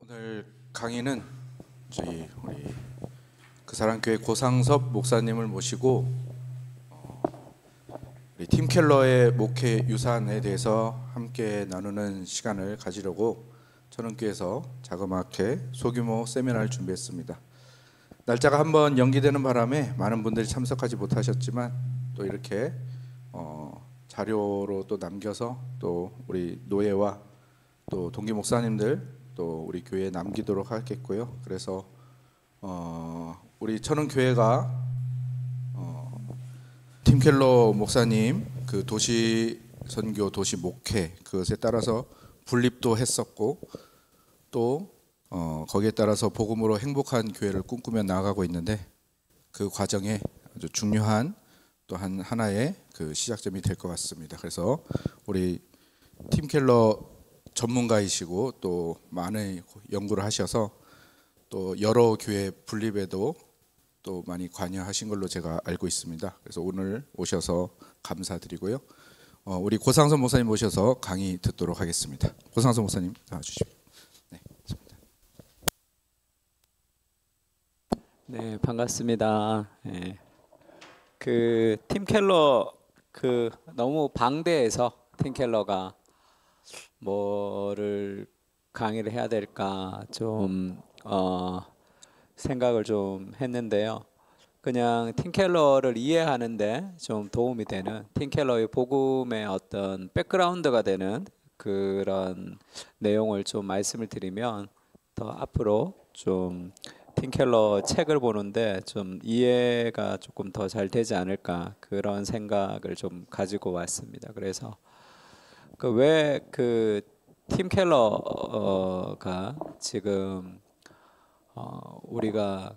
오늘 강의는 우리 그사랑교회 고상섭 목사님을 모시고 우리 팀 켈러의 목회 유산에 대해서 함께 나누는 시간을 가지려고 천은교회에서 자그맣게 소규모 세미나를 준비했습니다. 날짜가 한번 연기되는 바람에 많은 분들이 참석하지 못하셨지만 또 이렇게 자료로 또 남겨서 또 우리 노예와 또 동기 목사님들 또 우리 교회에 남기도록 하겠고요. 그래서 우리 천은교회가 팀 켈러 목사님 그 도시 선교 도시 목회 그것에 따라서 분립도 했었고 또 거기에 따라서 복음으로 행복한 교회를 꿈꾸며 나아가고 있는데 그 과정에 아주 중요한 또 하나의 그 시작점이 될 것 같습니다. 그래서 우리 팀 켈러 전문가이시고 또 많은 연구를 하셔서 또 여러 교회 분립에도 또 많이 관여하신 걸로 제가 알고 있습니다. 그래서 오늘 오셔서 감사드리고요. 우리 고상섭 목사님 모셔서 강의 듣도록 하겠습니다. 고상섭 목사님 나와주십시오. 네, 감사합니다. 네, 반갑습니다. 네. 그 팀 켈러 너무 방대해서 팀 켈러가 뭐를 강의를 해야 될까 좀 생각을 좀 했는데요. 그냥 팀 켈러를 이해하는데 좀 도움이 되는 팀 켈러의 복음의 어떤 백그라운드가 되는 그런 내용을 좀 말씀을 드리면 더 앞으로 좀 팀 켈러 책을 보는데 좀 이해가 조금 더 잘 되지 않을까 그런 생각을 좀 가지고 왔습니다. 그래서 왜 그 팀 켈러가 지금 우리가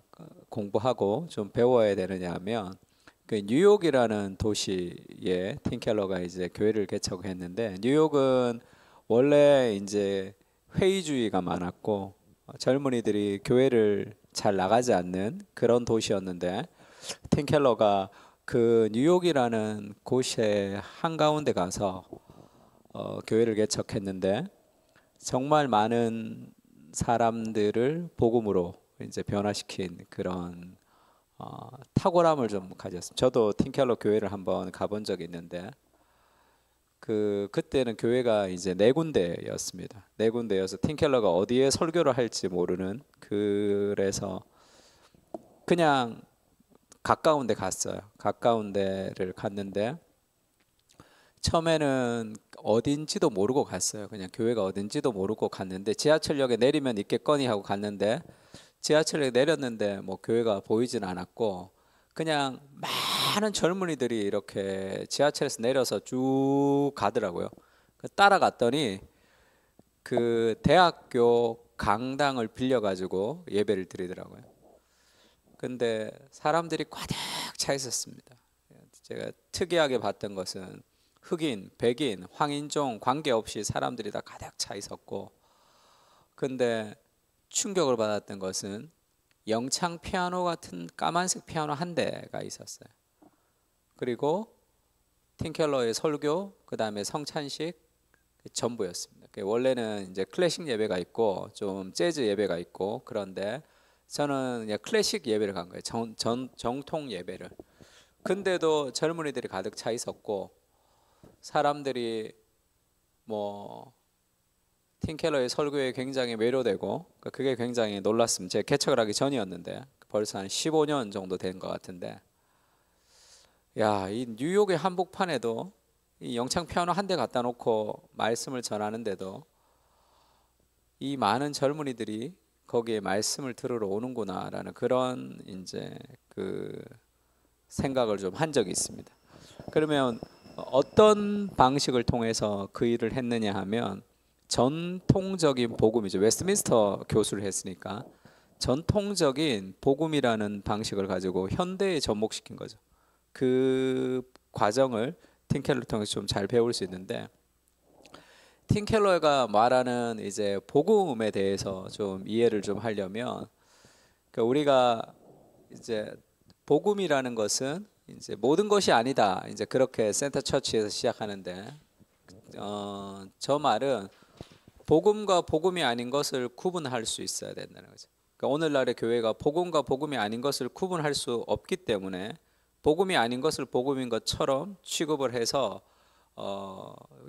공부하고 좀 배워야 되느냐 하면 그 뉴욕이라는 도시에 팀 켈러가 이제 교회를 개척했는데 뉴욕은 원래 이제 회의주의가 많았고 젊은이들이 교회를 잘 나가지 않는 그런 도시였는데 팀 켈러가 그 뉴욕이라는 곳의 한가운데 가서 교회를 개척했는데 정말 많은 사람들을 복음으로 이제 변화시킨 그런 탁월함을 좀 가졌습니다. 저도 팀 켈러 교회를 한번 가본 적이 있는데 그때는 교회가 이제 네 군데였습니다. 네 군데여서 팀 켈러가 어디에 설교를 할지 모르는 그래서 그냥 가까운 데 갔어요. 가까운 데를 갔는데 처음에는 어딘지도 모르고 갔어요. 그냥 교회가 어딘지도 모르고 갔는데 지하철역에 내리면 있겠거니 하고 갔는데 지하철역에 내렸는데 뭐 교회가 보이진 않았고 그냥 많은 젊은이들이 이렇게 지하철에서 내려서 쭉 가더라고요. 따라갔더니 그 대학교 강당을 빌려가지고 예배를 드리더라고요. 근데 사람들이 꽉 차 있었습니다. 제가 특이하게 봤던 것은 흑인, 백인, 황인종 관계없이 사람들이 다 가득 차 있었고 근데 충격을 받았던 것은 영창 피아노 같은 까만색 피아노 한 대가 있었어요. 그리고 팀 켈러의 설교, 그 다음에 성찬식 전부였습니다. 원래는 이제 클래식 예배가 있고 좀 재즈 예배가 있고 그런데 저는 그냥 클래식 예배를 간 거예요. 정통 예배를. 근데도 젊은이들이 가득 차 있었고 사람들이 뭐 팀 켈러의 설교에 굉장히 매료되고 그게 굉장히 놀랐습니다. 제가 개척을 하기 전이었는데 벌써 한 15년 정도 된 것 같은데 야, 이 뉴욕의 한복판에도 이 영창 피아노 한 대 갖다 놓고 말씀을 전하는데도 이 많은 젊은이들이 거기에 말씀을 들으러 오는구나라는 그런 이제 그 생각을 좀 한 적이 있습니다. 그러면 어떤 방식을 통해서 그 일을 했느냐 하면 전통적인 복음이죠. 웨스트민스터 교수를 했으니까 전통적인 복음이라는 방식을 가지고 현대에 접목시킨 거죠. 그 과정을 팀 켈러 통해서 좀 잘 배울 수 있는데 팀 켈러가 말하는 이제 복음에 대해서 좀 이해를 좀 하려면 우리가 이제 복음이라는 것은 이제 모든 것이 아니다. 이제 그렇게 센터 처치에서 시작하는데 저 말은 복음과 복음이 아닌 것을 구분할 수 있어야 된다는 거죠. 그러니까 오늘날의 교회가 복음과 복음이 아닌 것을 구분할 수 없기 때문에 복음이 아닌 것을 복음인 것처럼 취급을 해서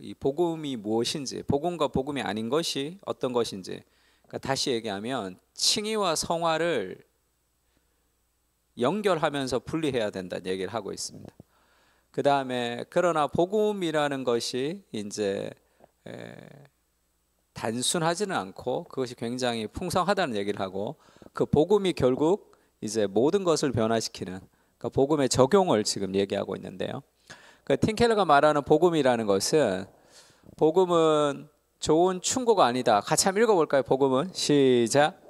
이 복음이 무엇인지, 복음과 복음이 아닌 것이 어떤 것인지, 그러니까 다시 얘기하면 칭의와 성화를 연결하면서 분리해야 된다는 얘기를 하고 있습니다. 그 다음에 그러나 복음이라는 것이 이제 단순하지는 않고 그것이 굉장히 풍성하다는 얘기를 하고, 그 복음이 결국 이제 모든 것을 변화시키는, 그러니까 복음의 적용을 지금 얘기하고 있는데요. 그 팀켈러가 말하는 복음이라는 것은, 복음은 좋은 충고가 아니다. 같이 한번 읽어볼까요? 복음은 시작.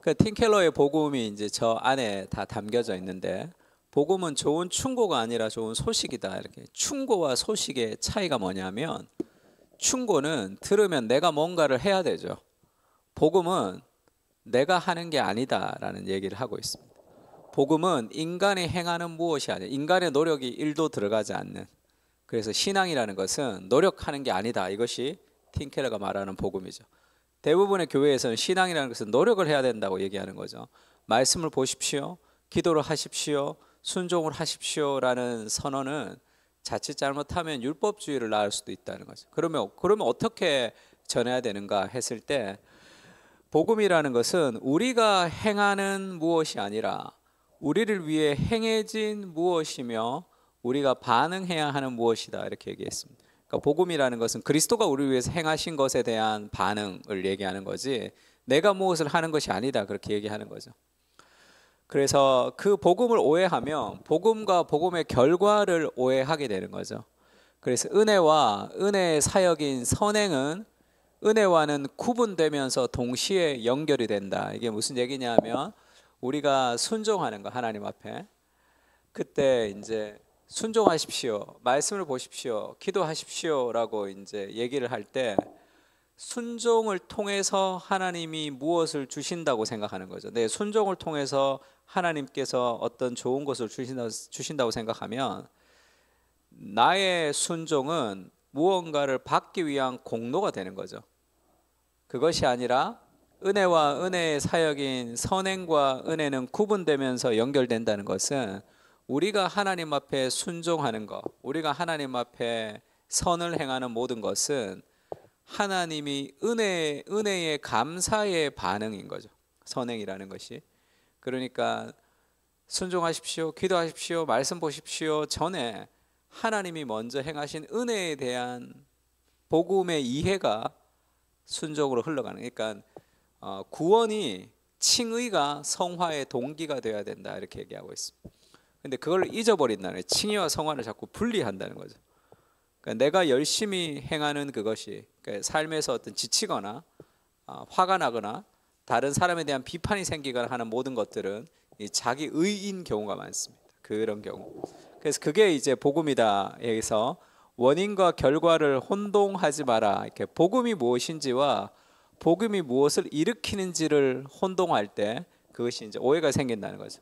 그 팀켈러의 복음이 이제 저 안에 다 담겨져 있는데, 복음은 좋은 충고가 아니라 좋은 소식이다. 이렇게 충고와 소식의 차이가 뭐냐면, 충고는 들으면 내가 뭔가를 해야 되죠. 복음은 내가 하는 게 아니다라는 얘기를 하고 있습니다. 복음은 인간이 행하는 무엇이 아니에요. 인간의 노력이 1도 들어가지 않는. 그래서 신앙이라는 것은 노력하는 게 아니다. 이것이 팀켈러가 말하는 복음이죠. 대부분의 교회에서는 신앙이라는 것은 노력을 해야 된다고 얘기하는 거죠. 말씀을 보십시오, 기도를 하십시오, 순종을 하십시오라는 선언은 자칫 잘못하면 율법주의를 낳을 수도 있다는 거죠. 그러면 어떻게 전해야 되는가 했을 때, 복음이라는 것은 우리가 행하는 무엇이 아니라 우리를 위해 행해진 무엇이며 우리가 반응해야 하는 무엇이다, 이렇게 얘기했습니다. 그러니까 복음이라는 것은 그리스도가 우리를 위해서 행하신 것에 대한 반응을 얘기하는 거지, 내가 무엇을 하는 것이 아니다, 그렇게 얘기하는 거죠. 그래서 그 복음을 오해하면 복음과 복음의 결과를 오해하게 되는 거죠. 그래서 은혜와 은혜의 사역인 선행은 은혜와는 구분되면서 동시에 연결이 된다. 이게 무슨 얘기냐면, 우리가 순종하는 거, 하나님 앞에, 그때 이제 순종하십시오, 말씀을 보십시오, 기도하십시오라고 이제 얘기를 할 때, 순종을 통해서 하나님이 무엇을 주신다고 생각하는 거죠. 내 순종을 통해서 하나님께서 어떤 좋은 것을 주신다고 생각하면, 나의 순종은 무언가를 받기 위한 공로가 되는 거죠. 그것이 아니라 은혜와 은혜의 사역인 선행과 은혜는 구분되면서 연결된다는 것은, 우리가 하나님 앞에 순종하는 것, 우리가 하나님 앞에 선을 행하는 모든 것은 하나님이 은혜의 감사의 반응인 거죠. 선행이라는 것이. 그러니까 순종하십시오, 기도하십시오, 말씀 보십시오 전에 하나님이 먼저 행하신 은혜에 대한 복음의 이해가 순종으로 흘러가는, 그러니까 구원이 칭의가 성화의 동기가 되어야 된다, 이렇게 얘기하고 있습니다. 근데 그걸 잊어버린다는 거예요. 칭의와 성화를 자꾸 분리한다는 거죠. 그러니까 내가 열심히 행하는 그것이, 그러니까 삶에서 어떤 지치거나 화가 나거나 다른 사람에 대한 비판이 생기거나 하는 모든 것들은 이 자기 의인 경우가 많습니다. 그런 경우. 그래서 그게 이제 복음이다. 여기서 원인과 결과를 혼동하지 마라. 이렇게 복음이 무엇인지와 복음이 무엇을 일으키는지를 혼동할 때 그것이 이제 오해가 생긴다는 거죠.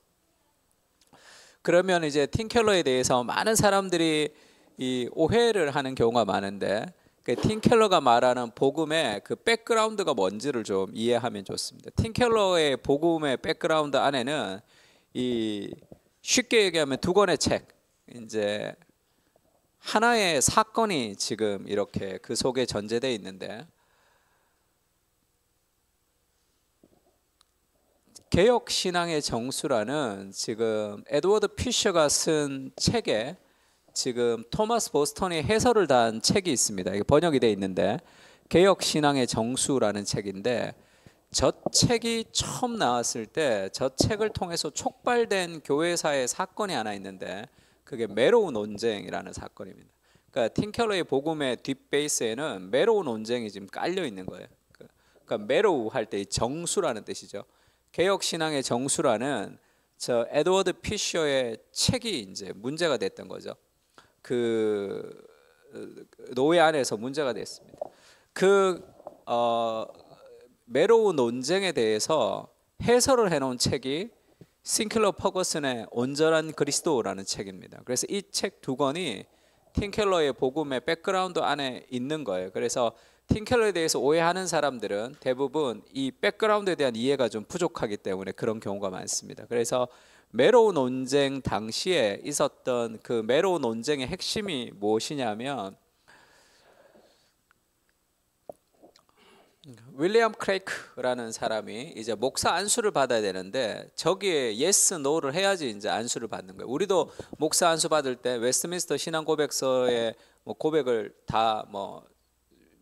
그러면 이제 팀켈러에 대해서 많은 사람들이 이 오해를 하는 경우가 많은데, 그 팀켈러가 말하는 복음의 그 백그라운드가 뭔지를 좀 이해하면 좋습니다. 팀켈러의 복음의 백그라운드 안에는 이 쉽게 얘기하면 두 권의 책, 이제 하나의 사건이 지금 이렇게 그 속에 전제되어 있는데, 개혁 신앙의 정수라는 지금 에드워드 피셔가 쓴 책에 지금 토마스 보스턴이 해설을 단 책이 있습니다. 이게 번역이 되어 있는데, 개혁 신앙의 정수라는 책인데, 저 책이 처음 나왔을 때 저 책을 통해서 촉발된 교회사의 사건이 하나 있는데, 그게 메로우 논쟁이라는 사건입니다. 그러니까 팀켈러의 복음의 뒷베이스에는 메로우 논쟁이 지금 깔려 있는 거예요. 그러니까 메로우 할 때 정수라는 뜻이죠. 개혁 신앙의 정수라는 저 에드워드 피셔의 책이 이제 문제가 됐던 거죠. 그 노예 안에서 문제가 됐습니다. 그 메로우 논쟁에 대해서 해설을 해놓은 책이 싱클러 퍼거슨의 온전한 그리스도라는 책입니다. 그래서 이 책 두 권이 팀 켈러의 복음의 백그라운드 안에 있는 거예요. 그래서 팀 켈러에 대해서 오해하는 사람들은 대부분 이 백그라운드에 대한 이해가 좀 부족하기 때문에 그런 경우가 많습니다. 그래서 메로우 논쟁 당시에 있었던 그 메로우 논쟁의 핵심이 무엇이냐면 윌리엄 크레이크라는 사람이 이제 목사 안수를 받아야 되는데 저기에 예스 노를 해야지 이제 안수를 받는 거예요. 우리도 목사 안수 받을 때 웨스트민스터 신앙 고백서에 뭐 고백을 다 뭐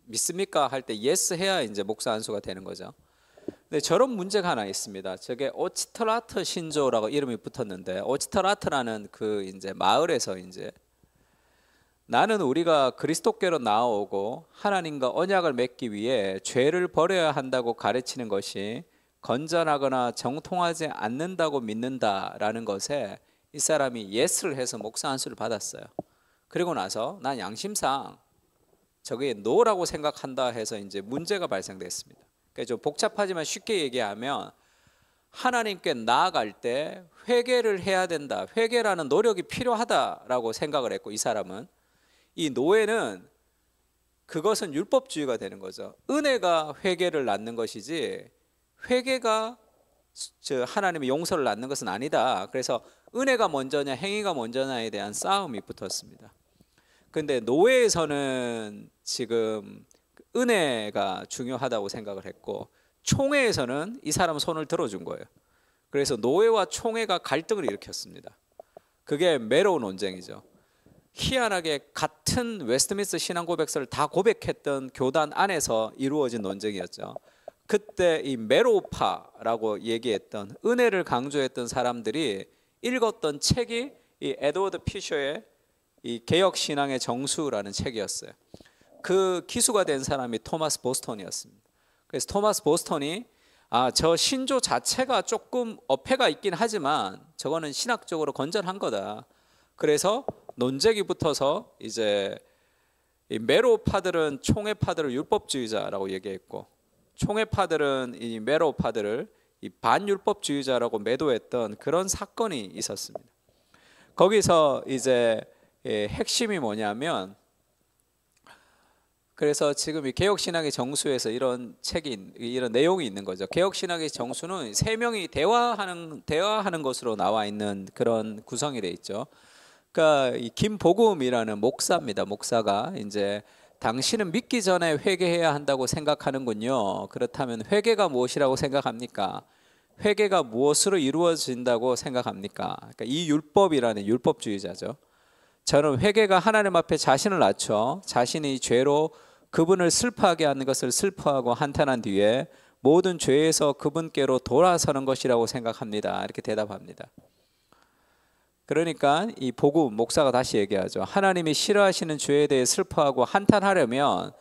믿습니까 할 때 예스 해야 이제 목사 안수가 되는 거죠. 근데 저런 문제가 하나 있습니다. 저게 오치터라트 신조라고 이름이 붙었는데 오치터라트라는 그 이제 마을에서 이제 나는 우리가 그리스도께로 나아오고 하나님과 언약을 맺기 위해 죄를 버려야 한다고 가르치는 것이 건전하거나 정통하지 않는다고 믿는다라는 것에 이 사람이 예스를 해서 목사 안수를 받았어요. 그리고 나서 난 양심상 저게 노라고 생각한다 해서 이제 문제가 발생됐습니다. 그러니까 좀 복잡하지만 쉽게 얘기하면 하나님께 나아갈 때 회개를 해야 된다. 회개라는 노력이 필요하다라고 생각을 했고 이 사람은 이 노예는 그것은 율법주의가 되는 거죠. 은혜가 회개를 낳는 것이지 회개가 하나님의 용서를 낳는 것은 아니다. 그래서 은혜가 먼저냐 행위가 먼저냐에 대한 싸움이 붙었습니다. 근데 노예에서는 지금 은혜가 중요하다고 생각을 했고 총회에서는 이 사람 손을 들어준 거예요. 그래서 노예와 총회가 갈등을 일으켰습니다. 그게 메로우 논쟁이죠. 희한하게 같은 웨스트민스터 신앙 고백서를 다 고백했던 교단 안에서 이루어진 논쟁이었죠. 그때 이 메로우파라고 얘기했던 은혜를 강조했던 사람들이 읽었던 책이 이 에드워드 피셔의 이 개혁 신앙의 정수라는 책이었어요. 그 기수가 된 사람이 토마스 보스턴이었습니다. 그래서 토마스 보스턴이 저 신조 자체가 조금 어폐가 있긴 하지만 저거는 신학적으로 건전한 거다. 그래서 논쟁이 붙어서 이제 이 메로우파들은 총회파들을 율법주의자라고 얘기했고 총회파들은 이 메로우파들을 이 반율법주의자라고 매도했던 그런 사건이 있었습니다. 거기서 이제 핵심이 뭐냐면 그래서 지금 이 개혁신학의 정수에서 이런 이런 내용이 있는 거죠. 개혁신학의 정수는 세 명이 대화하는 것으로 나와 있는 그런 구성이 돼 있죠. 그러니까 이 김복음이라는 목사입니다. 목사가 이제 당신은 믿기 전에 회개해야 한다고 생각하는군요. 그렇다면 회개가 무엇이라고 생각합니까? 회개가 무엇으로 이루어진다고 생각합니까? 그러니까 이 율법이라는 율법주의자죠. 저는 회개가 하나님 앞에 자신을 낮춰 자신이 죄로 그분을 슬퍼하게 하는 것을 슬퍼하고 한탄한 뒤에 모든 죄에서 그분께로 돌아서는 것이라고 생각합니다. 이렇게 대답합니다. 그러니까 이 복음 목사가 다시 얘기하죠. 하나님이 싫어하시는 죄에 대해 슬퍼하고 한탄하려면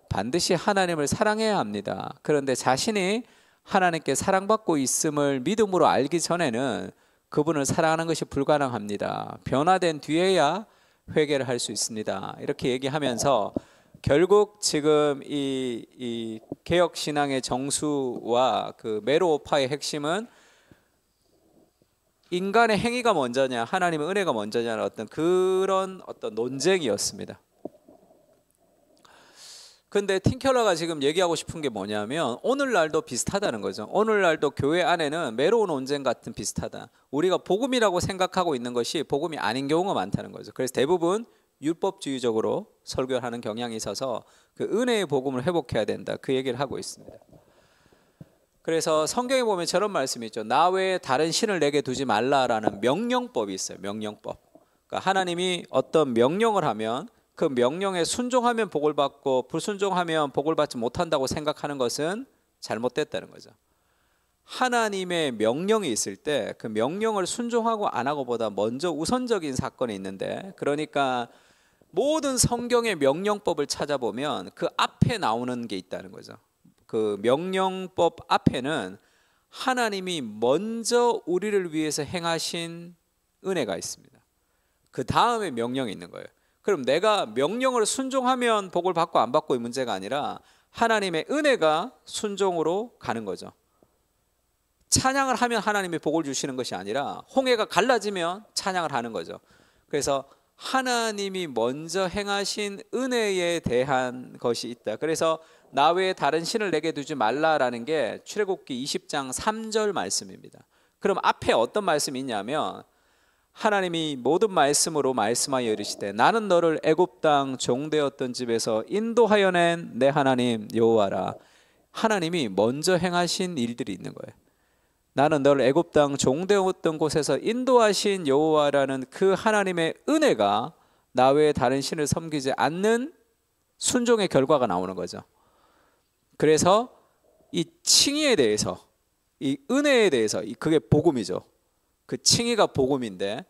반드시 하나님을 사랑해야 합니다. 그런데 자신이 하나님께 사랑받고 있음을 믿음으로 알기 전에는 그분을 사랑하는 것이 불가능합니다. 변화된 뒤에야 회개를 할 수 있습니다. 이렇게 얘기하면서 결국 지금 이 개혁 신앙의 정수와 그 메로우파의 핵심은 인간의 행위가 먼저냐, 하나님의 은혜가 먼저냐는 그런 논쟁이었습니다. 근데 팀 켈러가 지금 얘기하고 싶은 게 뭐냐면 오늘날도 비슷하다는 거죠. 오늘날도 교회 안에는 메로우 논쟁 같은 비슷하다. 우리가 복음이라고 생각하고 있는 것이 복음이 아닌 경우가 많다는 거죠. 그래서 대부분 율법주의적으로 설교하는 경향이 있어서 그 은혜의 복음을 회복해야 된다. 그 얘기를 하고 있습니다. 그래서 성경에 보면 저런 말씀이 있죠. 나 외에 다른 신을 내게 두지 말라라는 명령법이 있어요. 명령법. 그러니까 하나님이 어떤 명령을 하면 그 명령에 순종하면 복을 받고 불순종하면 복을 받지 못한다고 생각하는 것은 잘못됐다는 거죠. 하나님의 명령이 있을 때 그 명령을 순종하고 안 하고보다 먼저 우선적인 사건이 있는데, 그러니까 모든 성경의 명령법을 찾아보면 그 앞에 나오는 게 있다는 거죠. 그 명령법 앞에는 하나님이 먼저 우리를 위해서 행하신 은혜가 있습니다. 그 다음에 명령이 있는 거예요. 그럼 내가 명령을 순종하면 복을 받고 안 받고의 문제가 아니라 하나님의 은혜가 순종으로 가는 거죠. 찬양을 하면 하나님이 복을 주시는 것이 아니라 홍해가 갈라지면 찬양을 하는 거죠. 그래서 하나님이 먼저 행하신 은혜에 대한 것이 있다. 그래서 나 외에 다른 신을 내게 두지 말라라는 게 출애굽기 20장 3절 말씀입니다. 그럼 앞에 어떤 말씀이 있냐면 하나님이 모든 말씀으로 말씀하여 이르시되 나는 너를 애굽 땅 종되었던 집에서 인도하여 낸 내 하나님 여호와라. 하나님이 먼저 행하신 일들이 있는 거예요. 나는 너를 애굽 땅 종되었던 곳에서 인도하신 여호와라는 그 하나님의 은혜가 나 외에 다른 신을 섬기지 않는 순종의 결과가 나오는 거죠. 그래서 이 칭의에 대해서, 이 은혜에 대해서, 그게 복음이죠. 그 칭의가 복음인데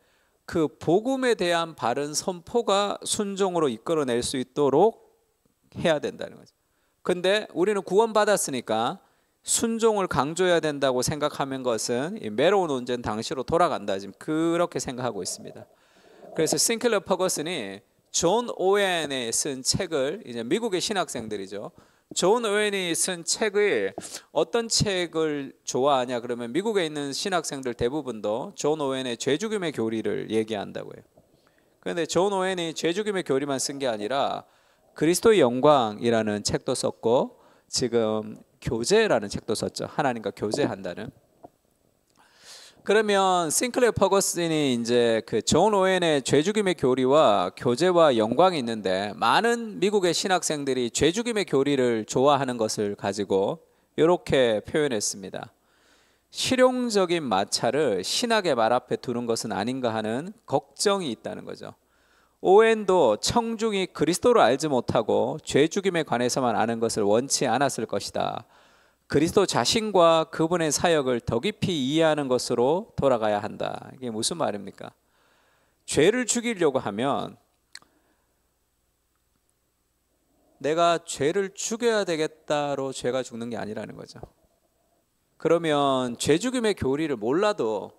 그 복음에 대한 바른 선포가 순종으로 이끌어낼 수 있도록 해야 된다는 거죠. 근데 우리는 구원받았으니까 순종을 강조해야 된다고 생각하는 것은 이 메로운 논쟁 당시로 돌아간다, 지금 그렇게 생각하고 있습니다. 그래서 싱클러 퍼거슨이 존 오웬이 쓴 책을, 이제 미국의 신학생들이죠, 존 오웬이 쓴 책을 어떤 책을 좋아하냐 그러면 미국에 있는 신학생들 대부분도 존 오웬의 죄죽임의 교리를 얘기한다고 해요. 그런데 존 오웬이 죄죽임의 교리만 쓴 게 아니라 그리스도의 영광이라는 책도 썼고 지금 교제라는 책도 썼죠. 하나님과 교제한다는. 그러면 싱클레어 퍼거슨이 이제 그 존 오웬의 죄죽임의 교리와 교제와 영광이 있는데 많은 미국의 신학생들이 죄죽임의 교리를 좋아하는 것을 가지고 이렇게 표현했습니다. 실용적인 마찰을 신학의 말 앞에 두는 것은 아닌가 하는 걱정이 있다는 거죠. 오웬도 청중이 그리스도를 알지 못하고 죄죽임에 관해서만 아는 것을 원치 않았을 것이다. 그리스도 자신과 그분의 사역을 더 깊이 이해하는 것으로 돌아가야 한다. 이게 무슨 말입니까? 죄를 죽이려고 하면 내가 죄를 죽여야 되겠다로 죄가 죽는 게 아니라는 거죠. 그러면 죄 죽임의 교리를 몰라도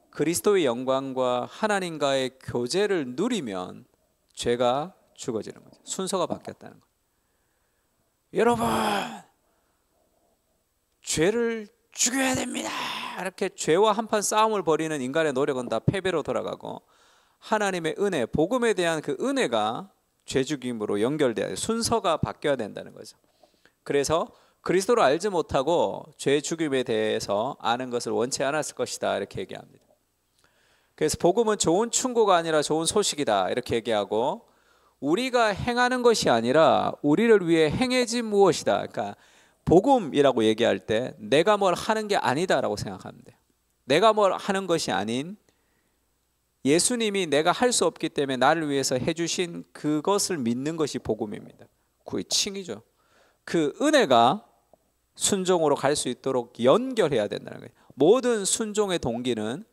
그리스도의 영광과 하나님과의 교제를 누리면 죄가 죽어지는 거죠. 순서가 바뀌었다는 거예요. 여러분, 죄를 죽여야 됩니다. 이렇게 죄와 한판 싸움을 벌이는 인간의 노력은 다 패배로 돌아가고 하나님의 은혜, 복음에 대한 그 은혜가 죄 죽임으로 연결돼야 돼요. 순서가 바뀌어야 된다는 거죠. 그래서 그리스도를 알지 못하고 죄 죽임에 대해서 아는 것을 원치 않았을 것이다, 이렇게 얘기합니다. 그래서 복음은 좋은 충고가 아니라 좋은 소식이다, 이렇게 얘기하고 우리가 행하는 것이 아니라 우리를 위해 행해진 무엇이다. 그러니까 복음이라고 얘기할 때 내가 뭘 하는 게 아니다라고 생각하면 돼요. 내가 뭘 하는 것이 아닌 예수님이 내가 할 수 없기 때문에 나를 위해서 해주신 그것을 믿는 것이 복음입니다. 그게 칭이죠. 그 은혜가 순종으로 갈 수 있도록 연결해야 된다는 거예요. 모든 순종의 동기는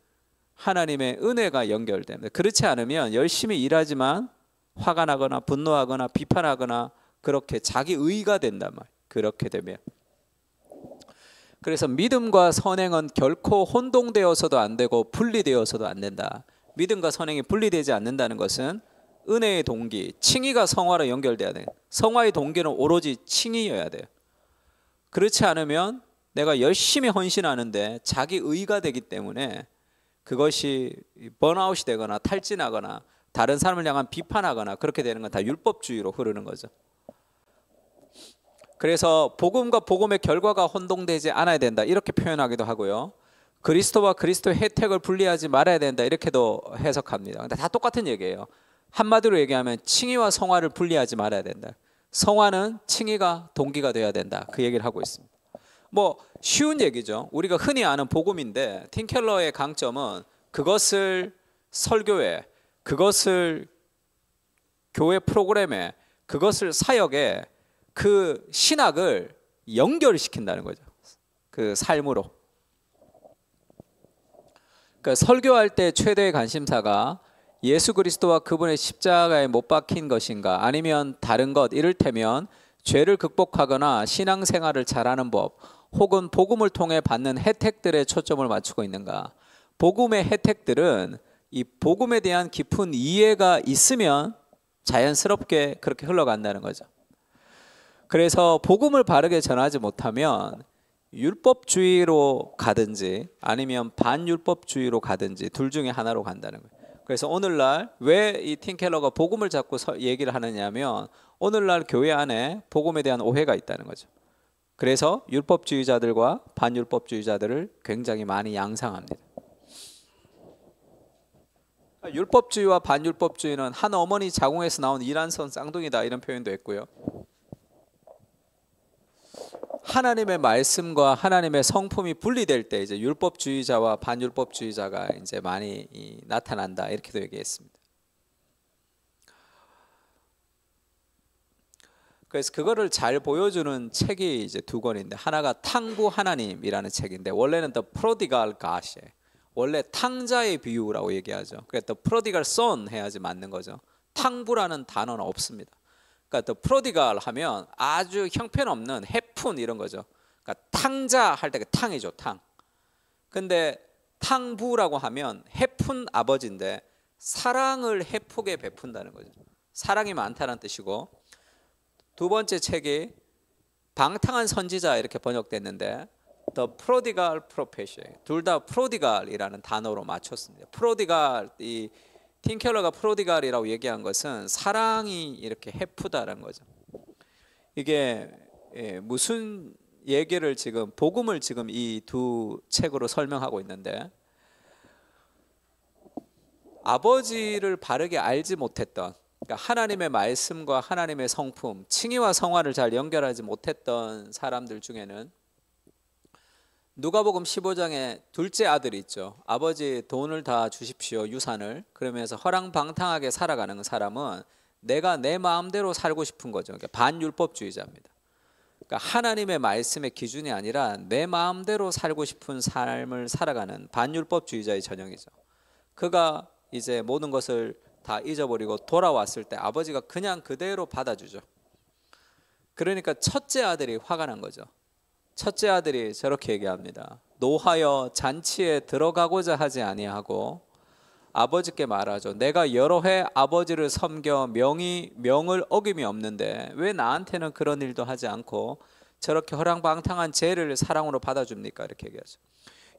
하나님의 은혜가 연결됩니다. 그렇지 않으면 열심히 일하지만 화가 나거나 분노하거나 비판하거나 그렇게 자기 의가 된단 말이에요. 그렇게 되면. 그래서 믿음과 선행은 결코 혼동되어서도 안 되고 분리되어서도 안 된다. 믿음과 선행이 분리되지 않는다는 것은 은혜의 동기, 칭의가 성화로 연결돼야 돼요. 성화의 동기는 오로지 칭의여야 돼요. 그렇지 않으면 내가 열심히 헌신하는데 자기 의가 되기 때문에 그것이 번아웃이 되거나 탈진하거나 다른 사람을 향한 비판하거나 그렇게 되는 건 다 율법주의로 흐르는 거죠. 그래서 복음과 복음의 결과가 혼동되지 않아야 된다, 이렇게 표현하기도 하고요. 그리스도와 그리스도의 혜택을 분리하지 말아야 된다, 이렇게도 해석합니다. 근데 다 똑같은 얘기예요. 한마디로 얘기하면 칭의와 성화를 분리하지 말아야 된다. 성화는 칭의가 동기가 돼야 된다, 그 얘기를 하고 있습니다. 뭐 쉬운 얘기죠. 우리가 흔히 아는 복음인데 팀켈러의 강점은 그것을 설교에, 그것을 교회 프로그램에, 그것을 사역에, 그 신학을 연결시킨다는 거죠. 그 삶으로. 그러니까 설교할 때 최대의 관심사가 예수 그리스도와 그분의 십자가에 못 박힌 것인가, 아니면 다른 것, 이를테면 죄를 극복하거나 신앙생활을 잘하는 법, 혹은 복음을 통해 받는 혜택들에 초점을 맞추고 있는가. 복음의 혜택들은 이 복음에 대한 깊은 이해가 있으면 자연스럽게 그렇게 흘러간다는 거죠. 그래서 복음을 바르게 전하지 못하면 율법주의로 가든지 아니면 반율법주의로 가든지 둘 중에 하나로 간다는 거예요. 그래서 오늘날 왜 이 팀 켈러가 복음을 자꾸 얘기를 하느냐면 오늘날 교회 안에 복음에 대한 오해가 있다는 거죠. 그래서 율법주의자들과 반율법주의자들을 굉장히 많이 양상합니다. 율법주의와 반율법주의는 한 어머니 자궁에서 나온 이란선 쌍둥이다 이런 표현도 했고요. 하나님의 말씀과 하나님의 성품이 분리될 때 이제 율법주의자와 반율법주의자가 이제 많이 나타난다 이렇게도 얘기했습니다. 그래서 그거를 잘 보여주는 책이 이제 두 권인데 하나가 탕부 하나님이라는 책인데 원래는 The Prodigal God이에요. 원래 탕자의 비유라고 얘기하죠. 그러니까 The Prodigal Son 해야지 맞는 거죠. 탕부라는 단어는 없습니다. 그러니까 The Prodigal 하면 아주 형편없는 해푼 이런 거죠. 그러니까 탕자 할 때 그 탕이죠, 탕. 근데 탕부라고 하면 해푼 아버지인데 사랑을 해프게 베푼다는 거죠. 사랑이 많다는 뜻이고 두 번째 책이 방탕한 선지자 이렇게 번역됐는데 The Prodigal Prophet 둘 다 Prodigal이라는 단어로 맞췄습니다. Prodigal 이 팀 켈러가 Prodigal이라고 얘기한 것은 사랑이 이렇게 해프다라는 거죠. 이게 무슨 얘기를 지금 복음을 지금 이 두 책으로 설명하고 있는데 아버지를 바르게 알지 못했던 그러니까 하나님의 말씀과 하나님의 성품, 칭의와 성화를 잘 연결하지 못했던 사람들 중에는 누가복음 15장에 둘째 아들이 있죠. 아버지 돈을 다 주십시오, 유산을. 그러면서 허랑방탕하게 살아가는 사람은 내가 내 마음대로 살고 싶은 거죠. 그러니까 반율법주의자입니다. 그러니까 하나님의 말씀의 기준이 아니라 내 마음대로 살고 싶은 삶을 살아가는 반율법주의자의 전형이죠. 그가 이제 모든 것을 다 잊어버리고 돌아왔을 때 아버지가 그냥 그대로 받아주죠. 그러니까 첫째 아들이 화가 난 거죠. 첫째 아들이 저렇게 얘기합니다. 노하여 잔치에 들어가고자 하지 아니하고 아버지께 말하죠. 내가 여러 해 아버지를 섬겨 명을 어김이 없는데 왜 나한테는 그런 일도 하지 않고 저렇게 허랑방탕한 죄를 사랑으로 받아줍니까? 이렇게 얘기하죠.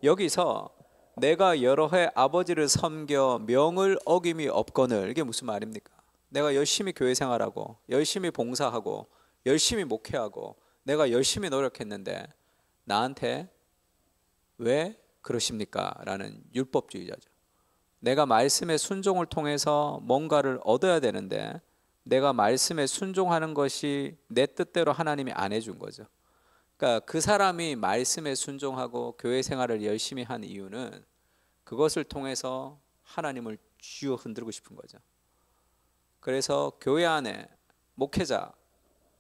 여기서 내가 여러 해 아버지를 섬겨 명을 어김이 없거늘 이게 무슨 말입니까? 내가 열심히 교회 생활하고 열심히 봉사하고 열심히 목회하고 내가 열심히 노력했는데 나한테 왜 그러십니까? 라는 율법주의자죠. 내가 말씀의 순종을 통해서 뭔가를 얻어야 되는데 내가 말씀에 순종하는 것이 내 뜻대로 하나님이 안 해준 거죠. 그러니까 그 사람이 말씀에 순종하고 교회 생활을 열심히 한 이유는 그것을 통해서 하나님을 쥐어 흔들고 싶은 거죠. 그래서 교회 안에 목회자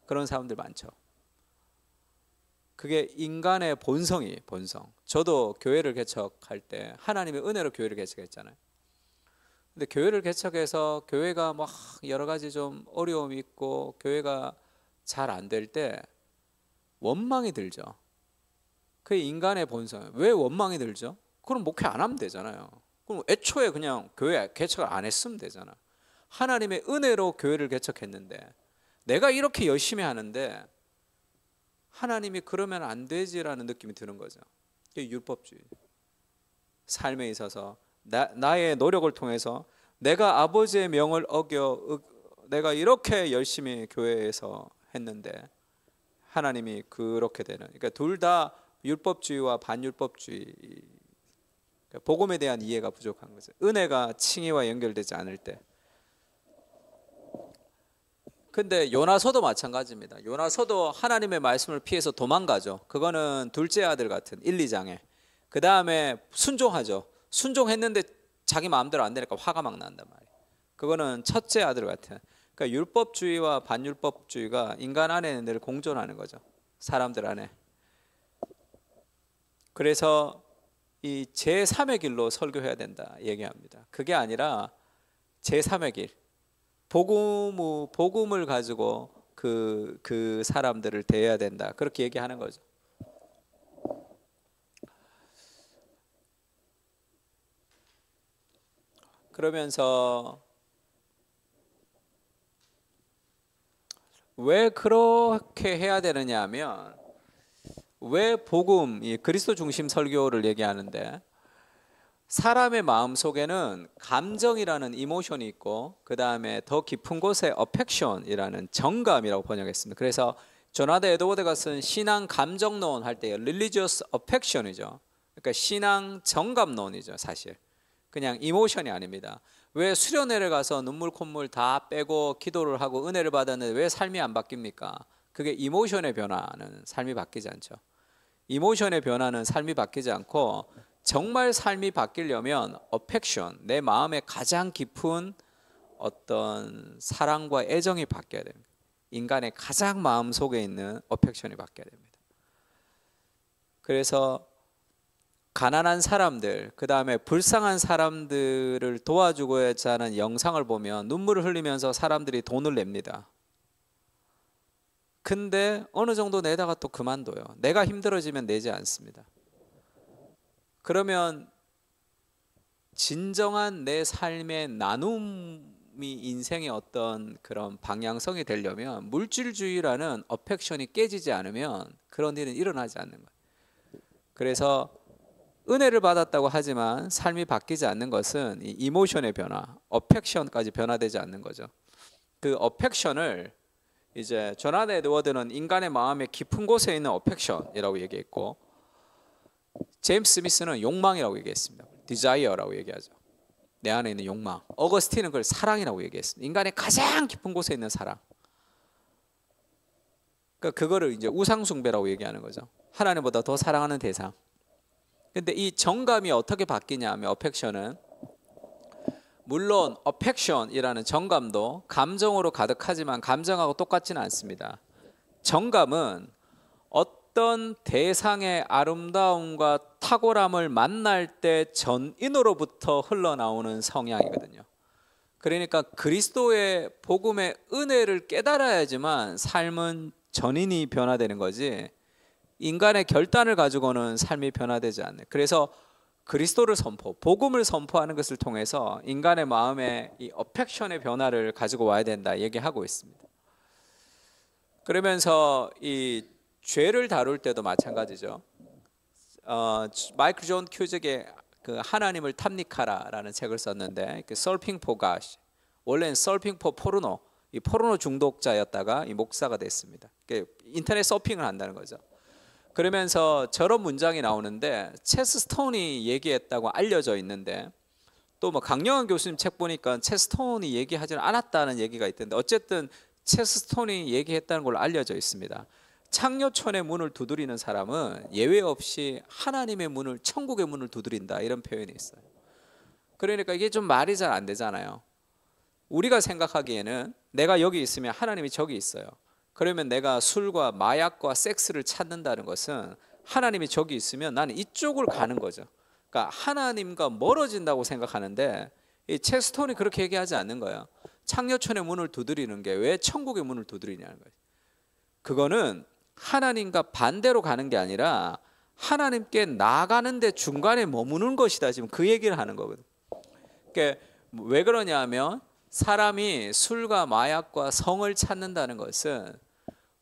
그런 사람들 많죠. 그게 인간의 본성이 본성. 저도 교회를 개척할 때 하나님의 은혜로 교회를 개척했잖아요. 근데 교회를 개척해서 교회가 막 여러 가지 좀 어려움이 있고 교회가 잘 안 될 때 원망이 들죠. 그게 인간의 본성. 왜 원망이 들죠? 그럼 목회 안 하면 되잖아요. 그럼 애초에 그냥 교회 개척을 안 했으면 되잖아. 하나님의 은혜로 교회를 개척했는데 내가 이렇게 열심히 하는데 하나님이 그러면 안 되지라는 느낌이 드는 거죠. 이게 율법주의. 삶에 있어서 나의 노력을 통해서 내가 아버지의 명을 어겨 내가 이렇게 열심히 교회에서 했는데 하나님이 그렇게 되는. 그러니까 둘 다 율법주의와 반율법주의. 그러니까 복음에 대한 이해가 부족한 거죠. 은혜가 칭의와 연결되지 않을 때. 근데 요나서도 마찬가지입니다. 요나서도 하나님의 말씀을 피해서 도망가죠. 그거는 둘째 아들 같은 1, 2장에. 그 다음에 순종하죠. 순종했는데 자기 마음대로 안 되니까 화가 막 난단 말이에요. 그거는 첫째 아들 같은. 그러니까 율법주의와 반율법주의가 인간 안에는 늘 공존하는 거죠. 사람들 안에. 그래서 이 제3의 길로 설교해야 된다 얘기합니다. 그게 아니라 제3의 길. 복음을 가지고 그 사람들을 대해야 된다. 그렇게 얘기하는 거죠. 그러면서 왜 그렇게 해야 되느냐 하면 왜 복음, 이 그리스도 중심 설교를 얘기하는데 사람의 마음 속에는 감정이라는 이모션이 있고 그 다음에 더 깊은 곳에 어펙션이라는 정감이라고 번역했습니다. 그래서 조나단 에드워드가 쓴 신앙 감정론 할 때 religious affection이죠. 그러니까 신앙 정감론이죠. 사실 그냥 이모션이 아닙니다. 왜 수련회를 가서 눈물 콧물 다 빼고 기도를 하고 은혜를 받았는데 왜 삶이 안 바뀝니까? 그게 이모션의 변화는 삶이 바뀌지 않죠. 이모션의 변화는 삶이 바뀌지 않고 정말 삶이 바뀌려면 어펙션, 내 마음의 가장 깊은 어떤 사랑과 애정이 바뀌어야 됩니다. 인간의 가장 마음 속에 있는 어펙션이 바뀌어야 됩니다. 그래서 가난한 사람들, 그 다음에 불쌍한 사람들을 도와주고자 하는 영상을 보면 눈물을 흘리면서 사람들이 돈을 냅니다. 근데 어느 정도 내다가 또 그만둬요. 내가 힘들어지면 내지 않습니다. 그러면 진정한 내 삶의 나눔이 인생의 어떤 그런 방향성이 되려면 물질주의라는 어펙션이 깨지지 않으면 그런 일은 일어나지 않는 거예요. 그래서 은혜를 받았다고 하지만 삶이 바뀌지 않는 것은 이 이모션의 변화, 어펙션까지 변화되지 않는 거죠. 그 어펙션을 이제 조나단 에드워드는 인간의 마음의 깊은 곳에 있는 어펙션이라고 얘기했고 제임스 스미스는 욕망이라고 얘기했습니다. 디자이어라고 얘기하죠. 내 안에 있는 욕망. 어거스틴은 그걸 사랑이라고 얘기했습니다. 인간의 가장 깊은 곳에 있는 사랑. 그러니까 그거를 이제 우상숭배라고 얘기하는 거죠. 하나님보다 더 사랑하는 대상. 근데 이 정감이 어떻게 바뀌냐 하면 어펙션은 물론 어펙션이라는 정감도 감정으로 가득하지만 감정하고 똑같지는 않습니다. 정감은 어떤 대상의 아름다움과 탁월함을 만날 때 전인으로부터 흘러나오는 성향이거든요. 그러니까 그리스도의 복음의 은혜를 깨달아야지만 삶은 전인이 변화되는 거지 인간의 결단을 가지고는 삶이 변화되지 않네. 그래서 그리스도를 복음을 선포하는 것을 통해서 인간의 마음에 이 어펙션의 변화를 가지고 와야 된다 얘기하고 있습니다. 그러면서 이 죄를 다룰 때도 마찬가지죠. 마이클 존 큐직의 그 하나님을 탐닉하라라는 책을 썼는데 그 Searching for God, 원래는 Searching for Porno, 이 포르노 중독자였다가 이 목사가 됐습니다. 인터넷 서핑을 한다는 거죠. 그러면서 저런 문장이 나오는데 체스 스톤이 얘기했다고 알려져 있는데 또 뭐 강영환 교수님 책 보니까 체스 스톤이 얘기하지 않았다는 얘기가 있던데 어쨌든 체스 스톤이 얘기했다는 걸로 알려져 있습니다. 창녀촌의 문을 두드리는 사람은 예외 없이 하나님의 문을, 천국의 문을 두드린다 이런 표현이 있어요. 그러니까 이게 좀 말이 잘 안 되잖아요. 우리가 생각하기에는 내가 여기 있으면 하나님이 저기 있어요. 그러면 내가 술과 마약과 섹스를 찾는다는 것은 하나님이 저기 있으면 나는 이쪽을 가는 거죠. 그러니까 하나님과 멀어진다고 생각하는데 이 체스톤이 그렇게 얘기하지 않는 거예요. 창녀촌의 문을 두드리는 게 왜 천국의 문을 두드리냐는 거예요. 그거는 하나님과 반대로 가는 게 아니라 하나님께 나아가는데 중간에 머무는 것이다. 지금 그 얘기를 하는 거거든요. 그러니까 왜 그러냐 하면 사람이 술과 마약과 성을 찾는다는 것은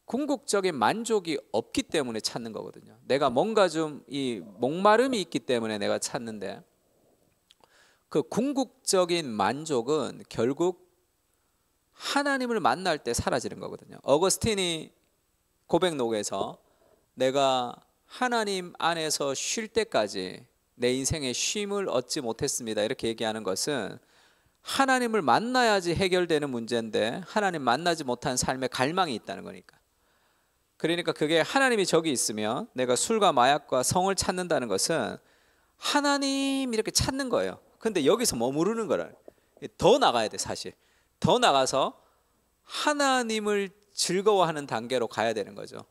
궁극적인 만족이 없기 때문에 찾는 거거든요. 내가 뭔가 좀 이 목마름이 있기 때문에 내가 찾는데 그 궁극적인 만족은 결국 하나님을 만날 때 사라지는 거거든요. 어거스틴이 고백록에서 내가 하나님 안에서 쉴 때까지 내 인생의 쉼을 얻지 못했습니다. 이렇게 얘기하는 것은 하나님을 만나야지 해결되는 문제인데 하나님 만나지 못한 삶에 갈망이 있다는 거니까. 그러니까 그게 하나님이 저기 있으면 내가 술과 마약과 성을 찾는다는 것은 하나님 이렇게 찾는 거예요. 근데 여기서 머무르는 거라. 더 나가야 돼 사실. 더 나가서 하나님을 즐거워하는 단계로 가야 되는 거죠.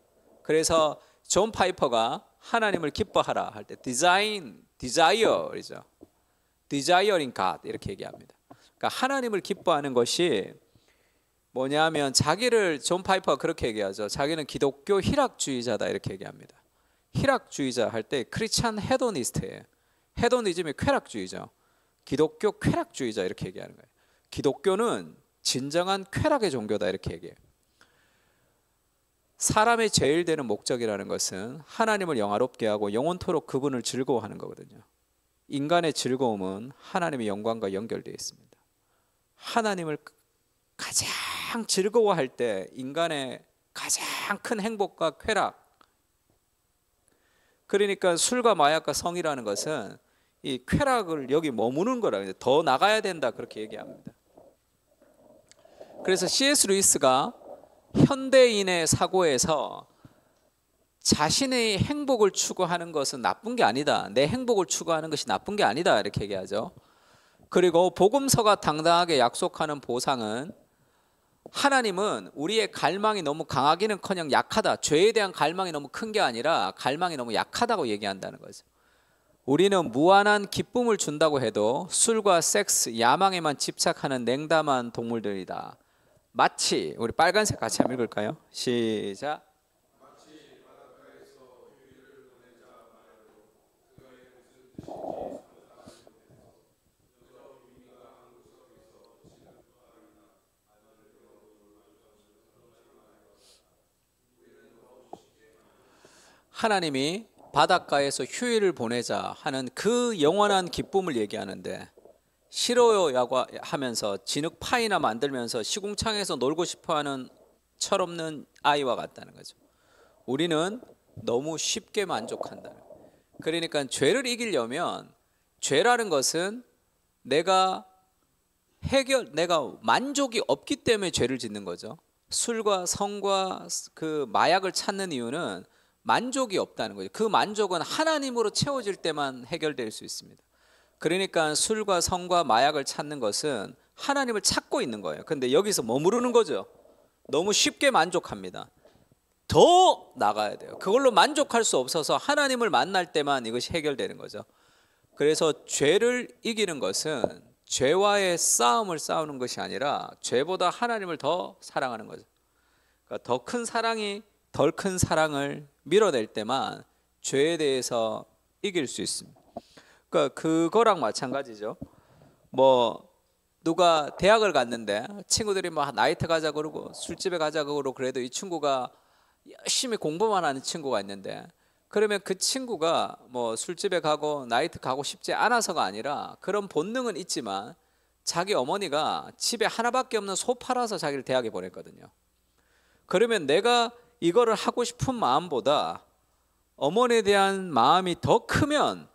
그래서 존 파이퍼가 하나님을 기뻐하라 할 때 디자이어이죠. Desiring God 이렇게 얘기합니다. 그러니까 하나님을 기뻐하는 것이 뭐냐면 자기를 존 파이퍼가 그렇게 얘기하죠. 자기는 기독교 희락주의자다 이렇게 얘기합니다. 희락주의자 할 때 크리스찬 헤도니스트예요. 헤도니즘이 쾌락주의죠. 기독교 쾌락주의자 이렇게 얘기하는 거예요. 기독교는 진정한 쾌락의 종교다 이렇게 얘기해요. 사람의 제일 되는 목적이라는 것은 하나님을 영화롭게 하고 영원토록 그분을 즐거워하는 거거든요. 인간의 즐거움은 하나님의 영광과 연결되어 있습니다. 하나님을 가장 즐거워할 때 인간의 가장 큰 행복과 쾌락, 그러니까 술과 마약과 성이라는 것은 이 쾌락을 여기 머무는 거라, 더 나가야 된다 그렇게 얘기합니다. 그래서 C.S. 루이스가 현대인의 사고에서 자신의 행복을 추구하는 것은 나쁜 게 아니다, 내 행복을 추구하는 것이 나쁜 게 아니다 이렇게 얘기하죠. 그리고 복음서가 당당하게 약속하는 보상은, 하나님은 우리의 갈망이 너무 강하기는커녕 약하다, 죄에 대한 갈망이 너무 큰 게 아니라 갈망이 너무 약하다고 얘기한다는 거죠. 우리는 무한한 기쁨을 준다고 해도 술과 섹스, 야망에만 집착하는 냉담한 동물들이다. 마치, 우리 빨간색 같이 한번 읽을까요? 시작. 하나님이 바닷가에서 휴일을 보내자 하는 그 영원한 기쁨을 얘기하는데, 싫어요라고 하면서 진흙 파이나 만들면서 시궁창에서 놀고 싶어하는 철없는 아이와 같다는 거죠. 우리는 너무 쉽게 만족한다. 그러니까 죄를 이기려면, 죄라는 것은 내가 만족이 없기 때문에 죄를 짓는 거죠. 술과 성과 그 마약을 찾는 이유는 만족이 없다는 거죠. 그 만족은 하나님으로 채워질 때만 해결될 수 있습니다. 그러니까 술과 성과 마약을 찾는 것은 하나님을 찾고 있는 거예요. 근데 여기서 머무르는 거죠. 너무 쉽게 만족합니다. 더 나가야 돼요. 그걸로 만족할 수 없어서 하나님을 만날 때만 이것이 해결되는 거죠. 그래서 죄를 이기는 것은 죄와의 싸움을 싸우는 것이 아니라 죄보다 하나님을 더 사랑하는 거죠. 그러니까 더 큰 사랑이 덜 큰 사랑을 밀어낼 때만 죄에 대해서 이길 수 있습니다. 그러니까 그거랑 마찬가지죠. 뭐 누가 대학을 갔는데 친구들이 막 나이트 가자 그러고 술집에 가자 그러고, 그래도 이 친구가 열심히 공부만 하는 친구가 있는데, 그러면 그 친구가 뭐 술집에 가고 나이트 가고 싶지 않아서가 아니라, 그런 본능은 있지만 자기 어머니가 집에 하나밖에 없는 소 팔아서 자기를 대학에 보냈거든요. 그러면 내가 이거를 하고 싶은 마음보다 어머니에 대한 마음이 더 크면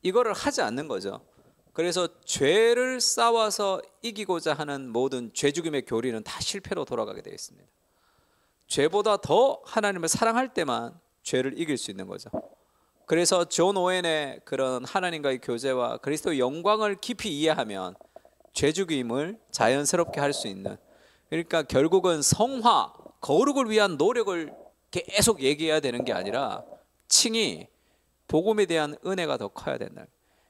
이거를 하지 않는 거죠. 그래서 죄를 싸워서 이기고자 하는 모든 죄 죽임의 교리는 다 실패로 돌아가게 되어 있습니다. 죄보다 더 하나님을 사랑할 때만 죄를 이길 수 있는 거죠. 그래서 존 오웬의 그런 하나님과의 교제와 그리스도의 영광을 깊이 이해하면 죄 죽임을 자연스럽게 할 수 있는, 그러니까 결국은 성화, 거룩을 위한 노력을 계속 얘기해야 되는 게 아니라 칭이 복음에 대한 은혜가 더 커야 된다.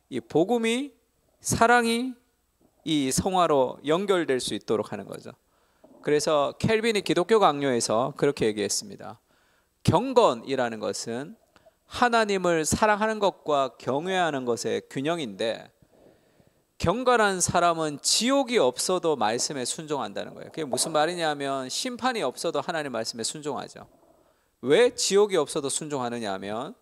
이 복음이, 사랑이 이 성화로 연결될 수 있도록 하는 거죠. 그래서 켈빈이 기독교 강요에서 그렇게 얘기했습니다. 경건이라는 것은 하나님을 사랑하는 것과 경외하는 것의 균형인데, 경건한 사람은 지옥이 없어도 말씀에 순종한다는 거예요. 그게 무슨 말이냐면, 심판이 없어도 하나님 말씀에 순종하죠. 왜 지옥이 없어도 순종하느냐 하면,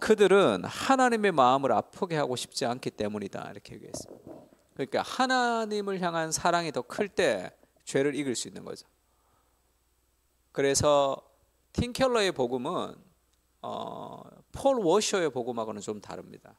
그들은 하나님의 마음을 아프게 하고 싶지 않기 때문이다 이렇게 얘기했습니다. 그러니까 하나님을 향한 사랑이 더 클 때 죄를 이길 수 있는 거죠. 그래서 팀 켈러의 복음은 폴 워셔의 복음하고는 좀 다릅니다.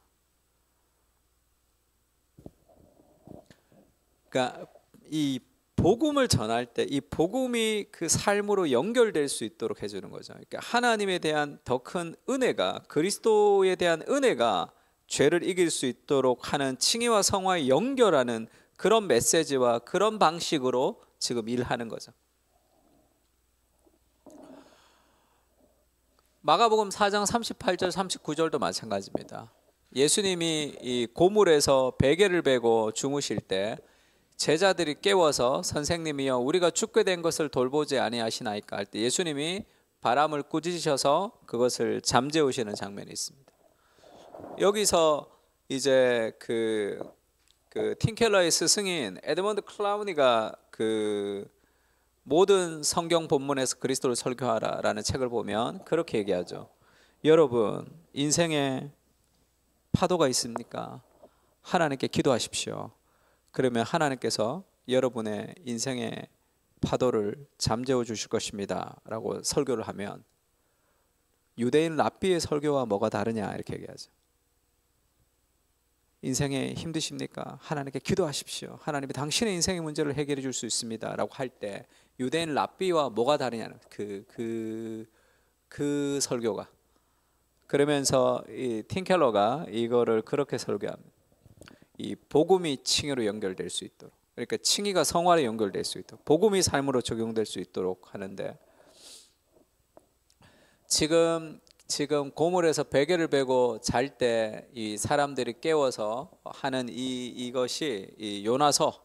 그러니까 이 복음을 전할 때 이 복음이 그 삶으로 연결될 수 있도록 해주는 거죠. 그러니까 하나님에 대한 더 큰 은혜가, 그리스도에 대한 은혜가 죄를 이길 수 있도록 하는 칭의와 성화에 연결하는 그런 메시지와 그런 방식으로 지금 일하는 거죠. 마가복음 4장 38절 39절도 마찬가지입니다. 예수님이 이 고물에서 베개를 베고 주무실 때 제자들이 깨워서 선생님이여 우리가 죽게 된 것을 돌보지 아니하시나이까 할 때 예수님이 바람을 꾸짖으셔서 그것을 잠재우시는 장면이 있습니다. 여기서 이제 그 틴켈러의 스승인 에드먼드 클라우니가 모든 성경 본문에서 그리스도를 설교하라라는 책을 보면 그렇게 얘기하죠. 여러분, 인생에 파도가 있습니까? 하나님께 기도하십시오. 그러면 하나님께서 여러분의 인생의 파도를 잠재워 주실 것입니다 라고 설교를 하면, 유대인 랍비의 설교와 뭐가 다르냐 이렇게 얘기하죠. 인생에 힘드십니까? 하나님께 기도하십시오. 하나님이 당신의 인생의 문제를 해결해 줄 수 있습니다 라고 할 때, 유대인 랍비와 뭐가 다르냐는 그 설교가. 그러면서 이 팀켈러가 이거를 그렇게 설교합니다. 이 복음이 칭의로 연결될 수 있도록, 그러니까 칭의가 성화로 연결될 수 있도록, 복음이 삶으로 적용될 수 있도록 하는데, 지금 고물에서 베개를 베고 잘 때 이 사람들이 깨워서 하는 이것이 이 요나서,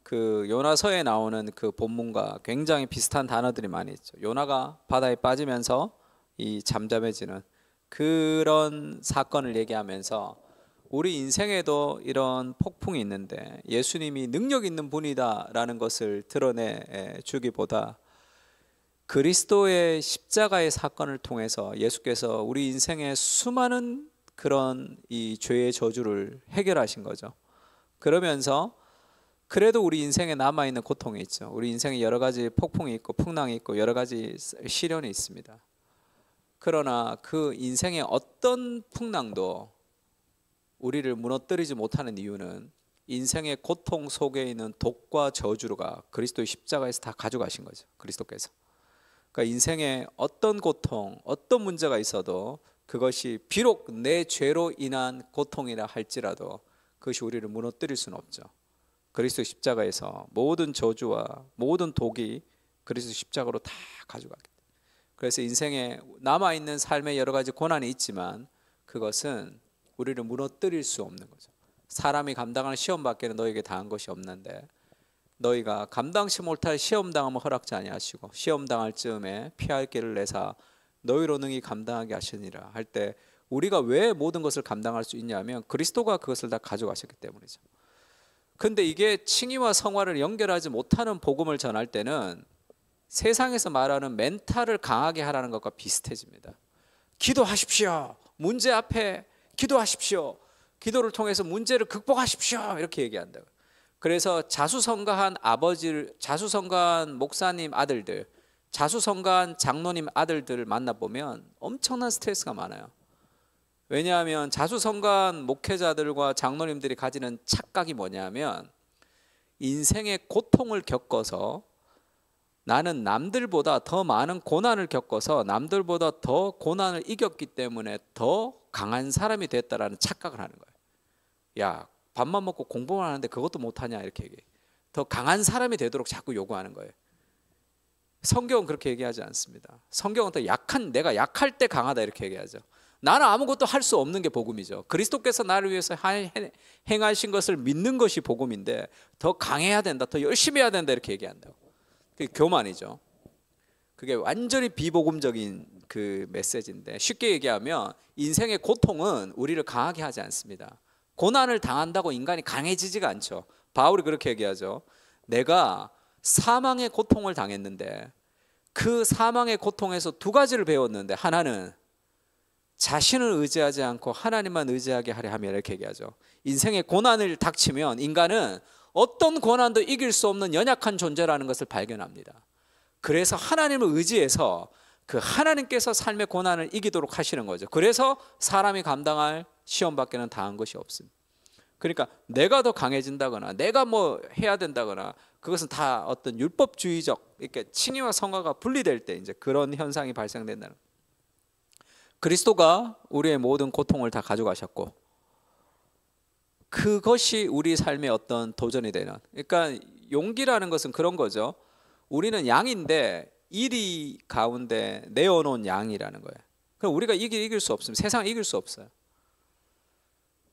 그 요나서에 나오는 그 본문과 굉장히 비슷한 단어들이 많이 있죠. 요나가 바다에 빠지면서 이 잠잠해지는 그런 사건을 얘기하면서, 우리 인생에도 이런 폭풍이 있는데 예수님이 능력 있는 분이다라는 것을 드러내 주기보다, 그리스도의 십자가의 사건을 통해서 예수께서 우리 인생의 수많은 그런 이 죄의 저주를 해결하신 거죠. 그러면서 그래도 우리 인생에 남아있는 고통이 있죠. 우리 인생에 여러 가지 폭풍이 있고 풍랑이 있고 여러 가지 시련이 있습니다. 그러나 그 인생의 어떤 풍랑도 우리를 무너뜨리지 못하는 이유는, 인생의 고통 속에 있는 독과 저주가 그리스도의 십자가에서 다 가져가신 거죠. 그리스도께서. 그러니까 인생에 어떤 고통, 어떤 문제가 있어도 그것이 비록 내 죄로 인한 고통이라 할지라도 그것이 우리를 무너뜨릴 수는 없죠. 그리스도의 십자가에서 모든 저주와 모든 독이 그리스도 십자가로 다 가져가게 돼요. 그래서 인생에 남아있는 삶에 여러 가지 고난이 있지만 그것은 우리를 무너뜨릴 수 없는 거죠. 사람이 감당하는 시험밖에는 너에게 당한 것이 없는데, 너희가 감당치 못할 시험 당하면 허락지 아니하시고 시험 당할 즈음에 피할 길을 내사 너희로 능히 감당하게 하시니라 할 때, 우리가 왜 모든 것을 감당할 수 있냐면 그리스도가 그것을 다 가져가셨기 때문이죠. 근데 이게 칭의와 성화를 연결하지 못하는 복음을 전할 때는 세상에서 말하는 멘탈을 강하게 하라는 것과 비슷해집니다. 기도하십시오. 문제 앞에 기도하십시오. 기도를 통해서 문제를 극복하십시오. 이렇게 얘기한다고. 그래서 자수성가한 자수성가한 목사님 아들들, 자수성가한 장로님 아들들을 만나보면 엄청난 스트레스가 많아요. 왜냐하면 자수성가한 목회자들과 장로님들이 가지는 착각이 뭐냐면, 인생의 고통을 겪어서 나는 남들보다 더 많은 고난을 겪어서 남들보다 더 고난을 이겼기 때문에 더 강한 사람이 됐다라는 착각을 하는 거예요. 야, 밥만 먹고 공부만 하는데 그것도 못하냐 이렇게 얘기해. 더 강한 사람이 되도록 자꾸 요구하는 거예요. 성경은 그렇게 얘기하지 않습니다. 성경은 더 내가 약할 때 강하다 이렇게 얘기하죠. 나는 아무것도 할 수 없는 게 복음이죠. 그리스도께서 나를 위해서 행하신 것을 믿는 것이 복음인데, 더 강해야 된다, 더 열심히 해야 된다 이렇게 얘기한다고. 그게 교만이죠. 그게 완전히 비복음적인 그 메시지인데, 쉽게 얘기하면 인생의 고통은 우리를 강하게 하지 않습니다. 고난을 당한다고 인간이 강해지지가 않죠. 바울이 그렇게 얘기하죠. 내가 사망의 고통을 당했는데 그 사망의 고통에서 두 가지를 배웠는데, 하나는 자신을 의지하지 않고 하나님만 의지하게 하려 하며 이렇게 얘기하죠. 인생의 고난을 닥치면 인간은 어떤 고난도 이길 수 없는 연약한 존재라는 것을 발견합니다. 그래서 하나님을 의지해서 그 하나님께서 삶의 고난을 이기도록 하시는 거죠. 그래서 사람이 감당할 시험밖에는 당한 것이 없습니다. 그러니까 내가 더 강해진다거나 내가 뭐 해야 된다거나, 그것은 다 어떤 율법주의적, 이렇게 칭의와 성화가 분리될 때 이제 그런 현상이 발생된다는 거예요. 그리스도가 우리의 모든 고통을 다 가져가셨고, 그것이 우리 삶의 어떤 도전이 되는, 그러니까 용기라는 것은 그런 거죠. 우리는 양인데 이리 가운데 내어놓은 양이라는 거예요. 그럼 우리가 이길 수 없습니다. 세상 이길 수 없어요.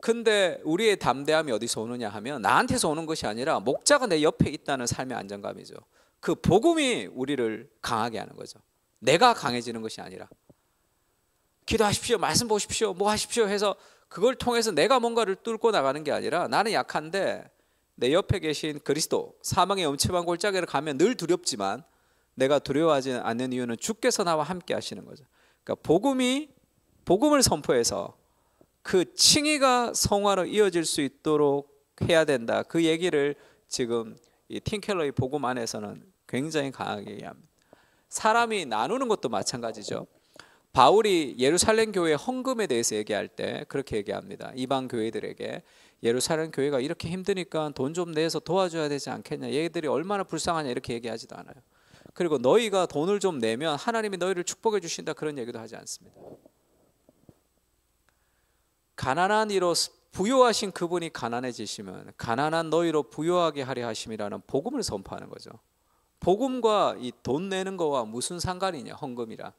근데 우리의 담대함이 어디서 오느냐 하면, 나한테서 오는 것이 아니라 목자가 내 옆에 있다는 삶의 안정감이죠. 그 복음이 우리를 강하게 하는 거죠. 내가 강해지는 것이 아니라, 기도하십시오, 말씀 보십시오, 뭐 하십시오 해서 그걸 통해서 내가 뭔가를 뚫고 나가는 게 아니라, 나는 약한데 내 옆에 계신 그리스도, 사망의 엄침한 골짜기를 가면 늘 두렵지만 내가 두려워하지 않는 이유는 주께서 나와 함께 하시는 거죠. 그러니까 복음을 선포해서 그 칭의가 성화로 이어질 수 있도록 해야 된다. 그 얘기를 지금 이 팀 켈러의 복음 안에서는 굉장히 강하게 얘기합니다. 사람이 나누는 것도 마찬가지죠. 바울이 예루살렘 교회 헌금에 대해서 얘기할 때 그렇게 얘기합니다. 이방 교회들에게 예루살렘 교회가 이렇게 힘드니까 돈 좀 내서 도와줘야 되지 않겠냐, 얘들이 얼마나 불쌍하냐, 이렇게 얘기하지도 않아요. 그리고 너희가 돈을 좀 내면 하나님이 너희를 축복해 주신다, 그런 얘기도 하지 않습니다. 가난한 이로 부요하신 그분이 가난해지시면 가난한 너희로 부요하게 하려 하심이라는 복음을 선포하는 거죠. 복음과 이 돈 내는 거와 무슨 상관이냐, 헌금이라.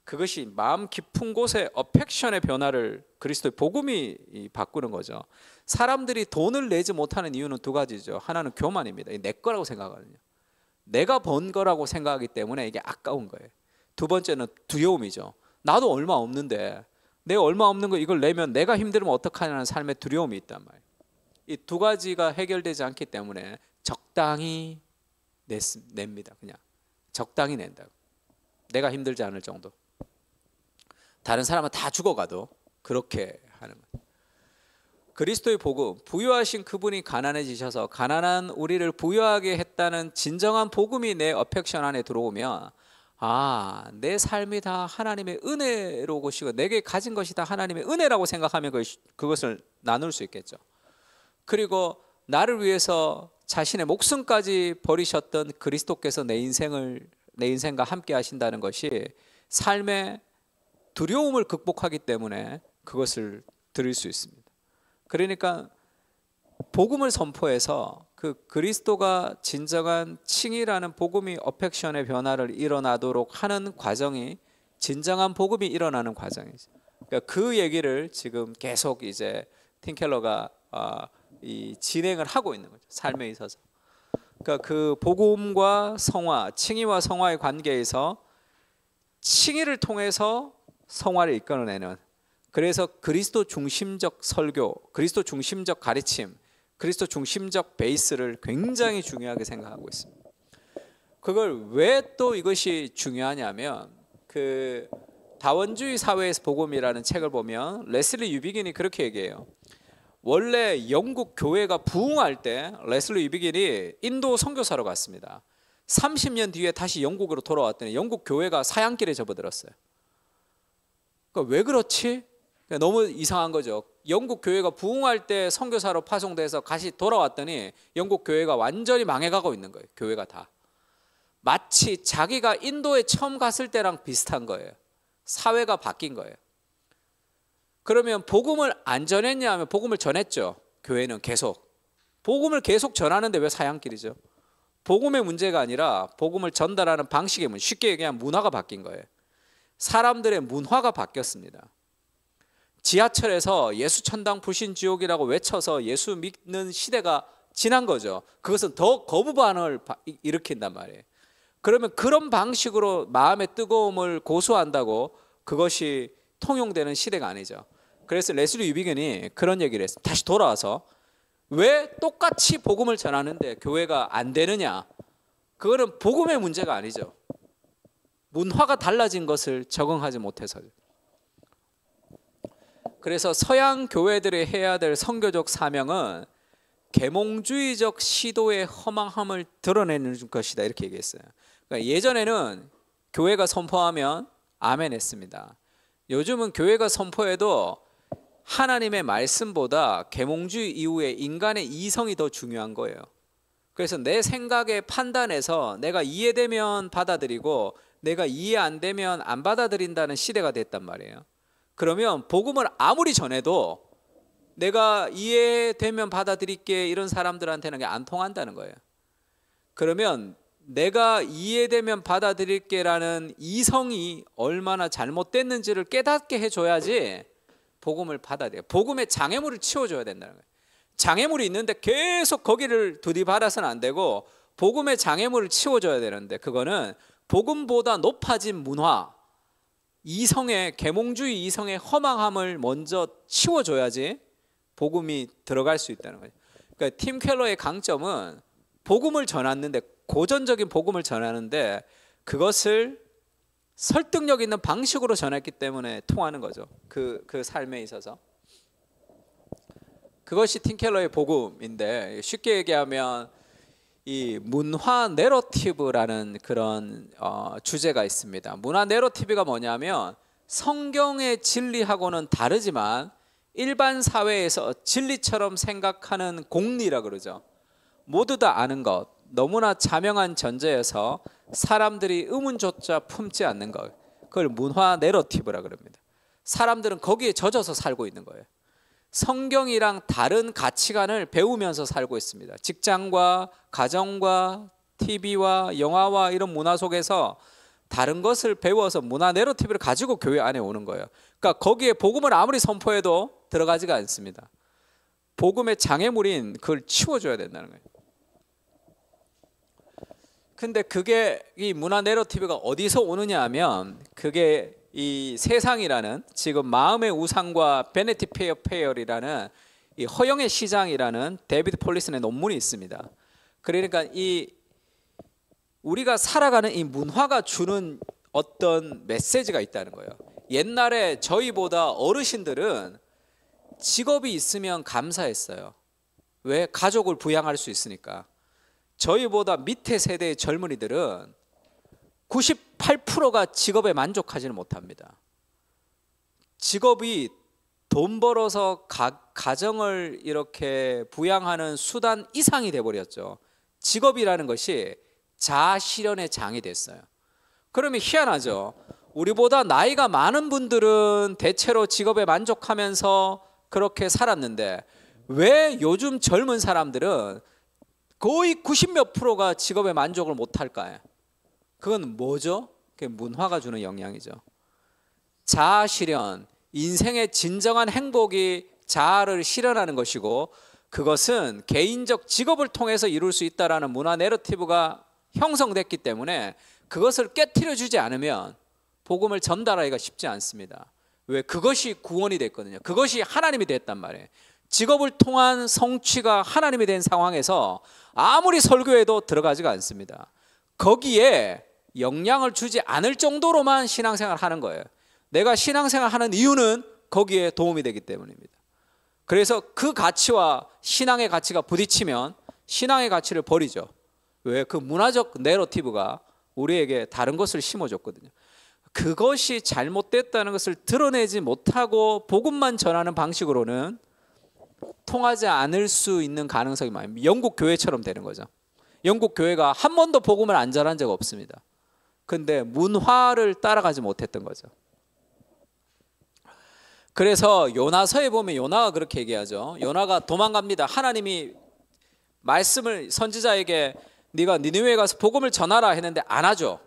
그것이 마음 깊은 곳에 어펙션의 변화를 그리스도의 복음이 바꾸는 거죠. 사람들이 돈을 내지 못하는 이유는 두 가지죠. 하나는 교만입니다. 내 거라고 생각하거든요. 내가 번 거라고 생각하기 때문에 이게 아까운 거예요. 두 번째는 두려움이죠. 나도 얼마 없는데 내가 얼마 없는 거 이걸 내면 내가 힘들면 어떡하냐는 삶의 두려움이 있단 말이에요. 이 두 가지가 해결되지 않기 때문에 적당히 냅니다. 그냥 적당히 낸다고. 내가 힘들지 않을 정도. 다른 사람은 다 죽어가도 그렇게 하는 거예요. 그리스도의 복음, 부유하신 그분이 가난해지셔서 가난한 우리를 부유하게 했다는 진정한 복음이 내 어펙션 안에 들어오면, 아, 내 삶이 다 하나님의 은혜로 것이고 내게 가진 것이 다 하나님의 은혜라고 생각하면 그것을 나눌 수 있겠죠. 그리고 나를 위해서 자신의 목숨까지 버리셨던 그리스도께서 내 인생과 함께 하신다는 것이 삶의 두려움을 극복하기 때문에 그것을 드릴 수 있습니다. 그러니까 복음을 선포해서 그 그리스도가 진정한 칭의라는 복음이 어펙션의 변화를 일어나도록 하는 과정이 진정한 복음이 일어나는 과정이죠. 그러니까 그 얘기를 지금 계속 이제 팀 켈러가 이 진행을 하고 있는 거죠. 삶에 있어서. 그러니까 그 복음과 성화, 칭의와 성화의 관계에서 칭의를 통해서 성화를 이끌어내는, 그래서 그리스도 중심적 설교, 그리스도 중심적 가르침, 그리스도 중심적 베이스를 굉장히 중요하게 생각하고 있습니다. 그걸 왜 또 이것이 중요하냐면, 그 다원주의 사회에서 복음이라는 책을 보면 레슬리 유비긴이 그렇게 얘기해요. 원래 영국 교회가 부흥할 때 레슬리 유비긴이 인도 선교사로 갔습니다. 30년 뒤에 다시 영국으로 돌아왔더니 영국 교회가 사양길에 접어들었어요. 그러니까 왜 그렇지? 너무 이상한 거죠. 영국 교회가 부흥할 때 선교사로 파송돼서 다시 돌아왔더니 영국 교회가 완전히 망해가고 있는 거예요. 교회가 다. 마치 자기가 인도에 처음 갔을 때랑 비슷한 거예요. 사회가 바뀐 거예요. 그러면 복음을 안 전했냐 하면 복음을 전했죠. 교회는 계속. 복음을 계속 전하는데 왜 사양길이죠? 복음의 문제가 아니라 복음을 전달하는 방식의 문제, 쉽게 얘기하면 문화가 바뀐 거예요. 사람들의 문화가 바뀌었습니다. 지하철에서 예수 천당 불신 지옥이라고 외쳐서 예수 믿는 시대가 지난 거죠. 그것은 더 거부 반응을 일으킨단 말이에요. 그러면 그런 방식으로 마음의 뜨거움을 고수한다고 그것이 통용되는 시대가 아니죠. 그래서 레슬리 유비겐이 그런 얘기를 했어요. 다시 돌아와서 왜 똑같이 복음을 전하는데 교회가 안 되느냐? 그거는 복음의 문제가 아니죠. 문화가 달라진 것을 적응하지 못해서요. 그래서 서양 교회들이 해야 될 선교적 사명은 계몽주의적 시도의 허망함을 드러내는 것이다, 이렇게 얘기했어요. 그러니까 예전에는 교회가 선포하면 아멘 했습니다. 요즘은 교회가 선포해도 하나님의 말씀보다 계몽주의 이후에 인간의 이성이 더 중요한 거예요. 그래서 내 생각에 판단해서 내가 이해되면 받아들이고 내가 이해 안 되면 안 받아들인다는 시대가 됐단 말이에요. 그러면 복음을 아무리 전해도 내가 이해되면 받아들일게 이런 사람들한테는 안 통한다는 거예요. 그러면 내가 이해되면 받아들일게라는 이성이 얼마나 잘못됐는지를 깨닫게 해줘야지 복음을 받아들여요. 복음의 장애물을 치워줘야 된다는 거예요. 장애물이 있는데 계속 거기를 들이받아서는 안 되고 복음의 장애물을 치워줘야 되는데, 그거는 복음보다 높아진 문화, 이성의 계몽주의 이성의 허망함을 먼저 치워줘야지 복음이 들어갈 수 있다는 거예요. 그러니까 팀 켈러의 강점은 복음을 전하는데, 고전적인 복음을 전하는데 그것을 설득력 있는 방식으로 전했기 때문에 통하는 거죠. 그 삶에 있어서. 그것이 팀켈러의 복음인데, 쉽게 얘기하면 이 문화 내러티브라는 그런 주제가 있습니다. 문화 내러티브가 뭐냐면 성경의 진리하고는 다르지만 일반 사회에서 진리처럼 생각하는 공리라 그러죠. 모두 다 아는 것, 너무나 자명한 전제에서 사람들이 의문조차 품지 않는 것, 그걸 문화 내러티브라 그럽니다. 사람들은 거기에 젖어서 살고 있는 거예요. 성경이랑 다른 가치관을 배우면서 살고 있습니다. 직장과 가정과 TV와 영화와 이런 문화 속에서 다른 것을 배워서 문화 내러티브를 가지고 교회 안에 오는 거예요. 그러니까 거기에 복음을 아무리 선포해도 들어가지가 않습니다. 복음의 장애물인 그걸 치워줘야 된다는 거예요. 근데 그게 이 문화 내러티브가 어디서 오느냐 하면, 그게 이 세상이라는 지금 마음의 우상과 베네티 페어이라는 이 허영의 시장이라는 데이비드 폴리슨의 논문이 있습니다. 그러니까 이 우리가 살아가는 이 문화가 주는 어떤 메시지가 있다는 거예요. 옛날에 저희보다 어르신들은 직업이 있으면 감사했어요. 왜? 가족을 부양할 수 있으니까. 저희보다 밑에 세대의 젊은이들은 98%가 직업에 만족하지는 못합니다. 직업이 돈 벌어서 가정을 이렇게 부양하는 수단 이상이 돼버렸죠. 직업이라는 것이 자아 실현의 장이 됐어요. 그러면 희한하죠. 우리보다 나이가 많은 분들은 대체로 직업에 만족하면서 그렇게 살았는데, 왜 요즘 젊은 사람들은 거의 90몇 프로가 직업에 만족을 못할까요? 그건 뭐죠? 그게 문화가 주는 영향이죠. 자아 실현, 인생의 진정한 행복이 자아를 실현하는 것이고, 그것은 개인적 직업을 통해서 이룰 수 있다라는 문화 내러티브가 형성됐기 때문에 그것을 깨트려 주지 않으면 복음을 전달하기가 쉽지 않습니다. 왜? 그것이 구원이 됐거든요. 그것이 하나님이 됐단 말이에요. 직업을 통한 성취가 하나님이 된 상황에서 아무리 설교해도 들어가지가 않습니다. 거기에 영향을 주지 않을 정도로만 신앙생활을 하는 거예요. 내가 신앙생활을 하는 이유는 거기에 도움이 되기 때문입니다. 그래서 그 가치와 신앙의 가치가 부딪히면 신앙의 가치를 버리죠. 왜? 그 문화적 내러티브가 우리에게 다른 것을 심어줬거든요. 그것이 잘못됐다는 것을 드러내지 못하고 복음만 전하는 방식으로는 통하지 않을 수 있는 가능성이 많습니다. 영국 교회처럼 되는 거죠. 영국 교회가 한 번도 복음을 안 전한 적 없습니다. 근데 문화를 따라가지 못했던 거죠. 그래서 요나서에 보면 요나가 그렇게 얘기하죠. 요나가 도망갑니다. 하나님이 말씀을 선지자에게 네가 니느웨에 가서 복음을 전하라 했는데 안 하죠.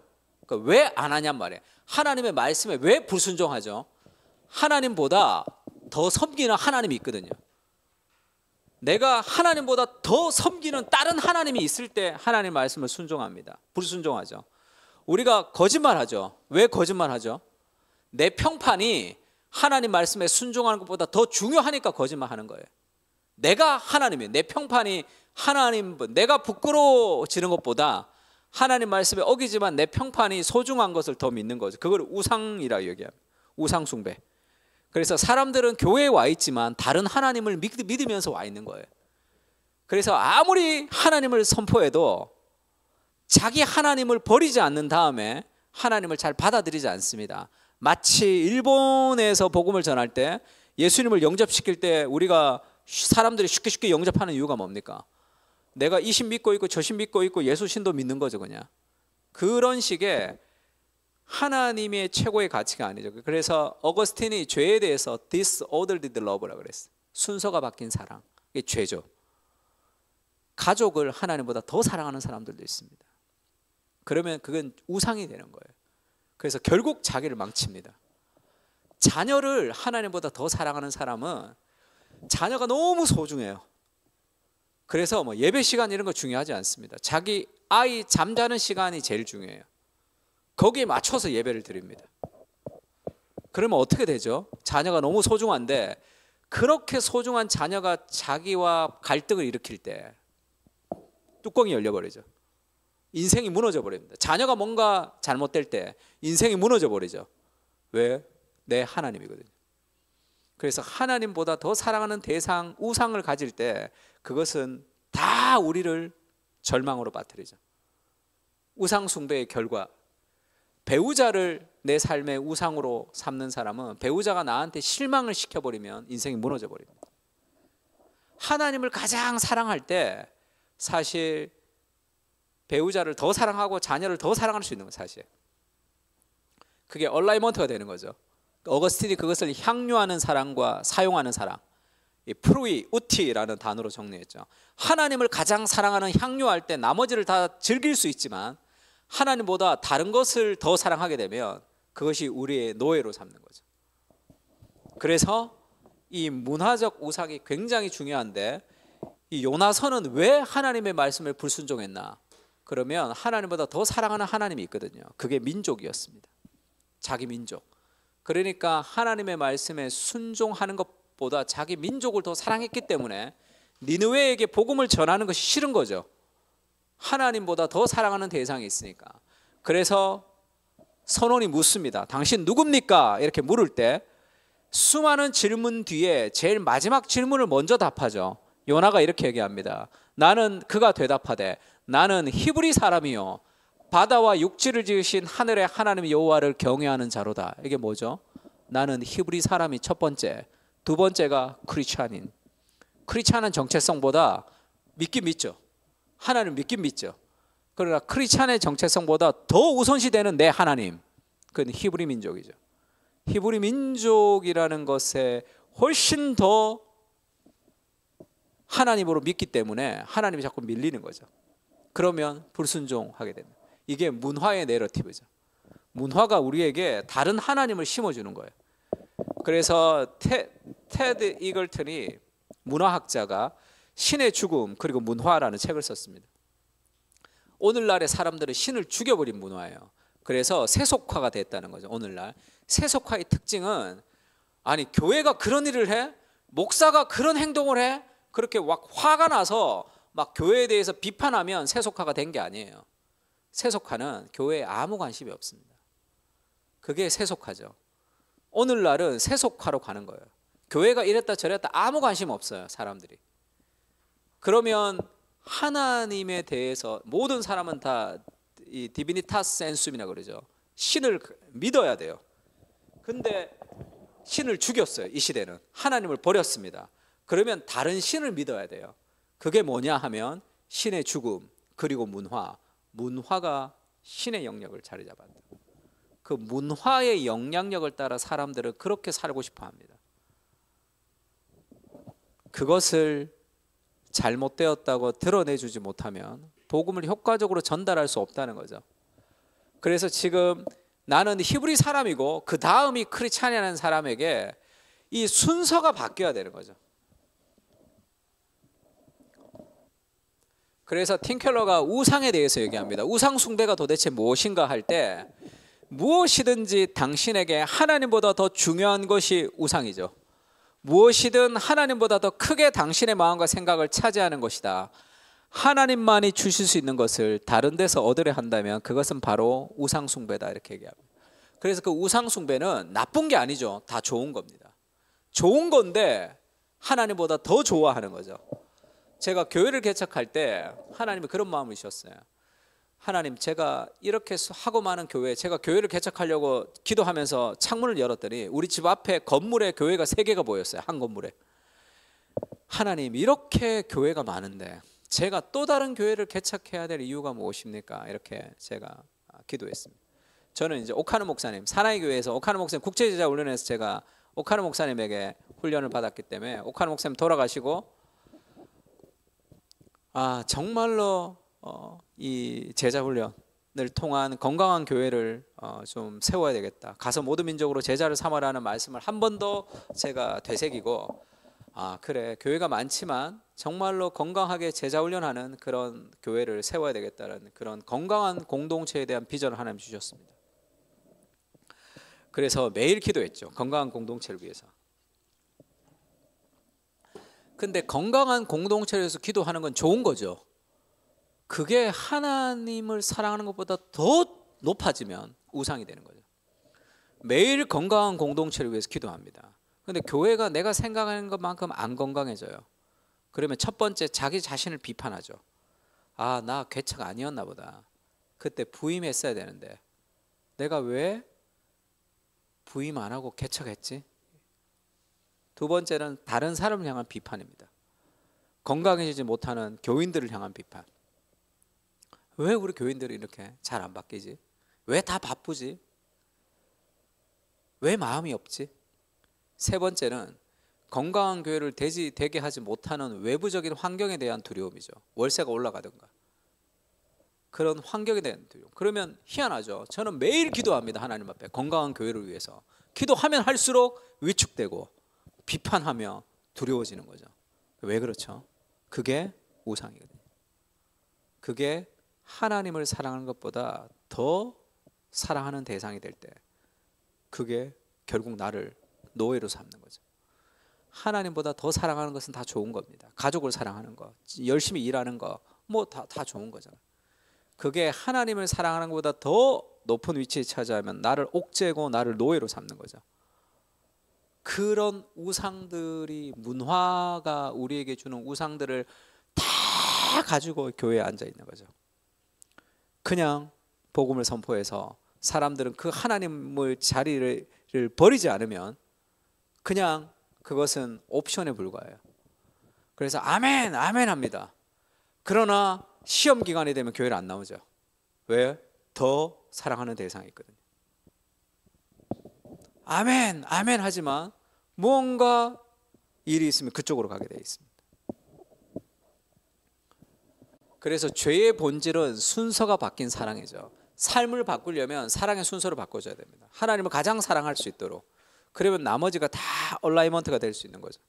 그러니까 왜 안 하냔 말이에요. 하나님의 말씀에 왜 불순종하죠? 하나님보다 더 섬기는 하나님이 있거든요. 내가 하나님보다 더 섬기는 다른 하나님이 있을 때 하나님 말씀을 순종합니다. 불순종하죠. 우리가 거짓말하죠. 왜 거짓말하죠? 내 평판이 하나님 말씀에 순종하는 것보다 더 중요하니까 거짓말하는 거예요. 내가 하나님이에요. 내 평판이 하나님, 내가 부끄러워지는 것보다 하나님 말씀에 어기지만 내 평판이 소중한 것을 더 믿는 거죠. 그걸 우상이라 얘기합니다. 우상 숭배. 그래서 사람들은 교회에 와 있지만 다른 하나님을 믿으면서 와 있는 거예요. 그래서 아무리 하나님을 선포해도 자기 하나님을 버리지 않는 다음에 하나님을 잘 받아들이지 않습니다. 마치 일본에서 복음을 전할 때 예수님을 영접시킬 때 우리가 사람들이 쉽게 영접하는 이유가 뭡니까? 내가 이 신 믿고 있고 저 신 믿고 있고 예수 신도 믿는 거죠, 그냥. 그런 식의 하나님의 최고의 가치가 아니죠. 그래서 어거스틴이 죄에 대해서 disordered love라고 그랬어요. 순서가 바뀐 사랑. 이게 죄죠. 가족을 하나님보다 더 사랑하는 사람들도 있습니다. 그러면 그건 우상이 되는 거예요. 그래서 결국 자기를 망칩니다. 자녀를 하나님보다 더 사랑하는 사람은 자녀가 너무 소중해요. 그래서 뭐 예배 시간 이런 거 중요하지 않습니다. 자기 아이 잠자는 시간이 제일 중요해요. 거기에 맞춰서 예배를 드립니다. 그러면 어떻게 되죠? 자녀가 너무 소중한데 그렇게 소중한 자녀가 자기와 갈등을 일으킬 때 뚜껑이 열려버리죠. 인생이 무너져 버립니다. 자녀가 뭔가 잘못될 때 인생이 무너져 버리죠. 왜? 내 하나님이거든요. 그래서 하나님보다 더 사랑하는 대상, 우상을 가질 때 그것은 다 우리를 절망으로 빠뜨리죠. 우상 숭배의 결과, 배우자를 내 삶의 우상으로 삼는 사람은 배우자가 나한테 실망을 시켜버리면 인생이 무너져 버립니다. 하나님을 가장 사랑할 때 사실 배우자를 더 사랑하고 자녀를 더 사랑할 수 있는 건 사실 그게 얼라이먼트가 되는 거죠. 어거스틴이 그것을 향유하는 사랑과 사용하는 사랑, 이 프루이 우티라는 단어로 정리했죠. 하나님을 가장 사랑하는 향유할 때 나머지를 다 즐길 수 있지만 하나님보다 다른 것을 더 사랑하게 되면 그것이 우리의 노예로 삼는 거죠. 그래서 이 문화적 우상이 굉장히 중요한데 이 요나서는 왜 하나님의 말씀을 불순종했나? 그러면 하나님보다 더 사랑하는 하나님이 있거든요. 그게 민족이었습니다. 자기 민족. 그러니까 하나님의 말씀에 순종하는 것보다 자기 민족을 더 사랑했기 때문에 니느웨에게 복음을 전하는 것이 싫은 거죠. 하나님보다 더 사랑하는 대상이 있으니까. 그래서 선원이 묻습니다. 당신 누굽니까? 이렇게 물을 때 수많은 질문 뒤에 제일 마지막 질문을 먼저 답하죠. 요나가 이렇게 얘기합니다. 나는 그가 대답하되 나는 히브리 사람이요 바다와 육지를 지으신 하늘의 하나님 여호와를 경외하는 자로다. 이게 뭐죠? 나는 히브리 사람이 첫 번째, 두 번째가 크리스찬인. 크리스찬은 정체성보다 믿긴 믿죠. 하나님 믿긴 믿죠. 그러나 크리스찬의 정체성보다 더 우선시되는 내 하나님, 그건 히브리 민족이죠. 히브리 민족이라는 것에 훨씬 더 하나님으로 믿기 때문에 하나님이 자꾸 밀리는 거죠. 그러면 불순종하게 됩니다. 이게 문화의 내러티브죠. 문화가 우리에게 다른 하나님을 심어주는 거예요. 그래서 테드 이글턴이 문화학자가 신의 죽음 그리고 문화라는 책을 썼습니다. 오늘날의 사람들은 신을 죽여버린 문화예요. 그래서 세속화가 됐다는 거죠. 오늘날 세속화의 특징은 아니 교회가 그런 일을 해? 목사가 그런 행동을 해? 그렇게 막 화가 나서 막 교회에 대해서 비판하면 세속화가 된 게 아니에요. 세속화는 교회에 아무 관심이 없습니다. 그게 세속화죠. 오늘날은 세속화로 가는 거예요. 교회가 이랬다 저랬다 아무 관심 없어요. 사람들이. 그러면 하나님에 대해서 모든 사람은 다 이 디비니타스 센숨이라 그러죠. 신을 믿어야 돼요. 근데 신을 죽였어요. 이 시대는 하나님을 버렸습니다. 그러면 다른 신을 믿어야 돼요. 그게 뭐냐 하면 신의 죽음 그리고 문화가 신의 영역을 자리 잡았다. 그 문화의 영향력을 따라 사람들은 그렇게 살고 싶어 합니다. 그것을 잘못되었다고 드러내주지 못하면 복음을 효과적으로 전달할 수 없다는 거죠. 그래서 지금 나는 히브리 사람이고 그 다음이 크리스찬이라는 사람에게 이 순서가 바뀌어야 되는 거죠. 그래서 팀켈러가 우상에 대해서 얘기합니다. 우상 숭배가 도대체 무엇인가 할 때 무엇이든지 당신에게 하나님보다 더 중요한 것이 우상이죠. 무엇이든 하나님보다 더 크게 당신의 마음과 생각을 차지하는 것이다. 하나님만이 주실 수 있는 것을 다른 데서 얻으려 한다면 그것은 바로 우상 숭배다 이렇게 얘기합니다. 그래서 그 우상 숭배는 나쁜 게 아니죠. 다 좋은 겁니다. 좋은 건데 하나님보다 더 좋아하는 거죠. 제가 교회를 개척할 때 하나님이 그런 마음을 주셨어요. 하나님, 제가 이렇게 하고 많은 교회, 제가 교회를 개척하려고 기도하면서 창문을 열었더니 우리 집 앞에 건물에 교회가 3개가 보였어요. 한 건물에. 하나님, 이렇게 교회가 많은데 제가 또 다른 교회를 개척해야 될 이유가 무엇입니까? 이렇게 제가 기도했습니다. 저는 이제 오카노 목사님, 사나이 교회에서 오카노 목사님 국제제자 훈련에서 제가 오카노 목사님에게 훈련을 받았기 때문에 오카노 목사님 돌아가시고 정말로 이 제자 훈련을 통한 건강한 교회를 좀 세워야 되겠다. 가서 모든 민족으로 제자를 삼아라는 말씀을 한 번 더 제가 되새기고 그래, 교회가 많지만 정말로 건강하게 제자 훈련하는 그런 교회를 세워야 되겠다는 그런 건강한 공동체에 대한 비전을 하나님 주셨습니다. 그래서 매일 기도했죠. 건강한 공동체를 위해서. 근데 건강한 공동체에서 기도하는 건 좋은 거죠. 그게 하나님을 사랑하는 것보다 더 높아지면 우상이 되는 거죠. 매일 건강한 공동체를 위해서 기도합니다. 그런데 교회가 내가 생각하는 것만큼 안 건강해져요. 그러면 첫 번째 자기 자신을 비판하죠. 아, 나 개척 아니었나 보다. 그때 부임했어야 되는데 내가 왜 부임 안 하고 개척했지? 두 번째는 다른 사람을 향한 비판입니다. 건강해지지 못하는 교인들을 향한 비판. 왜 우리 교인들이 이렇게 잘 안 바뀌지? 왜 다 바쁘지? 왜 마음이 없지? 세 번째는 건강한 교회를 되게 하지 못하는 외부적인 환경에 대한 두려움이죠. 월세가 올라가든가 그런 환경에 대한 두려움. 그러면 희한하죠. 저는 매일 기도합니다. 하나님 앞에 건강한 교회를 위해서. 기도하면 할수록 위축되고 비판하며 두려워지는 거죠. 왜 그렇죠? 그게 우상이거든요. 그게 하나님을 사랑하는 것보다 더 사랑하는 대상이 될 때 그게 결국 나를 노예로 삼는 거죠. 하나님보다 더 사랑하는 것은 다 좋은 겁니다. 가족을 사랑하는 거, 열심히 일하는 거, 뭐 다 좋은 거잖아요. 그게 하나님을 사랑하는 것보다 더 높은 위치에 차지하면 나를 옥죄고 나를 노예로 삼는 거죠. 그런 우상들이, 문화가 우리에게 주는 우상들을 다 가지고 교회에 앉아 있는 거죠. 그냥 복음을 선포해서 사람들은 그 하나님의 자리를 버리지 않으면 그냥 그것은 옵션에 불과해요. 그래서 아멘 아멘 합니다. 그러나 시험 기간이 되면 교회를 안 나오죠. 왜? 더 사랑하는 대상이 있거든요. 아멘 아멘 하지만 무언가 일이 있으면 그쪽으로 가게 되어 있습니다. 그래서 죄의 본질은 순서가 바뀐 사랑이죠. 삶을 바꾸려면 사랑의 순서를 바꿔줘야 됩니다. 하나님을 가장 사랑할 수 있도록. 그러면 나머지가 다 얼라이먼트가 될 수 있는 거죠.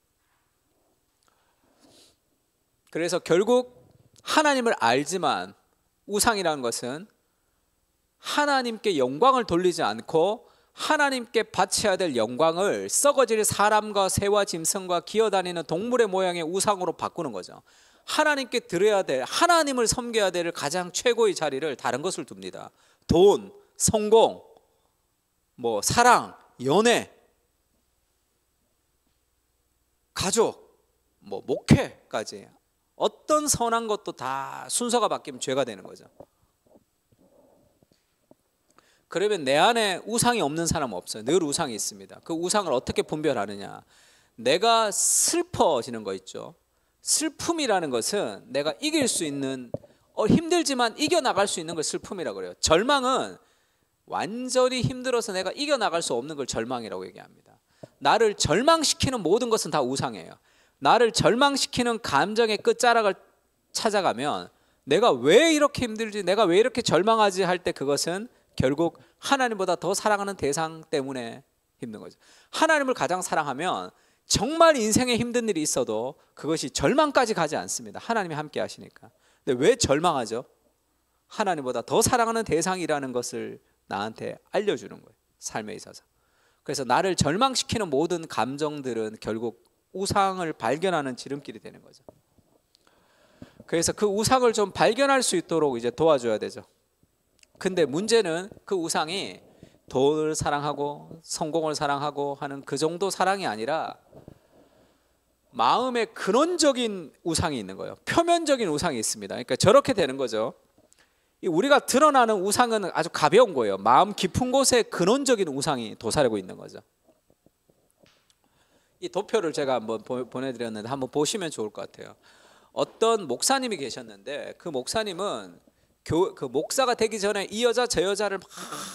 그래서 결국 하나님을 알지만 우상이라는 것은 하나님께 영광을 돌리지 않고 하나님께 바쳐야 될 영광을 썩어질 사람과 새와 짐승과 기어다니는 동물의 모양의 우상으로 바꾸는 거죠. 하나님께 드려야 될, 하나님을 섬겨야 될 가장 최고의 자리를 다른 것을 둡니다. 돈, 성공, 뭐 사랑, 연애, 가족, 뭐 목회까지 어떤 선한 것도 다 순서가 바뀌면 죄가 되는 거죠. 그러면 내 안에 우상이 없는 사람은 없어요. 늘 우상이 있습니다. 그 우상을 어떻게 분별하느냐? 내가 슬퍼지는 거 있죠. 슬픔이라는 것은 내가 이길 수 있는, 힘들지만 이겨나갈 수 있는 걸 슬픔이라고 그래요. 절망은 완전히 힘들어서 내가 이겨나갈 수 없는 걸 절망이라고 얘기합니다. 나를 절망시키는 모든 것은 다 우상이에요. 나를 절망시키는 감정의 끝자락을 찾아가면 내가 왜 이렇게 힘들지, 내가 왜 이렇게 절망하지 할 때 그것은 결국 하나님보다 더 사랑하는 대상 때문에 힘든 거죠. 하나님을 가장 사랑하면 정말 인생에 힘든 일이 있어도 그것이 절망까지 가지 않습니다. 하나님이 함께 하시니까. 근데 왜 절망하죠? 하나님보다 더 사랑하는 대상이라는 것을 나한테 알려주는 거예요. 삶에 있어서. 그래서 나를 절망시키는 모든 감정들은 결국 우상을 발견하는 지름길이 되는 거죠. 그래서 그 우상을 좀 발견할 수 있도록 이제 도와줘야 되죠. 근데 문제는 그 우상이 돈을 사랑하고 성공을 사랑하고 하는 그 정도 사랑이 아니라 마음의 근원적인 우상이 있는 거예요. 표면적인 우상이 있습니다. 그러니까 저렇게 되는 거죠. 우리가 드러나는 우상은 아주 가벼운 거예요. 마음 깊은 곳에 근원적인 우상이 도사리고 있는 거죠. 이 도표를 제가 한번 보내드렸는데 한번 보시면 좋을 것 같아요. 어떤 목사님이 계셨는데 그 목사님은 그 목사가 되기 전에 이 여자 저 여자를 막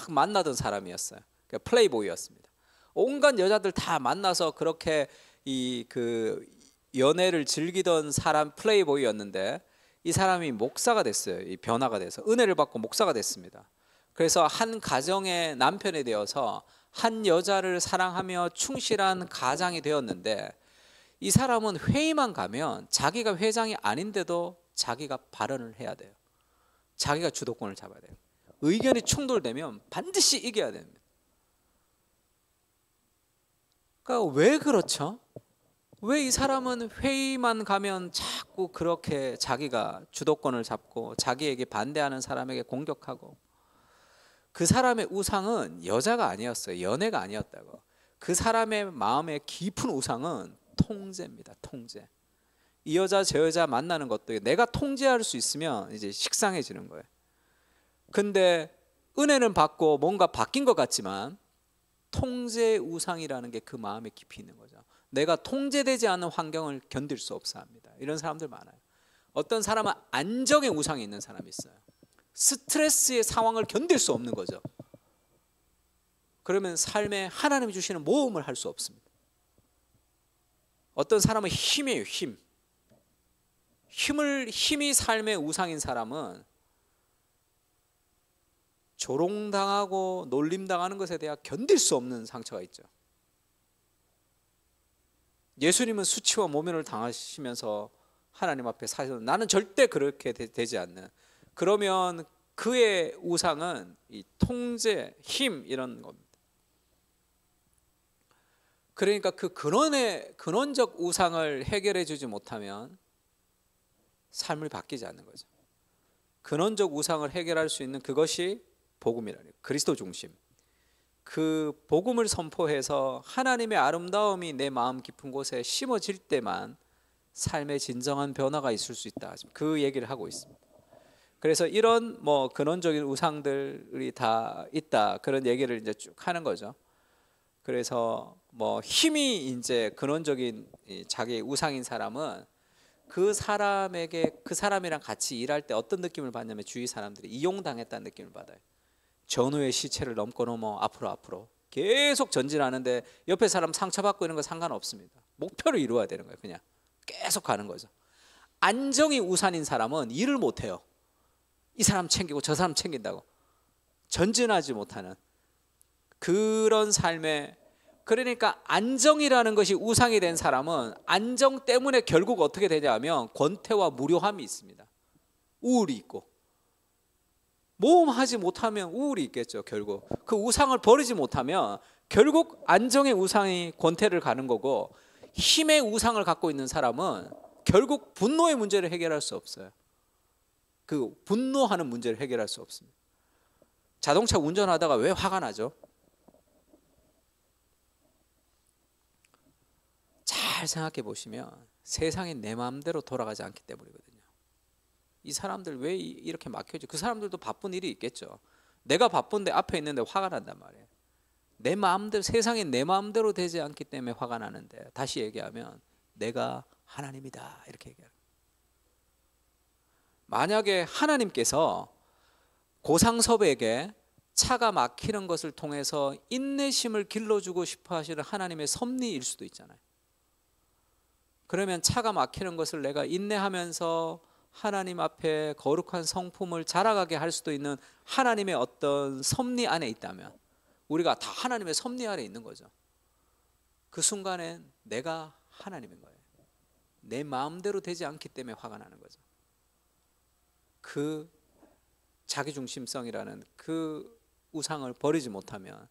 만나던 사람이었어요. 그러니까 플레이보이였습니다. 온갖 여자들 다 만나서 그렇게 그 연애를 즐기던 사람 플레이보이였는데 이 사람이 목사가 됐어요. 이 변화가 돼서 은혜를 받고 목사가 됐습니다. 그래서 한 가정의 남편이 되어서 한 여자를 사랑하며 충실한 가장이 되었는데 이 사람은 회의만 가면 자기가 회장이 아닌데도 자기가 발언을 해야 돼요. 자기가 주도권을 잡아야 돼요. 의견이 충돌되면 반드시 이겨야 됩니다. 그러니까 왜 그렇죠? 왜 이 사람은 회의만 가면 자꾸 그렇게 자기가 주도권을 잡고 자기에게 반대하는 사람에게 공격하고, 그 사람의 우상은 여자가 아니었어요. 연애가 아니었다고. 그 사람의 마음의 깊은 우상은 통제입니다. 통제. 이 여자 저 여자 만나는 것도 내가 통제할 수 있으면 이제 식상해지는 거예요. 근데 은혜는 받고 뭔가 바뀐 것 같지만 통제 우상이라는 게 그 마음에 깊이 있는 거죠. 내가 통제되지 않는 환경을 견딜 수 없어 합니다. 이런 사람들 많아요. 어떤 사람은 안정의 우상이 있는 사람이 있어요. 스트레스의 상황을 견딜 수 없는 거죠. 그러면 삶에 하나님이 주시는 모험을 할 수 없습니다. 어떤 사람은 힘이에요. 힘이 삶의 우상인 사람은 조롱당하고 놀림당하는 것에 대해 견딜 수 없는 상처가 있죠. 예수님은 수치와 모면을 당하시면서 하나님 앞에 사셔서 나는 절대 그렇게 되지 않는, 그러면 그의 우상은 이 통제, 힘 이런 겁니다. 그러니까 그 근원적 우상을 해결해 주지 못하면 삶을 바뀌지 않는 거죠. 근원적 우상을 해결할 수 있는 그것이 복음이라는, 그리스도 중심. 그 복음을 선포해서 하나님의 아름다움이 내 마음 깊은 곳에 심어질 때만 삶의 진정한 변화가 있을 수 있다. 그 얘기를 하고 있습니다. 그래서 이런 근원적인 우상들이 다 있다, 그런 얘기를 이제 쭉 하는 거죠. 그래서 힘이 이제 근원적인 자기의 우상인 사람은 그 사람에게, 그 사람이랑 같이 일할 때 어떤 느낌을 받냐면 주위 사람들이 이용당했다는 느낌을 받아요. 전우의 시체를 넘어 앞으로 계속 전진하는데 옆에 사람 상처받고 이런 거 상관없습니다. 목표를 이루어야 되는 거예요. 그냥 계속 가는 거죠. 안정이 우선인 사람은 일을 못해요. 이 사람 챙기고 저 사람 챙긴다고 전진하지 못하는 그런 삶에, 그러니까 안정이라는 것이 우상이 된 사람은 안정 때문에 결국 어떻게 되냐면 권태와 무료함이 있습니다. 우울이 있고, 모험하지 못하면 우울이 있겠죠. 결국 그 우상을 버리지 못하면 결국 안정의 우상이 권태를 가는 거고, 힘의 우상을 갖고 있는 사람은 결국 분노의 문제를 해결할 수 없어요. 그 분노하는 문제를 해결할 수 없습니다. 자동차 운전하다가 왜 화가 나죠? 잘 생각해 보시면 세상이 내 마음대로 돌아가지 않기 때문이거든요. 이 사람들 왜 이렇게 막혀지? 그 사람들도 바쁜 일이 있겠죠. 내가 바쁜데 앞에 있는데 화가 난단 말이에요. 내 마음대로, 세상이 내 마음대로 되지 않기 때문에 화가 나는데, 다시 얘기하면 내가 하나님이다 이렇게 얘기해요. 만약에 하나님께서 고상섭에게 차가 막히는 것을 통해서 인내심을 길러주고 싶어 하시는 하나님의 섭리일 수도 있잖아요. 그러면 차가 막히는 것을 내가 인내하면서 하나님 앞에 거룩한 성품을 자라가게 할 수도 있는 하나님의 어떤 섭리 안에 있다면, 우리가 다 하나님의 섭리 아래 있는 거죠. 그 순간엔 내가 하나님인 거예요. 내 마음대로 되지 않기 때문에 화가 나는 거죠. 그 자기중심성이라는 그 우상을 버리지 못하면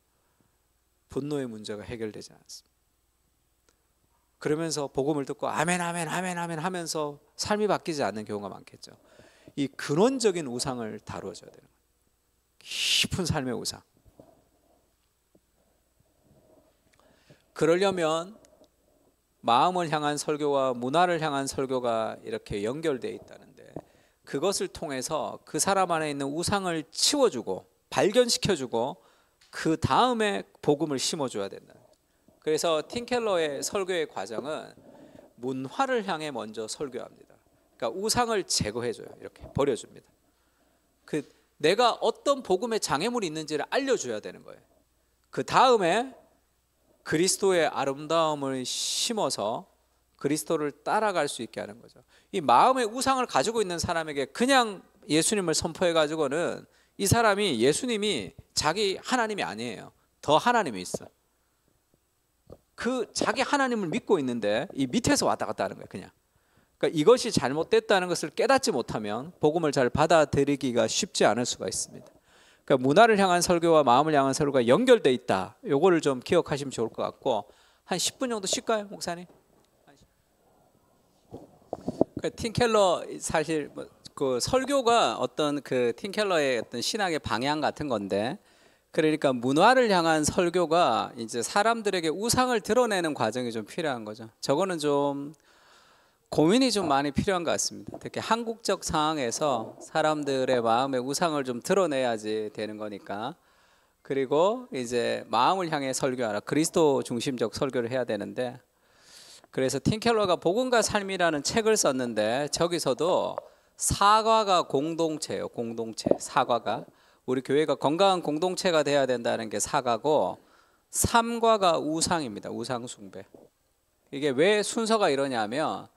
분노의 문제가 해결되지 않습니다. 그러면서 복음을 듣고 아멘 아멘 아멘 아멘 하면서 삶이 바뀌지 않는 경우가 많겠죠. 이 근원적인 우상을 다루어줘야 되는 거예요. 깊은 삶의 우상. 그러려면 마음을 향한 설교와 문화를 향한 설교가 이렇게 연결되어 있다는데, 그것을 통해서 그 사람 안에 있는 우상을 치워주고 발견시켜주고 그 다음에 복음을 심어줘야 된다. 그래서 팀 켈러의 설교의 과정은 문화를 향해 먼저 설교합니다. 그러니까 우상을 제거해줘요. 이렇게 버려줍니다. 내가 어떤 복음의 장애물이 있는지를 알려줘야 되는 거예요. 그 다음에 그리스도의 아름다움을 심어서 그리스도를 따라갈 수 있게 하는 거죠. 이 마음의 우상을 가지고 있는 사람에게 그냥 예수님을 선포해 가지고는 이 사람이 예수님이 자기 하나님이 아니에요. 더 하나님이 있어. 그 자기 하나님을 믿고 있는데 이 밑에서 왔다 갔다 하는 거예요. 그냥. 그러니까 이것이 잘못됐다는 것을 깨닫지 못하면 복음을 잘 받아들이기가 쉽지 않을 수가 있습니다. 그러니까 문화를 향한 설교와 마음을 향한 설교가 연결돼 있다. 요거를 좀 기억하시면 좋을 것 같고, 한 10분 정도 쉴까요, 목사님? 틴 켈러 사실 그 설교가 어떤 그 틴 켈러의 어떤 신학의 방향 같은 건데, 그러니까 문화를 향한 설교가 이제 사람들에게 우상을 드러내는 과정이 좀 필요한 거죠. 저거는 좀 고민이 좀 많이 필요한 것 같습니다. 특히 한국적 상황에서 사람들의 마음의 우상을 좀 드러내야지 되는 거니까. 그리고 이제 마음을 향해 설교하라, 그리스도 중심적 설교를 해야 되는데, 그래서 틴 켈러가 복음과 삶이라는 책을 썼는데 저기서도 사과가 공동체예요. 공동체. 사과가 우리 교회가 건강한 공동체가 돼야 된다는 게 사과고, 삼과가 우상입니다. 우상 숭배. 이게 왜 순서가 이러냐면,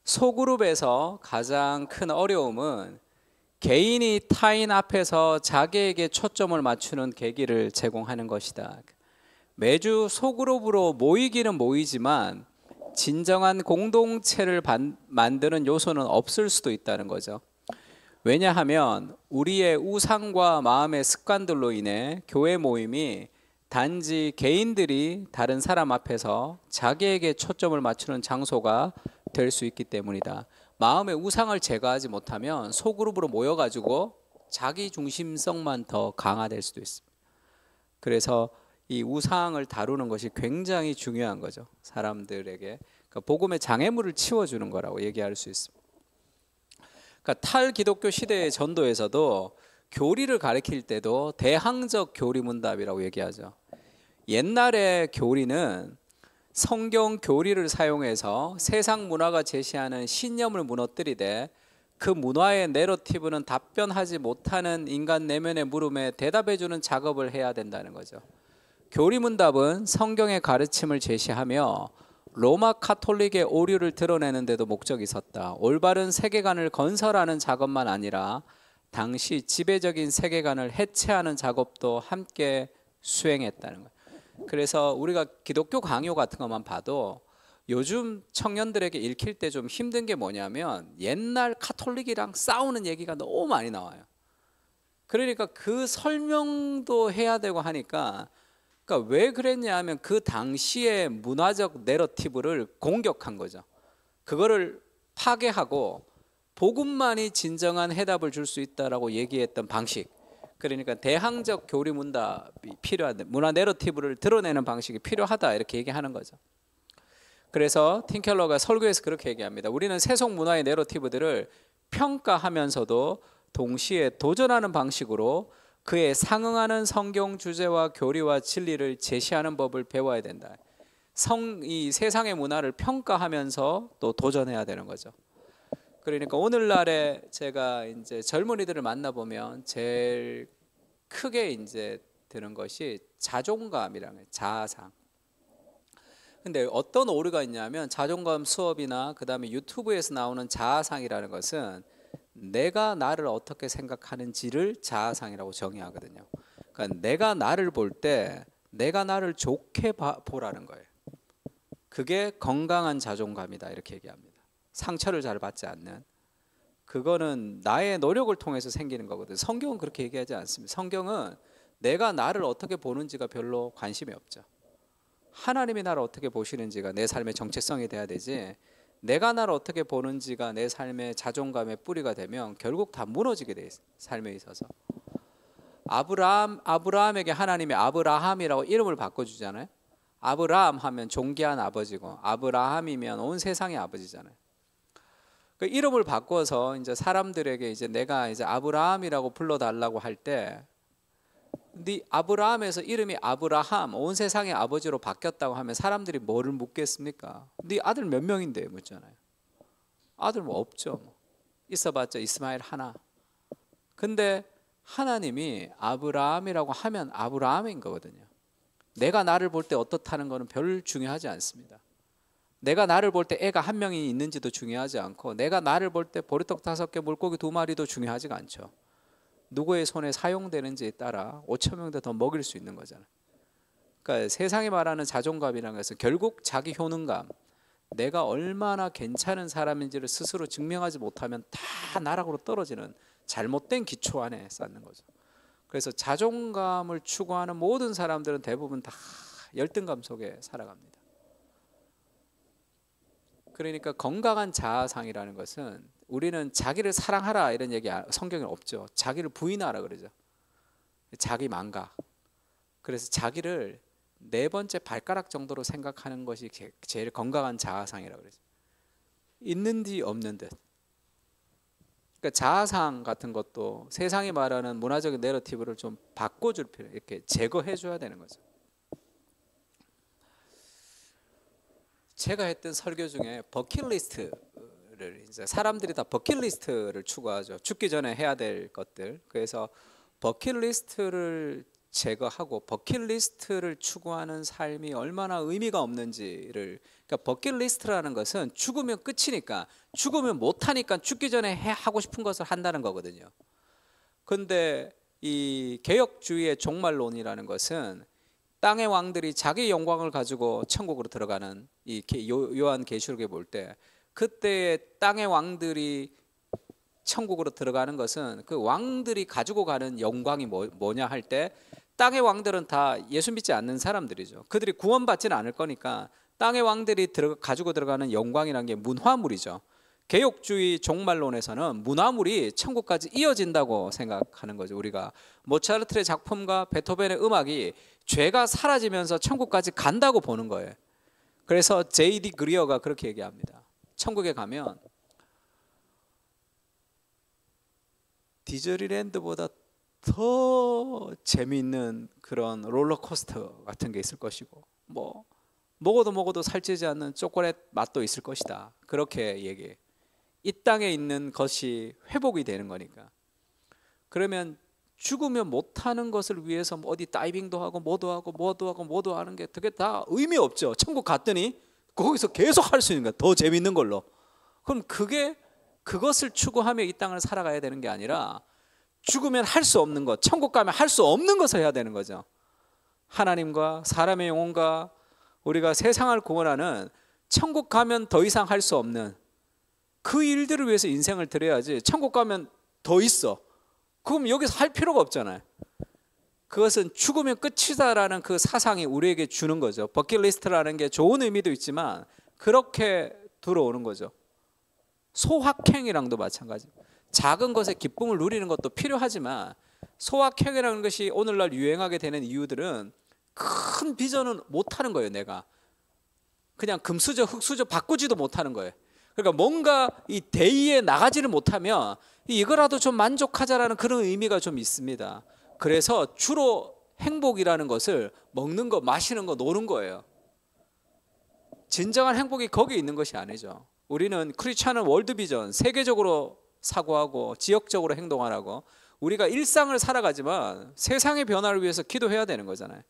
소그룹에서 가장 큰 어려움은 개인이 타인 앞에서 자기에게 초점을 맞추는 계기를 제공하는 것이다. 매주 소그룹으로 모이기는 모이지만 진정한 공동체를 만드는 요소는 없을 수도 있다는 거죠. 왜냐하면 우리의 우상과 마음의 습관들로 인해 교회 모임이 단지 개인들이 다른 사람 앞에서 자기에게 초점을 맞추는 장소가 될 수 있기 때문이다. 마음의 우상을 제거하지 못하면 소그룹으로 모여가지고 자기 중심성만 더 강화될 수도 있습니다. 그래서 이 우상을 다루는 것이 굉장히 중요한 거죠. 사람들에게. 그러니까 복음의 장애물을 치워주는 거라고 얘기할 수 있습니다. 그러니까 탈기독교 시대의 전도에서도 교리를 가르칠 때도 대항적 교리 문답이라고 얘기하죠. 옛날의 교리는 성경 교리를 사용해서 세상 문화가 제시하는 신념을 무너뜨리되, 그 문화의 내러티브는 답변하지 못하는 인간 내면의 물음에 대답해주는 작업을 해야 된다는 거죠. 교리문답은 성경의 가르침을 제시하며 로마 카톨릭의 오류를 드러내는 데도 목적이 있었다. 올바른 세계관을 건설하는 작업만 아니라 당시 지배적인 세계관을 해체하는 작업도 함께 수행했다는 거예요. 그래서 우리가 기독교 강요 같은 것만 봐도 요즘 청년들에게 읽힐 때 좀 힘든 게 뭐냐면, 옛날 카톨릭이랑 싸우는 얘기가 너무 많이 나와요. 그러니까 그 설명도 해야 되고 하니까, 그러니까 왜 그랬냐 하면 그 당시의 문화적 내러티브를 공격한 거죠. 그거를 파괴하고 복음만이 진정한 해답을 줄 수 있다라고 얘기했던 방식. 그러니까 대항적 교리 문답이 필요하다. 문화 내러티브를 드러내는 방식이 필요하다, 이렇게 얘기하는 거죠. 그래서 틴 켈러가 설교에서 그렇게 얘기합니다. 우리는 세속 문화의 내러티브들을 평가하면서도 동시에 도전하는 방식으로 그에 상응하는 성경 주제와 교리와 진리를 제시하는 법을 배워야 된다. 이 세상의 문화를 평가하면서 또 도전해야 되는 거죠. 그러니까 오늘날에 제가 이제 젊은이들을 만나보면 제일 크게 이제 드는 것이 자존감이라는 거예요. 자아상. 근데 어떤 오류가 있냐면, 자존감 수업이나 그다음에 유튜브에서 나오는 자아상이라는 것은 내가 나를 어떻게 생각하는지를 자아상이라고 정의하거든요. 그러니까 내가 나를 볼 때 내가 나를 좋게 보라는 거예요. 그게 건강한 자존감이다, 이렇게 얘기합니다. 상처를 잘 받지 않는. 그거는 나의 노력을 통해서 생기는 거거든요. 성경은 그렇게 얘기하지 않습니다. 성경은 내가 나를 어떻게 보는지가 별로 관심이 없죠. 하나님이 나를 어떻게 보시는지가 내 삶의 정체성이 돼야 되지, 내가 나를 어떻게 보는지가 내 삶의 자존감의 뿌리가 되면 결국 다 무너지게 돼 있어요. 삶에 있어서. 아브라함에게 하나님이 아브라함이라고 이름을 바꿔주잖아요. 아브라함 하면 존귀한 아버지고, 아브라함이면 온 세상의 아버지잖아요. 그 이름을 바꿔서 이제 사람들에게 이제 내가 이제 아브라함이라고 불러달라고 할 때, 네 아브라함에서 이름이 아브라함, 온 세상의 아버지로 바뀌었다고 하면 사람들이 뭐를 묻겠습니까? 네 아들 몇 명인데 묻잖아요. 아들 뭐 없죠. 있어봤자 이스마엘 하나. 근데 하나님이 아브라함이라고 하면 아브라함인 거거든요. 내가 나를 볼 때 어떻다는 거는 별 중요하지 않습니다. 내가 나를 볼 때 애가 한 명이 있는지도 중요하지 않고, 내가 나를 볼 때 보리떡 5개 물고기 2마리도 중요하지가 않죠. 누구의 손에 사용되는지에 따라 5천 명도 더 먹일 수 있는 거잖아요. 그러니까 세상이 말하는 자존감이라는 것은 결국 자기 효능감, 내가 얼마나 괜찮은 사람인지를 스스로 증명하지 못하면 다 나락으로 떨어지는 잘못된 기초 안에 쌓는 거죠. 그래서 자존감을 추구하는 모든 사람들은 대부분 다 열등감 속에 살아갑니다. 그러니까 건강한 자아상이라는 것은 우리는 자기를 사랑하라 이런 얘기 성경에 없죠. 자기를 부인하라 그러죠. 자기 망각. 그래서 자기를 네 번째 발가락 정도로 생각하는 것이 제일 건강한 자아상이라고 그러죠. 있는 듯 없는 듯. 그러니까 자아상 같은 것도 세상이 말하는 문화적인 내러티브를 좀 바꿔줄 필요, 이렇게 제거해줘야 되는 거죠. 제가 했던 설교 중에 버킷리스트를 이제 사람들이 다 버킷리스트를 추구하죠. 죽기 전에 해야 될 것들. 그래서 버킷리스트를 제거하고 버킷리스트를 추구하는 삶이 얼마나 의미가 없는지를, 그러니까 버킷리스트라는 것은 죽으면 끝이니까, 죽으면 못하니까 죽기 전에 하고 싶은 것을 한다는 거거든요. 그런데 이 개혁주의의 종말론이라는 것은 땅의 왕들이 자기 영광을 가지고 천국으로 들어가는, 이 요한계시록에 볼 때 그때 땅의 왕들이 천국으로 들어가는 것은 그 왕들이 가지고 가는 영광이 뭐냐 할 때, 땅의 왕들은 다 예수 믿지 않는 사람들이죠. 그들이 구원받지는 않을 거니까 땅의 왕들이 가지고 들어가는 영광이라는 게 문화물이죠. 개혁주의 종말론에서는 문화물이 천국까지 이어진다고 생각하는 거죠. 우리가 모차르트의 작품과 베토벤의 음악이 죄가 사라지면서 천국까지 간다고 보는 거예요. 그래서 J.D. 그리어가 그렇게 얘기합니다. 천국에 가면 디즈니랜드보다 더 재미있는 그런 롤러코스터 같은 게 있을 것이고, 뭐 먹어도 살찌지 않는 초콜릿 맛도 있을 것이다. 그렇게 얘기해. 이 땅에 있는 것이 회복이 되는 거니까. 그러면 죽으면 못하는 것을 위해서 어디 다이빙도 하고 뭐도 하는 게 되게 다 의미 없죠. 천국 갔더니 거기서 계속 할 수 있는 거야. 더 재밌는 걸로. 그럼 그것을 추구하며 이 땅을 살아가야 되는 게 아니라, 죽으면 할 수 없는 것, 천국 가면 할 수 없는 것을 해야 되는 거죠. 하나님과 사람의 영혼과 우리가 세상을 구원하는, 천국 가면 더 이상 할 수 없는 그 일들을 위해서 인생을 드려야지. 천국 가면 더 있어. 그럼 여기서 할 필요가 없잖아요. 그것은 죽으면 끝이다라는 그 사상이 우리에게 주는 거죠. 버킷리스트라는 게 좋은 의미도 있지만 그렇게 들어오는 거죠. 소확행이랑도 마찬가지. 작은 것의 기쁨을 누리는 것도 필요하지만 소확행이라는 것이 오늘날 유행하게 되는 이유들은 큰 비전은 못하는 거예요. 내가 그냥 금수저 흙수저 바꾸지도 못하는 거예요. 그러니까 뭔가 이 대의에 나가지를 못하면 이거라도 좀 만족하자라는 그런 의미가 좀 있습니다. 그래서 주로 행복이라는 것을 먹는 거, 마시는 거, 노는 거예요. 진정한 행복이 거기에 있는 것이 아니죠. 우리는 크리스찬은 월드비전, 세계적으로 사고하고 지역적으로 행동하라고, 우리가 일상을 살아가지만 세상의 변화를 위해서 기도해야 되는 거잖아요.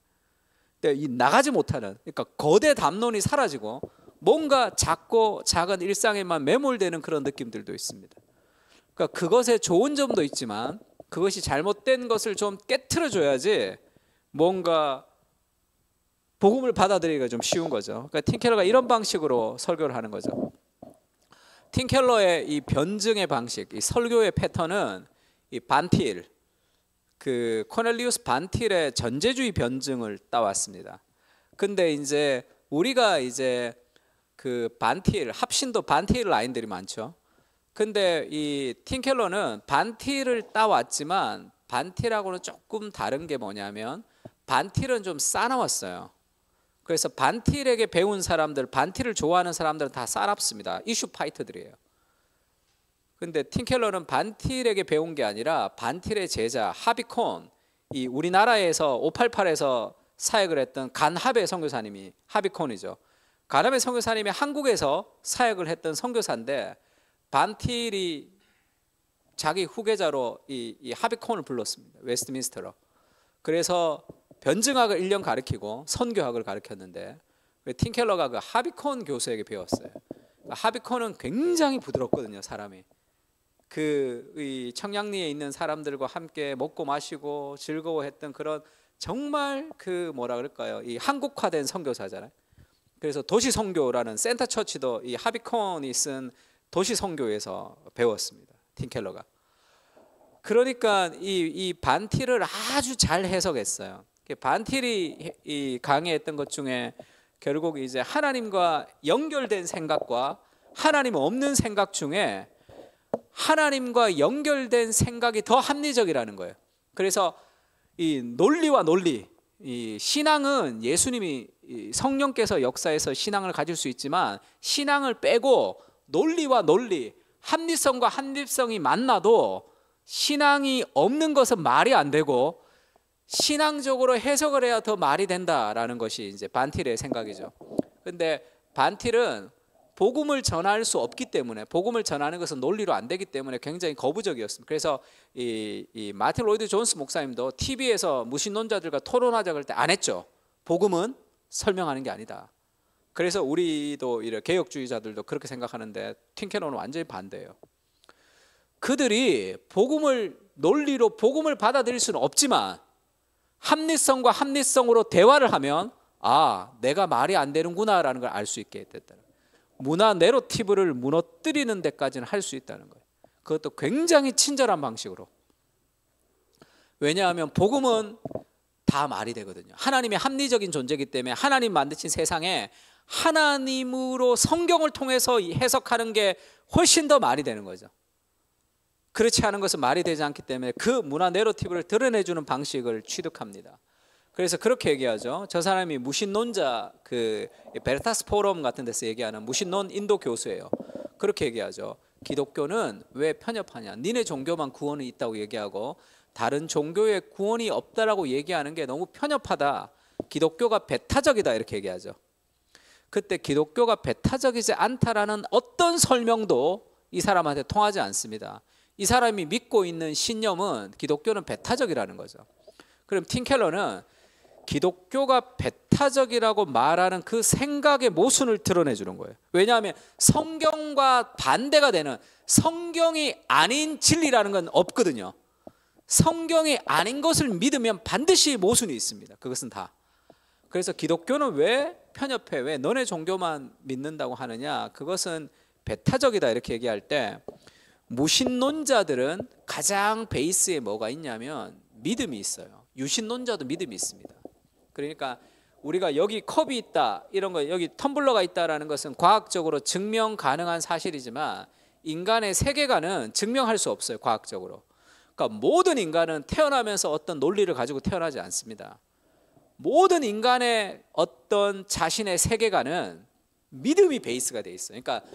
근데 이 나가지 못하는, 그러니까 거대 담론이 사라지고 뭔가 작고 작은 일상에만 매몰되는 그런 느낌들도 있습니다. 그러니까 그것에 좋은 점도 있지만 그것이 잘못된 것을 좀 깨트려 줘야지 뭔가 복음을 받아들이기가 좀 쉬운 거죠. 그러니까 팀 켈러가 이런 방식으로 설교를 하는 거죠. 팀 켈러의 이 변증의 방식, 이 설교의 패턴은 이 반틸, 그 코넬리우스 반틸의 전제주의 변증을 따왔습니다. 근데 이제 우리가 이제 그 반틸, 합신도 반틸 라인들이 많죠. 근데 이 팀 켈러는 반틸을 따왔지만 반틸하고는 조금 다른 게 뭐냐면, 반틸은 좀 싸나웠어요. 그래서 반틸에게 배운 사람들, 반틸을 좋아하는 사람들은 다 싸납습니다. 이슈 파이터들이에요. 근데 팀 켈러는 반틸에게 배운 게 아니라 반틸의 제자 하비콘, 이 우리나라에서 588에서 사역을 했던 간하베 선교사님이 하비콘이죠. 간하베 선교사님이 한국에서 사역을 했던 선교사인데 반틸이 자기 후계자로 이 하비콘을 불렀습니다. 웨스트민스터로. 그래서 변증학을 1년 가르치고 선교학을 가르쳤는데 팀 켈러가 그 하비콘 교수에게 배웠어요. 하비콘은 굉장히 부드럽거든요, 사람이. 이 청량리에 있는 사람들과 함께 먹고 마시고 즐거워했던 그런, 정말 그 뭐라 그럴까요? 이 한국화된 선교사잖아요. 그래서 도시 선교라는 센터 처치도 이 하비콘이 쓴 도시 선교에서 배웠습니다. 팀 켈러가. 그러니까 이 반틸을 아주 잘 해석했어요. 반틸이 이 강의했던 것 중에 결국 이제 하나님과 연결된 생각과 하나님 없는 생각 중에 하나님과 연결된 생각이 더 합리적이라는 거예요. 그래서 이 논리와 논리, 이 신앙은 예수님이 성령께서 역사에서 신앙을 가질 수 있지만 신앙을 빼고 논리와 논리, 합리성과 합리성이 만나도 신앙이 없는 것은 말이 안 되고 신앙적으로 해석을 해야 더 말이 된다라는 것이 이제 반틸의 생각이죠. 근데 반틸은 복음을 전할 수 없기 때문에, 복음을 전하는 것은 논리로 안 되기 때문에 굉장히 거부적이었습니다. 그래서 이 마틴 로이드 존스 목사님도 TV에서 무신론자들과 토론하자 그럴 때 안 했죠. 복음은 설명하는 게 아니다. 그래서 우리도 이런 개혁주의자들도 그렇게 생각하는데 틴켈러는 완전히 반대예요. 그들이 복음을 논리로 복음을 받아들일 수는 없지만 합리성과 합리성으로 대화를 하면 아, 내가 말이 안 되는구나라는 걸 알 수 있게 됐다는 거예요. 문화 내러티브를 무너뜨리는 데까지는 할 수 있다는 거예요. 그것도 굉장히 친절한 방식으로. 왜냐하면 복음은 다 말이 되거든요. 하나님이 합리적인 존재이기 때문에 하나님 만드신 세상에 하나님으로 성경을 통해서 해석하는 게 훨씬 더 말이 되는 거죠. 그렇지 않은 것은 말이 되지 않기 때문에 그 문화 내러티브를 드러내주는 방식을 취득합니다. 그래서 그렇게 얘기하죠. 저 사람이 무신론자, 그 베르타스 포럼 같은 데서 얘기하는 무신론 인도 교수예요. 그렇게 얘기하죠. 기독교는 왜 편협하냐? 니네 종교만 구원이 있다고 얘기하고 다른 종교에 구원이 없다라고 얘기하는 게 너무 편협하다. 기독교가 배타적이다 이렇게 얘기하죠. 그때 기독교가 배타적이지 않다라는 어떤 설명도 이 사람한테 통하지 않습니다. 이 사람이 믿고 있는 신념은 기독교는 배타적이라는 거죠. 그럼 틴켈러는 기독교가 배타적이라고 말하는 그 생각의 모순을 드러내 주는 거예요. 왜냐하면 성경과 반대가 되는, 성경이 아닌 진리라는 건 없거든요. 성경이 아닌 것을 믿으면 반드시 모순이 있습니다. 그것은 다. 그래서 기독교는 왜 편협해? 왜 너네 종교만 믿는다고 하느냐? 그것은 배타적이다 이렇게 얘기할 때 무신론자들은 가장 베이스에 뭐가 있냐면 믿음이 있어요. 유신론자도 믿음이 있습니다. 그러니까 우리가 여기 컵이 있다 이런 거, 여기 텀블러가 있다라는 것은 과학적으로 증명 가능한 사실이지만 인간의 세계관은 증명할 수 없어요. 과학적으로. 그러니까 모든 인간은 태어나면서 어떤 논리를 가지고 태어나지 않습니다. 모든 인간의 어떤 자신의 세계관은 믿음이 베이스가 돼 있어요. 그러니까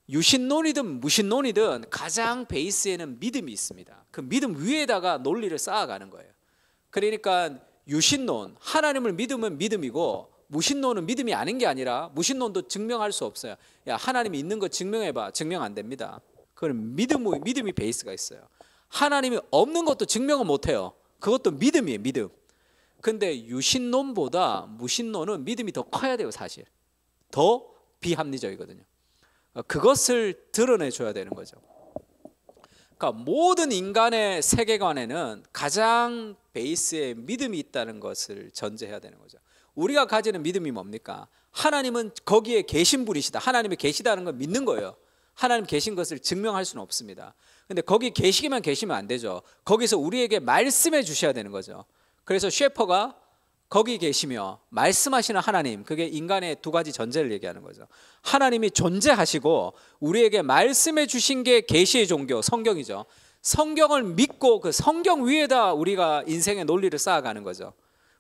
유신론이든 무신론이든 가장 베이스에는 믿음이 있습니다. 그 믿음 위에다가 논리를 쌓아가는 거예요. 그러니까 유신론, 하나님을 믿으면 믿음이고 무신론은 믿음이 아닌 게 아니라 무신론도 증명할 수 없어요. 야, 하나님이 있는 거 증명해봐. 증명 안 됩니다. 그건 믿음이 베이스가 있어요. 하나님이 없는 것도 증명은 못해요. 그것도 믿음이에요. 믿음. 근데 유신론보다 무신론은 믿음이 더 커야 돼요. 사실 더 비합리적이거든요. 그것을 드러내줘야 되는 거죠. 그러니까 모든 인간의 세계관에는 가장 베이스에 믿음이 있다는 것을 전제해야 되는 거죠. 우리가 가지는 믿음이 뭡니까? 하나님은 거기에 계신 분이시다. 하나님이 계시다는 걸 믿는 거예요. 하나님 계신 것을 증명할 수는 없습니다. 근데 거기 계시기만 계시면 안 되죠. 거기서 우리에게 말씀해 주셔야 되는 거죠. 그래서 셰퍼가 거기 계시며 말씀하시는 하나님, 그게 인간의 두 가지 전제를 얘기하는 거죠. 하나님이 존재하시고 우리에게 말씀해 주신 게 계시의 종교, 성경이죠. 성경을 믿고 그 성경 위에다 우리가 인생의 논리를 쌓아가는 거죠.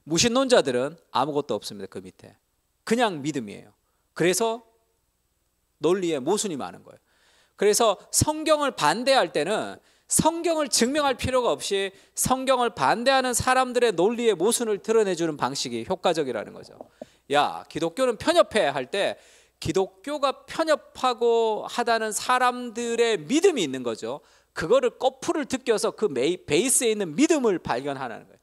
무신론자들은 아무것도 없습니다. 그 밑에 그냥 믿음이에요. 그래서 논리에 모순이 많은 거예요. 그래서 성경을 반대할 때는 성경을 증명할 필요가 없이 성경을 반대하는 사람들의 논리의 모순을 드러내주는 방식이 효과적이라는 거죠. 야, 기독교는 편협해 할 때 기독교가 편협하고 하다는 사람들의 믿음이 있는 거죠. 그거를 거풀을 듣겨서 그 베이스에 있는 믿음을 발견하는 거예요.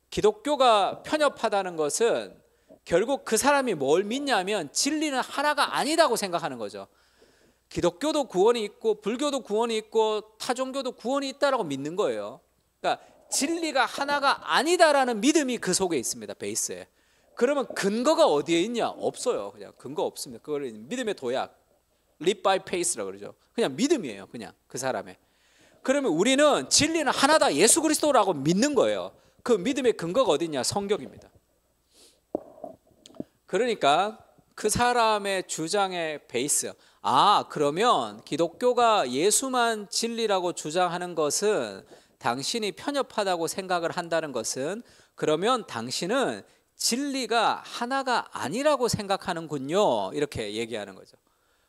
기독교가 편협하다는 것은 결국 그 사람이 뭘 믿냐면 진리는 하나가 아니다고 생각하는 거죠. 기독교도 구원이 있고 불교도 구원이 있고 타종교도 구원이 있다라고 믿는 거예요. 그러니까 진리가 하나가 아니다라는 믿음이 그 속에 있습니다. 베이스에. 그러면 근거가 어디에 있냐? 없어요. 그냥 근거 없습니다. 그걸 믿음의 도약, live by faith라고 그러죠. 그냥 믿음이에요. 그냥 그 사람의. 그러면 우리는 진리는 하나다, 예수 그리스도라고 믿는 거예요. 그 믿음의 근거가 어디냐? 성경입니다. 그러니까 그 사람의 주장의 베이스, 그러면 기독교가 예수만 진리라고 주장하는 것은 당신이 편협하다고 생각을 한다는 것은 그러면 당신은 진리가 하나가 아니라고 생각하는군요. 이렇게 얘기하는 거죠.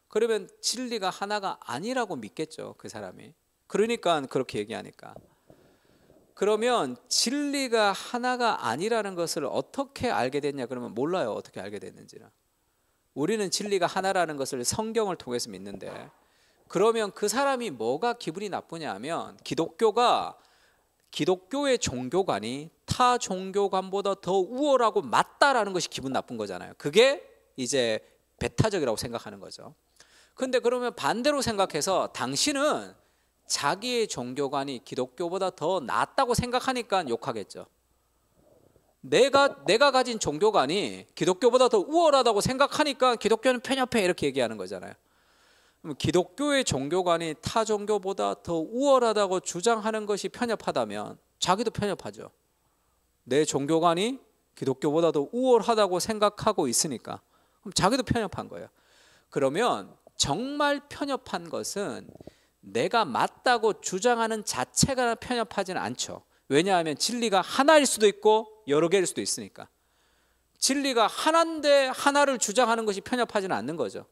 그러면 진리가 하나가 아니라고 믿겠죠, 그 사람이. 그러니까 그렇게 얘기하니까. 그러면 진리가 하나가 아니라는 것을 어떻게 알게 됐냐? 그러면 몰라요, 어떻게 알게 됐는지는. 우리는 진리가 하나라는 것을 성경을 통해서 믿는데, 그러면 그 사람이 뭐가 기분이 나쁘냐 하면 기독교의 종교관이 타 종교관보다 더 우월하고 맞다라는 것이 기분 나쁜 거잖아요. 그게 이제 배타적이라고 생각하는 거죠. 근데 그러면 반대로 생각해서 당신은 자기의 종교관이 기독교보다 더 낫다고 생각하니까 욕하겠죠. 내가 가진 종교관이 기독교보다 더 우월하다고 생각하니까 기독교는 편협해 이렇게 얘기하는 거잖아요. 그럼 기독교의 종교관이 타 종교보다 더 우월하다고 주장하는 것이 편협하다면 자기도 편협하죠. 내 종교관이 기독교보다 더 우월하다고 생각하고 있으니까 그럼 자기도 편협한 거예요. 그러면 정말 편협한 것은 내가 맞다고 주장하는 자체가 편협하지는 않죠. 왜냐하면 진리가 하나일 수도 있고 여러 개일 수도 있으니까. 진리가 하나인데 하나를 주장하는 것이 편협하지는 않는 거죠.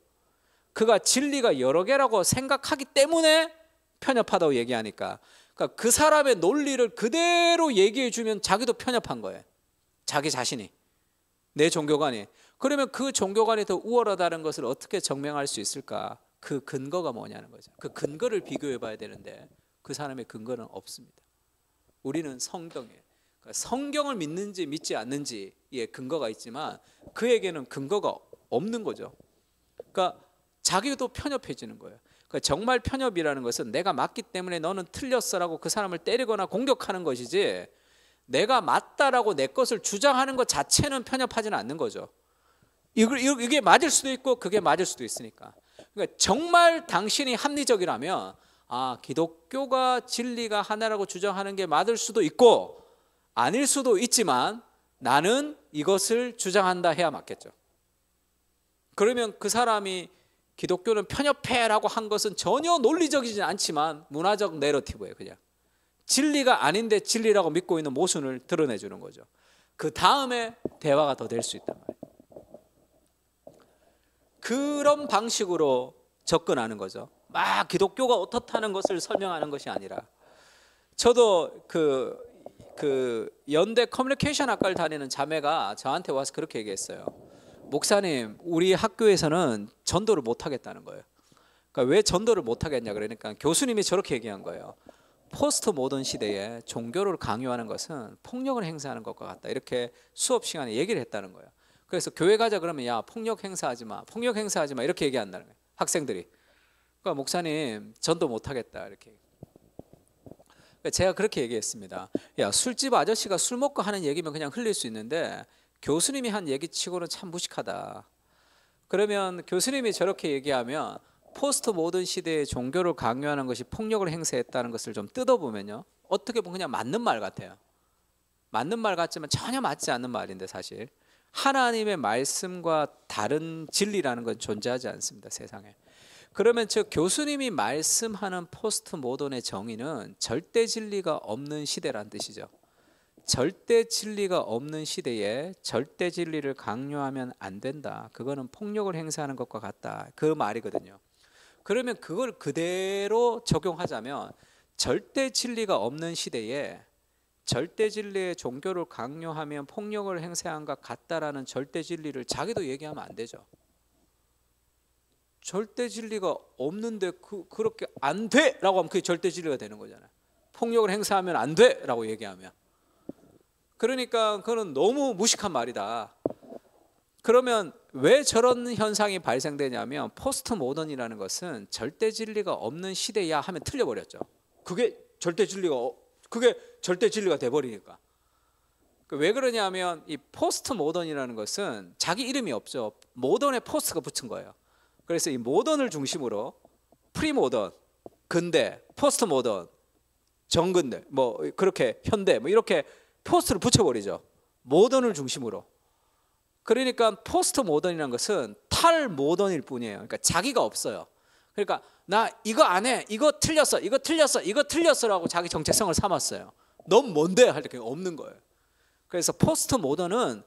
그가 진리가 여러 개라고 생각하기 때문에 편협하다고 얘기하니까, 그러니까 그 사람의 논리를 그대로 얘기해 주면 자기도 편협한 거예요. 자기 자신이, 내 종교관이. 그러면 그 종교관이 더 우월하다는 것을 어떻게 증명할 수 있을까? 그 근거가 뭐냐는 거죠. 그 근거를 비교해 봐야 되는데 그 사람의 근거는 없습니다. 우리는 성경에, 그러니까 성경을 믿는지 믿지 않는지의 근거가 있지만 그에게는 근거가 없는 거죠. 그러니까 자기도 편협해지는 거예요. 그러니까 정말 편협이라는 것은 내가 맞기 때문에 너는 틀렸어라고 그 사람을 때리거나 공격하는 것이지, 내가 맞다라고 내 것을 주장하는 것 자체는 편협하지는 않는 거죠. 이게 맞을 수도 있고 그게 맞을 수도 있으니까. 그러니까 정말 당신이 합리적이라면 기독교가 진리가 하나라고 주장하는 게 맞을 수도 있고 아닐 수도 있지만 나는 이것을 주장한다 해야 맞겠죠. 그러면 그 사람이 기독교는 편협해라고 한 것은 전혀 논리적이지 않지만 문화적 내러티브예요. 그냥 진리가 아닌데 진리라고 믿고 있는 모순을 드러내주는 거죠. 그 다음에 대화가 더 될 수 있단 말이에요. 그런 방식으로 접근하는 거죠. 막 기독교가 어떻다는 것을 설명하는 것이 아니라. 저도 그 연대 커뮤니케이션 학과를 다니는 자매가 저한테 와서 그렇게 얘기했어요. 목사님, 우리 학교에서는 전도를 못 하겠다는 거예요. 그러니까 왜 전도를 못 하겠냐 그러니까 교수님이 저렇게 얘기한 거예요. 포스트 모던 시대에 종교를 강요하는 것은 폭력을 행사하는 것과 같다. 이렇게 수업 시간에 얘기를 했다는 거예요. 그래서 교회 가자 그러면 야, 폭력 행사하지 마 이렇게 얘기한다는 거예요, 학생들이. 그러니까 목사님, 전도 못 하겠다 이렇게. 그러니까 제가 그렇게 얘기했습니다. 야, 술집 아저씨가 술 먹고 하는 얘기면 그냥 흘릴 수 있는데 교수님이 한 얘기치고는 참 무식하다. 그러면 교수님이 저렇게 얘기하면 포스트 모던 시대에 종교를 강요하는 것이 폭력을 행사했다는 것을 좀 뜯어보면요, 어떻게 보면 그냥 맞는 말 같아요. 맞는 말 같지만 전혀 맞지 않는 말인데, 사실 하나님의 말씀과 다른 진리라는 건 존재하지 않습니다, 세상에. 그러면 저 교수님이 말씀하는 포스트 모던의 정의는 절대 진리가 없는 시대란 뜻이죠. 절대 진리가 없는 시대에 절대 진리를 강요하면 안 된다. 그거는 폭력을 행사하는 것과 같다. 그 말이거든요. 그러면 그걸 그대로 적용하자면 절대 진리가 없는 시대에 절대 진리의 종교를 강요하면 폭력을 행사한 것 같다라는 절대 진리를 자기도 얘기하면 안 되죠. 절대 진리가 없는데 그렇게 안 돼라고 하면 그게 절대 진리가 되는 거잖아요. 폭력을 행사하면 안 돼라고 얘기하면. 그러니까 그건 너무 무식한 말이다. 그러면 왜 저런 현상이 발생되냐면 포스트 모던이라는 것은 절대 진리가 없는 시대야 하면 틀려버렸죠. 그게 절대 진리가 돼버리니까. 왜 그러냐면 이 포스트 모던이라는 것은 자기 이름이 없죠. 모던에 포스트가 붙은 거예요. 그래서 이 모던을 중심으로 프리 모던, 근대, 포스트 모던, 정근대, 뭐 그렇게 현대, 뭐 이렇게 포스트를 붙여버리죠. 모던을 중심으로. 그러니까 포스트 모던이라는 것은 탈 모던일 뿐이에요. 그러니까 자기가 없어요. 그러니까 나 이거 안 해, 이거 틀렸어, 이거 틀렸어, 이거 틀렸어라고 자기 정체성을 삼았어요. 넌 뭔데? 할 때 없는 거예요. 그래서 포스트 모던은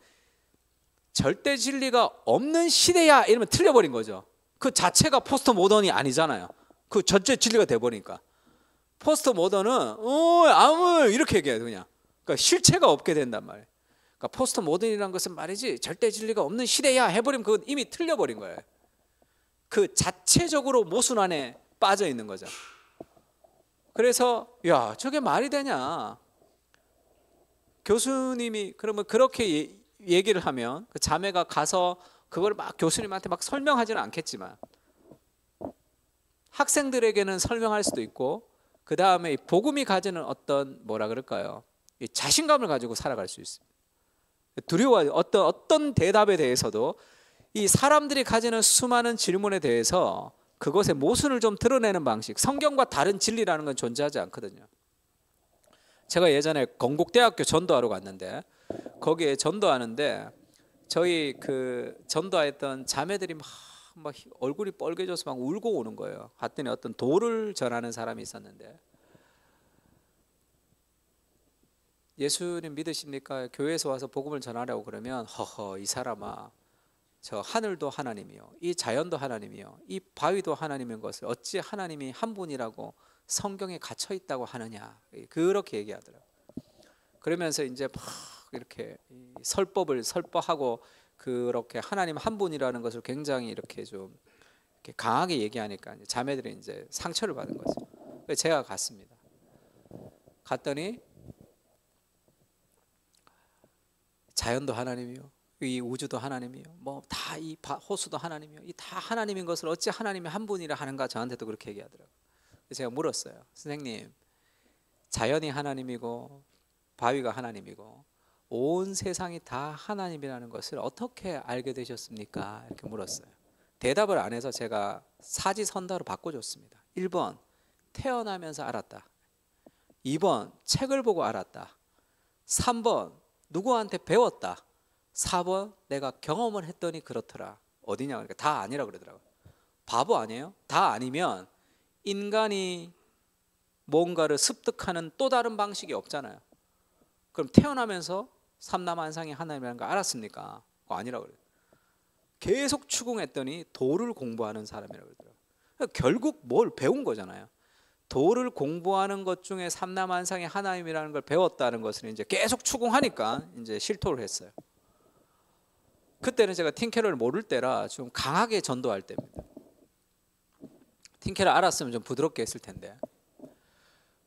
절대 진리가 없는 시대야 이러면 틀려버린 거죠. 그 자체가 포스트 모던이 아니잖아요. 그 절대 진리가 돼버리니까. 포스트 모던은 아무 이렇게 얘기해요. 그냥 그러니까 실체가 없게 된단 말이에요. 그러니까 포스트 모던이라는 것은 말이지 절대 진리가 없는 시대야 해버리면 그건 이미 틀려버린 거예요. 그 자체적으로 모순 안에 빠져 있는 거죠. 그래서 야 저게 말이 되냐. 교수님이 그러면 그렇게 얘기를 하면 그 자매가 가서 그걸 막 교수님한테 막 설명하지는 않겠지만 학생들에게는 설명할 수도 있고 그 다음에 복음이 가지는 어떤 뭐라 그럴까요? 이 자신감을 가지고 살아갈 수 있습니다. 두려워 어떤 대답에 대해서도 이 사람들이 가지는 수많은 질문에 대해서 그것의 모순을 좀 드러내는 방식, 성경과 다른 진리라는 건 존재하지 않거든요. 제가 예전에 건국대학교 전도하러 갔는데 거기에 전도하는데 저희 그 전도했던 자매들이 막 얼굴이 빨개져서 막 울고 오는 거예요. 갔더니 어떤 도를 전하는 사람이 있었는데 예수님 믿으십니까? 교회에서 와서 복음을 전하라고 그러면 허허 이 사람아 저 하늘도 하나님이요 이 자연도 하나님이요 이 바위도 하나님인 것을 어찌 하나님이 한 분이라고 성경에 갇혀 있다고 하느냐 그렇게 얘기하더라고요. 그러면서 이제 막 이렇게 설법을 설법하고 그렇게 하나님 한 분이라는 것을 굉장히 이렇게 좀 이렇게 강하게 얘기하니까 자매들이 이제 상처를 받은 거죠. 그래서 제가 갔습니다. 갔더니 자연도 하나님이요 이 우주도 하나님이요 뭐 다 이 호수도 하나님이요 이 다 하나님인 것을 어찌 하나님이 한 분이라 하는가 저한테도 그렇게 얘기하더라고요. 제가 물었어요. 선생님 자연이 하나님이고 바위가 하나님이고 온 세상이 다 하나님이라는 것을 어떻게 알게 되셨습니까? 이렇게 물었어요. 대답을 안 해서 제가 사지선다로 바꿔줬습니다. 1번 태어나면서 알았다. 2번 책을 보고 알았다. 3번 누구한테 배웠다. 4번 내가 경험을 했더니 그렇더라. 어디냐 그러니까 다 아니라 그러더라고요. 바보 아니에요? 다 아니면 인간이 뭔가를 습득하는 또 다른 방식이 없잖아요. 그럼 태어나면서 삼라만상이 하나님이라는 거 알았습니까? 그거 아니라고 그래요. 계속 추궁했더니 도를 공부하는 사람이라고 그러더라고요. 그러니까 결국 뭘 배운 거잖아요. 도를 공부하는 것 중에 삼라만상이 하나님이라는 걸 배웠다는 것을 이제 계속 추궁하니까 이제 실토를 했어요. 그때는 제가 팀케러를 모를 때라 좀 강하게 전도할 때입니다. 팀케러 알았으면 좀 부드럽게 했을 텐데.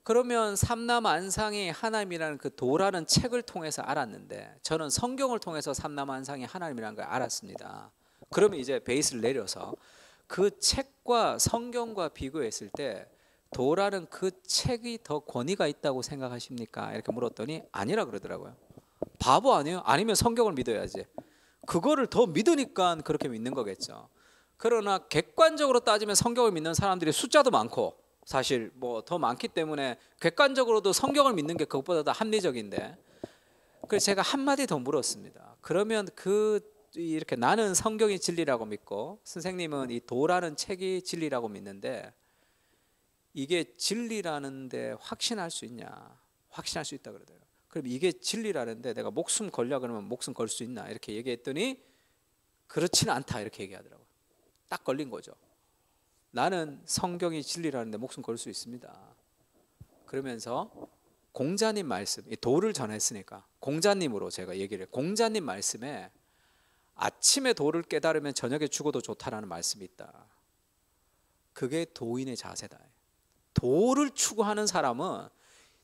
그러면 삼라만상이 하나님이라는 그 도라는 책을 통해서 알았는데 저는 성경을 통해서 삼라만상이 하나님이라는 걸 알았습니다. 그러면 이제 베이스를 내려서 그 책과 성경과 비교했을 때 도라는 그 책이 더 권위가 있다고 생각하십니까? 이렇게 물었더니 아니라 그러더라고요. 바보 아니에요? 아니면 성경을 믿어야지. 그거를 더 믿으니까 그렇게 믿는 거겠죠. 그러나 객관적으로 따지면 성경을 믿는 사람들이 숫자도 많고 사실 뭐 더 많기 때문에 객관적으로도 성경을 믿는 게 그것보다 더 합리적인데 그래서 제가 한마디 더 물었습니다. 그러면 이렇게 나는 성경이 진리라고 믿고 선생님은 이 도라는 책이 진리라고 믿는데 이게 진리라는데 확신할 수 있냐? 확신할 수 있다 그러더라고요. 그럼 이게 진리라는데 내가 목숨 걸려 그러면 목숨 걸 수 있나? 이렇게 얘기했더니 그렇지는 않다 이렇게 얘기하더라고요. 딱 걸린 거죠. 나는 성경이 진리라는데 목숨 걸 수 있습니다. 그러면서 공자님 말씀, 이 도를 전했으니까 공자님으로 제가 얘기를 해요. 공자님 말씀에 아침에 도를 깨달으면 저녁에 죽어도 좋다라는 말씀이 있다. 그게 도인의 자세다. 도를 추구하는 사람은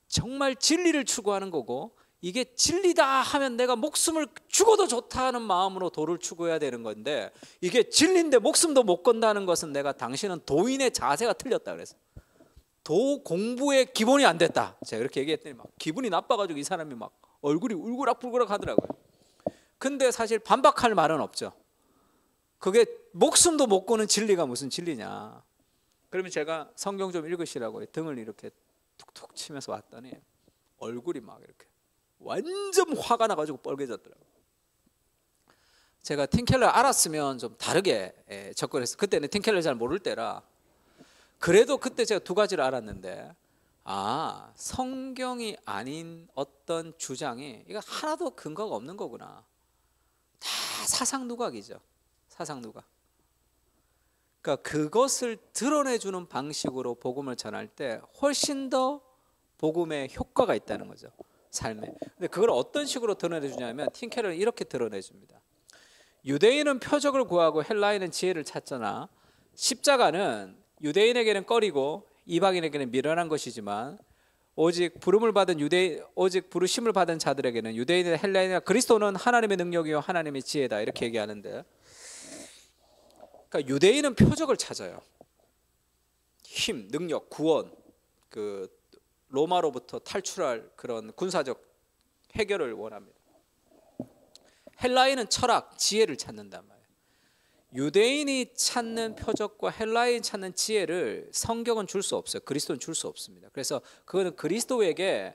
정말 진리를 추구하는 거고 이게 진리다 하면 내가 목숨을 죽어도 좋다는 마음으로 도를 추구해야 되는 건데 이게 진리인데 목숨도 못 건다는 것은 내가 당신은 도인의 자세가 틀렸다 그래서 도 공부의 기본이 안 됐다. 제가 그렇게 얘기했더니 막 기분이 나빠가지고 이 사람이 막 얼굴이 울그락불그락 하더라고요. 근데 사실 반박할 말은 없죠. 그게 목숨도 못 거는 진리가 무슨 진리냐. 그러면 제가 성경 좀 읽으시라고 등을 이렇게 툭툭 치면서 왔더니 얼굴이 막 이렇게 완전 화가 나가지고 뻘개졌더라고요. 제가 팀켈러 알았으면 좀 다르게 접근했어요. 그때는 팀켈러 잘 모를 때라 그래도 그때 제가 두 가지를 알았는데, 아, 성경이 아닌 어떤 주장이 이거 하나도 근거가 없는 거구나. 다 사상 누각이죠. 사상 누각. 그러니까 그것을 드러내주는 방식으로 복음을 전할 때 훨씬 더 복음에 효과가 있다는 거죠. 삶에. 근데 그걸 어떤 식으로 드러내주냐면 팀켈러는 이렇게 드러내줍니다. 유대인은 표적을 구하고 헬라인은 지혜를 찾잖아. 십자가는 유대인에게는 꺼리고 이방인에게는 미련한 것이지만 오직 부름을 받은 유대인, 오직 부르심을 받은 자들에게는 유대인이나 헬라인이나 그리스도는 하나님의 능력이요 하나님의 지혜다, 이렇게 얘기하는데, 그러니까 유대인은 표적을 찾아요. 힘, 능력, 구원, 그 로마로부터 탈출할 그런 군사적 해결을 원합니다. 헬라인은 철학, 지혜를 찾는단 말이에요. 유대인이 찾는 표적과 헬라인이 찾는 지혜를 성경은 줄 수 없어요. 그리스도는 줄 수 없습니다. 그래서 그거는 그리스도에게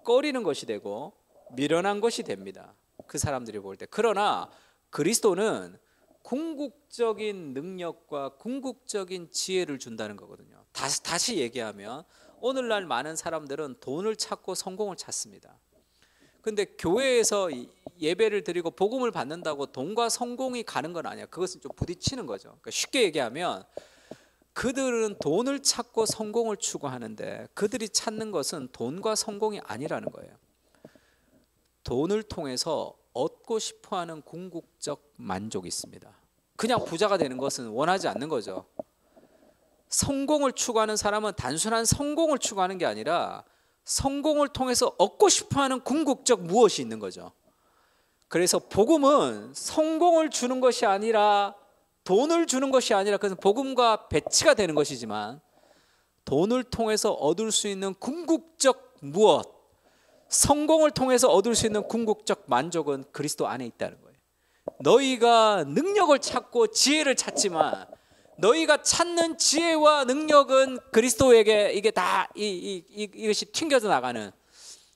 꺼리는 것이 되고 미련한 것이 됩니다. 그 사람들이 볼 때. 그러나 그리스도는 궁극적인 능력과 궁극적인 지혜를 준다는 거거든요. 다시 얘기하면 오늘날 많은 사람들은 돈을 찾고 성공을 찾습니다. 근데 교회에서 예배를 드리고 복음을 받는다고 돈과 성공이 가는 건 아니야. 그것은 좀 부딪히는 거죠. 그러니까 쉽게 얘기하면 그들은 돈을 찾고 성공을 추구하는데 그들이 찾는 것은 돈과 성공이 아니라는 거예요. 돈을 통해서 얻고 싶어하는 궁극적 만족이 있습니다. 그냥 부자가 되는 것은 원하지 않는 거죠. 성공을 추구하는 사람은 단순한 성공을 추구하는 게 아니라 성공을 통해서 얻고 싶어하는 궁극적 무엇이 있는 거죠. 그래서 복음은 성공을 주는 것이 아니라 돈을 주는 것이 아니라 그것은 복음과 배치가 되는 것이지만 돈을 통해서 얻을 수 있는 궁극적 무엇, 성공을 통해서 얻을 수 있는 궁극적 만족은 그리스도 안에 있다는 거예요. 너희가 능력을 찾고 지혜를 찾지만 너희가 찾는 지혜와 능력은 그리스도에게 이게 다 이것이 튕겨져 나가는,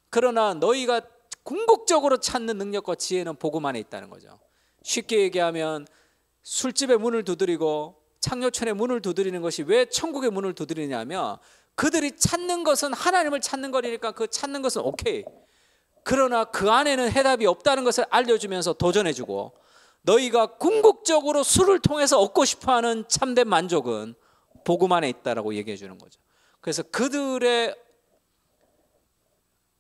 그러나 너희가 궁극적으로 찾는 능력과 지혜는 복음 안에 있다는 거죠. 쉽게 얘기하면 술집의 문을 두드리고 창녀촌의 문을 두드리는 것이 왜 천국의 문을 두드리냐면 그들이 찾는 것은 하나님을 찾는 거니까 그 찾는 것은 오케이. 그러나 그 안에는 해답이 없다는 것을 알려주면서 도전해주고, 너희가 궁극적으로 술을 통해서 얻고 싶어하는 참된 만족은 복음 안에 있다라고 얘기해 주는 거죠. 그래서 그들의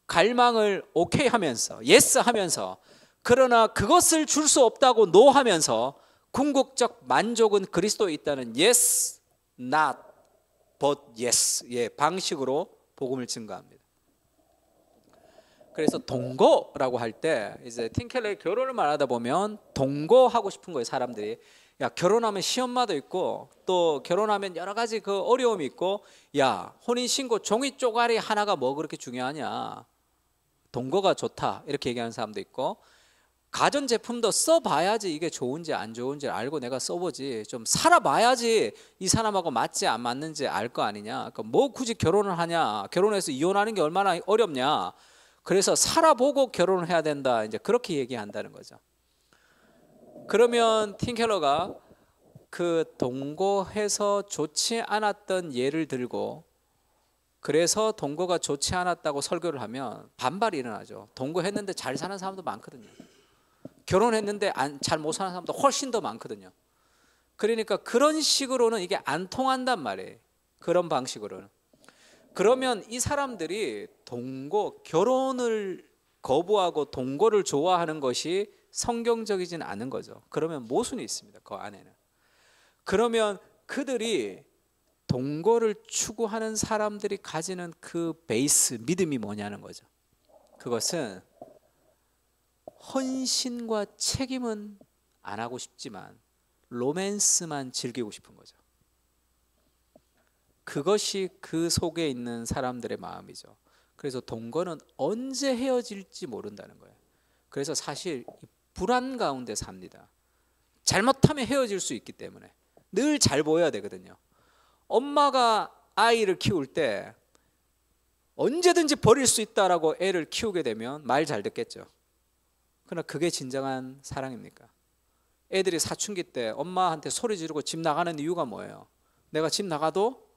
갈망을 오케이 하면서 예스 하면서, 그러나 그것을 줄 수 없다고 노 하면서 궁극적 만족은 그리스도에 있다는 yes, not, but yes 의 방식으로 복음을 증거합니다. 그래서 동거라고 할 때 이제 팀켈러의 결혼을 말하다 보면 동거하고 싶은 거예요. 사람들이 야, 결혼하면 시엄마도 있고 또 결혼하면 여러 가지 그 어려움이 있고, 야, 혼인신고 종이 쪼가리 하나가 뭐 그렇게 중요하냐, 동거가 좋다, 이렇게 얘기하는 사람도 있고, 가전제품도 써봐야지 이게 좋은지 안 좋은지 알고 내가 써보지, 좀 살아봐야지 이 사람하고 맞지 안 맞는지 알 거 아니냐, 그러니까 뭐 굳이 결혼을 하냐, 결혼해서 이혼하는 게 얼마나 어렵냐, 그래서 살아보고 결혼을 해야 된다, 이제 그렇게 얘기한다는 거죠. 그러면 팀켈러가 그 동거해서 좋지 않았던 예를 들고, 그래서 동거가 좋지 않았다고 설교를 하면 반발이 일어나죠. 동거했는데 잘 사는 사람도 많거든요. 결혼했는데 잘 못 사는 사람도 훨씬 더 많거든요. 그러니까 그런 식으로는 이게 안 통한단 말이에요. 그런 방식으로는. 그러면 이 사람들이 결혼을 거부하고 동거를 좋아하는 것이 성경적이진 않은 거죠. 그러면 모순이 있습니다. 그 안에는. 그러면 그들이 동거를 추구하는 사람들이 가지는 그 베이스 믿음이 뭐냐는 거죠. 그것은 헌신과 책임은 안 하고 싶지만 로맨스만 즐기고 싶은 거죠. 그것이 그 속에 있는 사람들의 마음이죠. 그래서 동거는 언제 헤어질지 모른다는 거예요. 그래서 사실 불안 가운데 삽니다. 잘못하면 헤어질 수 있기 때문에 늘 잘 보여야 되거든요. 엄마가 아이를 키울 때 언제든지 버릴 수 있다라고 애를 키우게 되면 말 잘 듣겠죠. 그러나 그게 진정한 사랑입니까? 애들이 사춘기 때 엄마한테 소리 지르고 집 나가는 이유가 뭐예요? 내가 집 나가도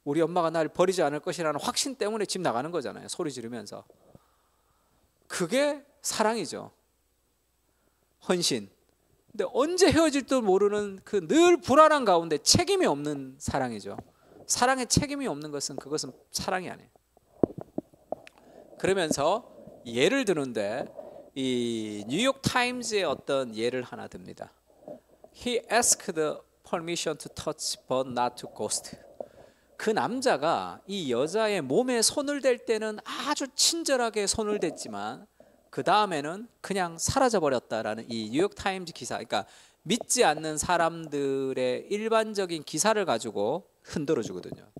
우리 엄마가 날 버리지 않을 것이라는 확신 때문에 집 나가는 거잖아요. 소리 지르면서. 그게 사랑이죠. 헌신. 근데 언제 헤어질지도 모르는 그 늘 불안한 가운데 책임이 없는 사랑이죠. 사랑에 책임이 없는 그것은 사랑이 아니에요. 그러면서 예를 드는데 이 뉴욕 타임즈의 어떤 예를 하나 듭니다. He asked permission to touch but not to ghost. 그 남자가 이 여자의 몸에 손을 댈 때는 아주 친절하게 손을 댔지만 그 다음에는 그냥 사라져 버렸다라는 이 뉴욕 타임즈 기사. 그러니까 믿지 않는 사람들의 일반적인 기사를 가지고 흔들어 주거든요.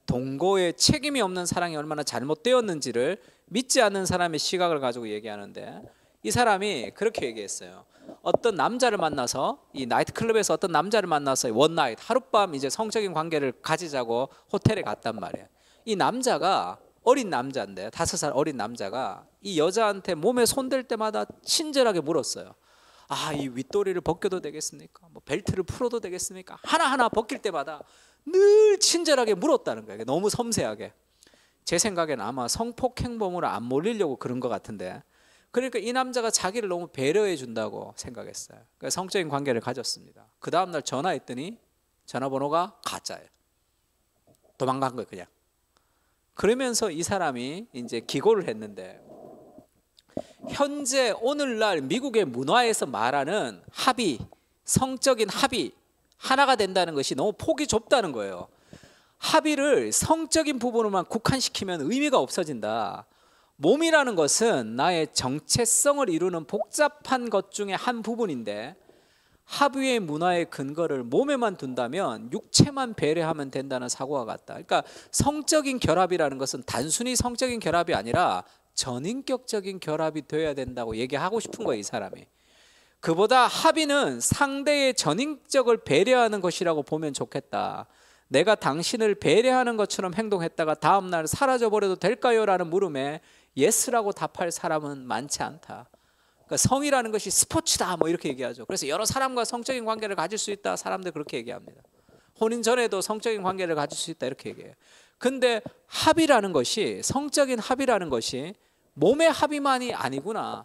동거에 책임이 없는 사랑이 얼마나 잘못되었는지를 믿지 않는 사람의 시각을 가지고 얘기하는데, 이 사람이 그렇게 얘기했어요. 어떤 남자를 만나서, 이 나이트클럽에서 어떤 남자를 만나서 원나잇, 하룻밤 이제 성적인 관계를 가지자고 호텔에 갔단 말이에요. 이 남자가 어린 남자인데, 5살 어린 남자가 이 여자한테 몸에 손댈 때마다 친절하게 물었어요. 아, 이 윗도리를 벗겨도 되겠습니까? 뭐 벨트를 풀어도 되겠습니까? 하나하나 벗길 때마다 늘 친절하게 물었다는 거예요. 너무 섬세하게. 제 생각에는 아마 성폭행범으로 안 몰리려고 그런 것 같은데, 그러니까 이 남자가 자기를 너무 배려해 준다고 생각했어요. 그러니까 성적인 관계를 가졌습니다. 그 다음날 전화했더니 전화번호가 가짜예요. 도망간 거예요, 그냥. 그러면서 이 사람이 이제 기고를 했는데, 현재 오늘날 미국의 문화에서 말하는 합의, 성적인 합의, 하나가 된다는 것이 너무 폭이 좁다는 거예요. 합의를 성적인 부분으로만 국한시키면 의미가 없어진다. 몸이라는 것은 나의 정체성을 이루는 복잡한 것 중에 한 부분인데, 합의의 문화의 근거를 몸에만 둔다면 육체만 배려하면 된다는 사고가 같다. 그러니까 성적인 결합이라는 것은 단순히 성적인 결합이 아니라 전인격적인 결합이 되어야 된다고 얘기하고 싶은 거예요, 이 사람이. 그보다 합의는 상대의 전인격을 배려하는 것이라고 보면 좋겠다. 내가 당신을 배려하는 것처럼 행동했다가 다음날 사라져버려도 될까요? 라는 물음에 예스라고 답할 사람은 많지 않다. 그러니까 성이라는 것이 스포츠다 뭐 이렇게 얘기하죠. 그래서 여러 사람과 성적인 관계를 가질 수 있다, 사람들 그렇게 얘기합니다. 혼인 전에도 성적인 관계를 가질 수 있다 이렇게 얘기해요. 근데 합의라는 것이, 성적인 합의라는 것이 몸의 합의만이 아니구나,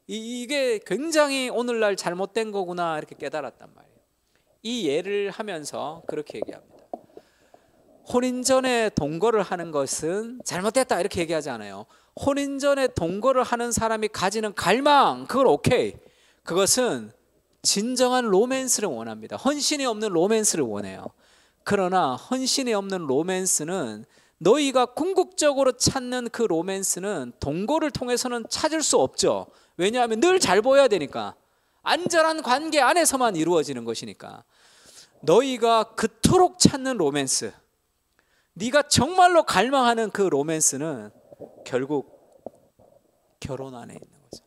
이게 굉장히 오늘날 잘못된 거구나 이렇게 깨달았단 말이에요. 이 예를 하면서 그렇게 얘기합니다. 혼인 전에 동거를 하는 것은 잘못됐다 이렇게 얘기하지 않아요. 혼인 전에 동거를 하는 사람이 가지는 갈망, 그걸 오케이. 그것은 진정한 로맨스를 원합니다. 헌신이 없는 로맨스를 원해요. 그러나 헌신이 없는 로맨스는, 너희가 궁극적으로 찾는 그 로맨스는 동거를 통해서는 찾을 수 없죠. 왜냐하면 늘 잘 보여야 되니까. 안전한 관계 안에서만 이루어지는 것이니까. 너희가 그토록 찾는 로맨스, 네가 정말로 갈망하는 그 로맨스는 결국 결혼 안에 있는 거죠.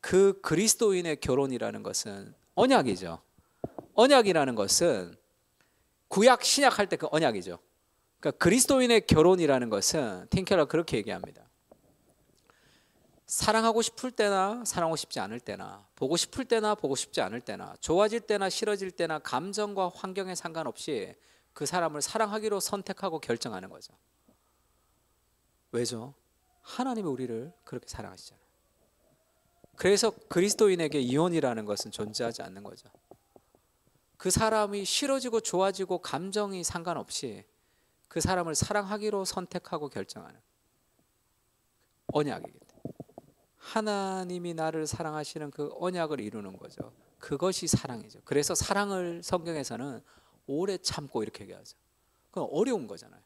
그 그리스도인의 결혼이라는 것은 언약이죠. 언약이라는 것은 구약 신약 할 때 그 언약이죠. 그러니까 그리스도인의 결혼이라는 것은, 틴켈러가 그렇게 얘기합니다. 사랑하고 싶을 때나 사랑하고 싶지 않을 때나, 보고 싶을 때나 보고 싶지 않을 때나, 좋아질 때나 싫어질 때나, 감정과 환경에 상관없이 그 사람을 사랑하기로 선택하고 결정하는 거죠. 왜죠? 하나님이 우리를 그렇게 사랑하시잖아요. 그래서 그리스도인에게 이혼이라는 것은 존재하지 않는 거죠. 그 사람이 싫어지고 좋아지고 감정이 상관없이 그 사람을 사랑하기로 선택하고 결정하는 언약이기 때문에, 하나님이 나를 사랑하시는 그 언약을 이루는 거죠. 그것이 사랑이죠. 그래서 사랑을 성경에서는 오래 참고 이렇게 얘기하죠. 그건 어려운 거잖아요.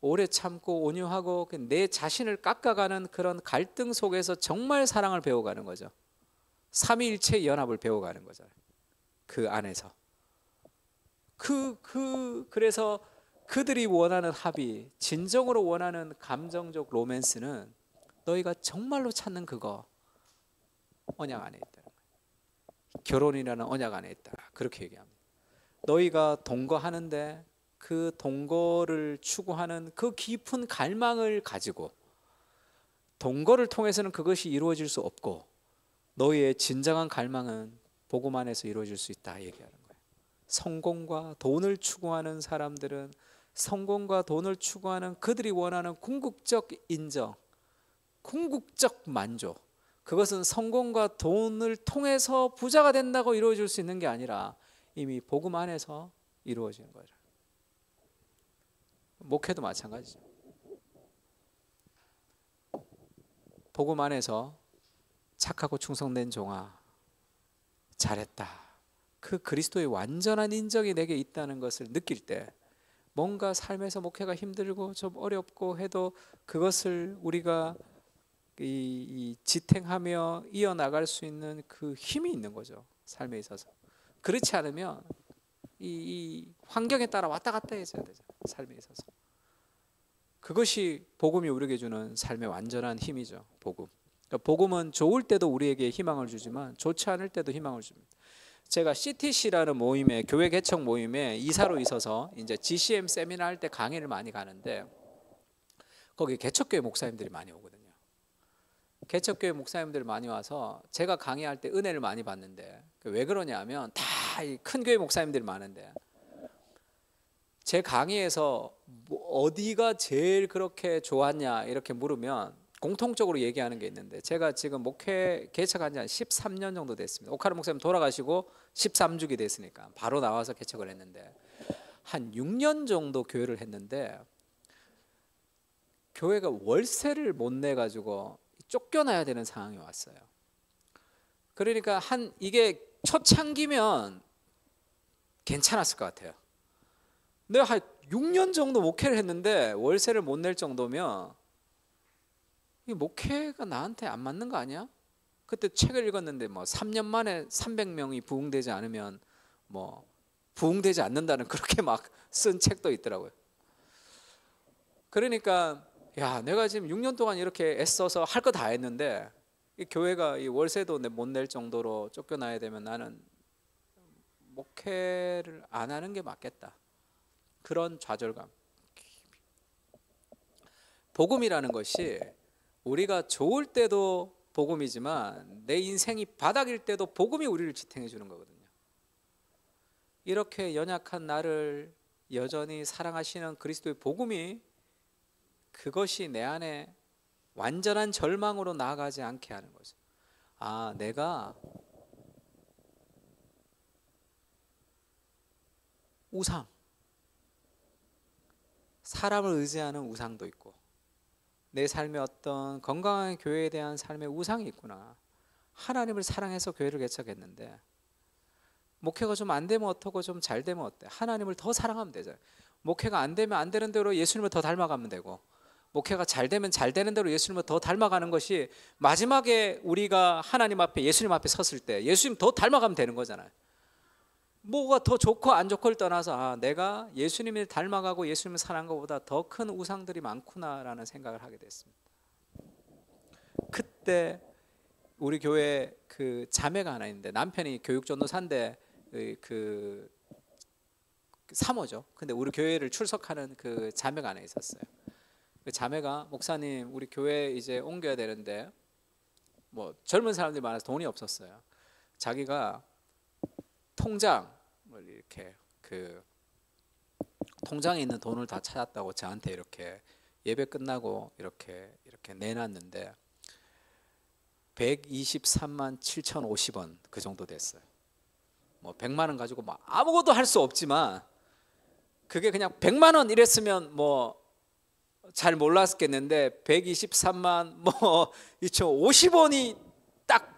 오래 참고 온유하고 내 자신을 깎아가는 그런 갈등 속에서 정말 사랑을 배워가는 거죠. 삼위일체 연합을 배워가는 거잖아요. 그 안에서. 그래서 그들이 원하는 합의, 진정으로 원하는 감정적 로맨스는 너희가 정말로 찾는 그거 언약 안에 있다는 거예요. 결혼이라는 언약 안에 있다. 그렇게 얘기합니다. 너희가 동거하는데 그 동거를 추구하는 그 깊은 갈망을 가지고, 동거를 통해서는 그것이 이루어질 수 없고 너희의 진정한 갈망은 복음 안에서 이루어질 수 있다 얘기하는 거예요. 성공과 돈을 추구하는 사람들은 성공과 돈을 추구하는 그들이 원하는 궁극적 인정, 궁극적 만족, 그것은 성공과 돈을 통해서 부자가 된다고 이루어질 수 있는 게 아니라 이미 복음 안에서 이루어지는 거죠. 목회도 마찬가지죠. 복음 안에서 착하고 충성된 종아, 잘했다. 그 그리스도의 완전한 인정이 내게 있다는 것을 느낄 때, 뭔가 삶에서 목회가 힘들고 좀 어렵고 해도 그것을 우리가 이 지탱하며 이어나갈 수 있는 그 힘이 있는 거죠, 삶에 있어서. 그렇지 않으면 이 환경에 따라 왔다 갔다 해줘야 되죠, 삶에 있어서. 그것이 복음이 우리에게 주는 삶의 완전한 힘이죠. 복음. 그러니까 복음은 좋을 때도 우리에게 희망을 주지만 좋지 않을 때도 희망을 줍니다. 제가 CTC라는 모임에, 교회 개척 모임에 이사로 있어서 이제 GCM 세미나 할 때 강의를 많이 가는데, 거기 개척교회 목사님들이 많이 오거든요. 개척교회 목사님들 많이 와서 제가 강의할 때 은혜를 많이 받는데, 왜 그러냐면 다 큰 교회 목사님들이 많은데, 제 강의에서 어디가 제일 그렇게 좋았냐 이렇게 물으면 공통적으로 얘기하는 게 있는데, 제가 지금 목회 개척한 지 한 13년 정도 됐습니다. 오카르 목사님 돌아가시고 13주기 됐으니까 바로 나와서 개척을 했는데, 한 6년 정도 교회를 했는데 교회가 월세를 못 내 가지고 쫓겨나야 되는 상황이 왔어요. 그러니까 이게 초창기면 괜찮았을 것 같아요. 내가 한 6년 정도 목회를 했는데 월세를 못 낼 정도면 이 목회가 나한테 안 맞는 거 아니야? 그때 책을 읽었는데 뭐 3년 만에 300명이 부흥되지 않으면 뭐 부흥되지 않는다는 그렇게 막 쓴 책도 있더라고요. 그러니까 야, 내가 지금 6년 동안 이렇게 애써서 할 거 다 했는데 이 교회가 이 월세도 못 낼 정도로 쫓겨나야 되면 나는 목회를 안 하는 게 맞겠다. 그런 좌절감. 복음이라는 것이 우리가 좋을 때도 복음이지만 내 인생이 바닥일 때도 복음이 우리를 지탱해 주는 거거든요. 이렇게 연약한 나를 여전히 사랑하시는 그리스도의 복음이, 그것이 내 안에 완전한 절망으로 나아가지 않게 하는 거죠. 아, 내가 우상, 사람을 의지하는 우상도 있고 내 삶에 어떤 건강한 교회에 대한 삶의 우상이 있구나. 하나님을 사랑해서 교회를 개척했는데 목회가 좀 안 되면 어떻고 좀 잘 되면 어때? 하나님을 더 사랑하면 되잖아요. 목회가 안 되면 안 되는 대로 예수님을 더 닮아가면 되고, 목회가 잘 되면 잘 되는 대로 예수님을 더 닮아가는 것이 마지막에 우리가 하나님 앞에, 예수님 앞에 섰을 때 예수님 더 닮아가면 되는 거잖아요. 뭐가 더 좋고 안 좋고를 떠나서 아, 내가 예수님을 닮아가고 예수님을 사랑한 것보다 더 큰 우상들이 많구나라는 생각을 하게 됐습니다. 그때 우리 교회 그 자매가 하나 있는데, 남편이 교육전도사인데 그 사모죠. 근데 우리 교회를 출석하는 그 자매가 하나 있었어요. 그 자매가, 목사님 우리 교회 이제 옮겨야 되는데, 뭐 젊은 사람들이 많아서 돈이 없었어요. 자기가 통장을 이렇게 그 통장에 있는 돈을 다 찾았다고 저한테 이렇게 예배 끝나고 이렇게 내놨는데 123만 7,050원 그 정도 됐어요. 뭐 100만 원 가지고 막 아무것도 할 수 없지만, 그게 그냥 100만 원 이랬으면 뭐 잘 몰랐겠는데 123만 뭐 2,050원이 딱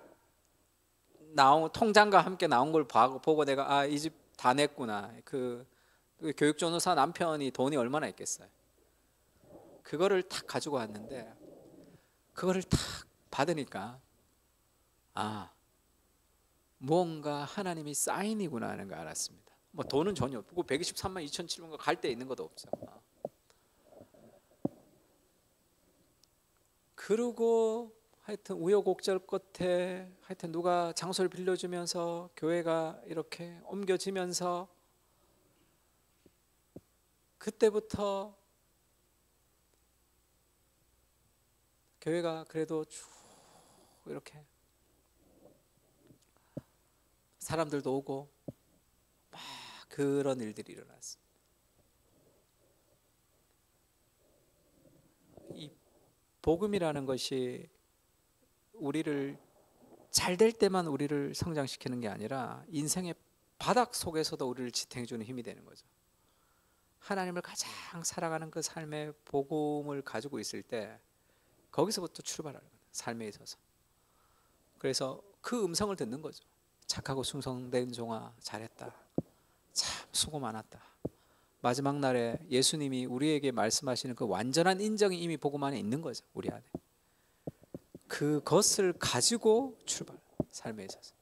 나온, 통장과 함께 나온 걸 보고 내가 아, 이 집 다 냈구나. 그 교육전도사 남편이 돈이 얼마나 있겠어요. 그거를 탁 가지고 왔는데, 그거를 탁 받으니까 아, 무언가 하나님이 사인이구나 하는 걸 알았습니다. 뭐 돈은 전혀 없고 123만 2,700원 갈 데 있는 것도 없어. 그러고 하여튼 우여곡절 끝에 하여튼 누가 장소를 빌려주면서 교회가 이렇게 옮겨지면서, 그때부터 교회가 그래도 쭉 이렇게 사람들도 오고 막 그런 일들이 일어났습니다. 이 복음이라는 것이 우리를 잘 될 때만 우리를 성장시키는 게 아니라 인생의 바닥 속에서도 우리를 지탱해 주는 힘이 되는 거죠. 하나님을 가장 사랑하는 그 삶의 복음을 가지고 있을 때 거기서부터 출발하는 거예요. 삶에 있어서. 그래서 그 음성을 듣는 거죠. 착하고 충성된 종아 잘했다. 참 수고 많았다. 마지막 날에 예수님이 우리에게 말씀하시는 그 완전한 인정이 이미 복음 안에 있는 거죠. 우리 안에. 그것을 가지고 출발. 삶에 있어서.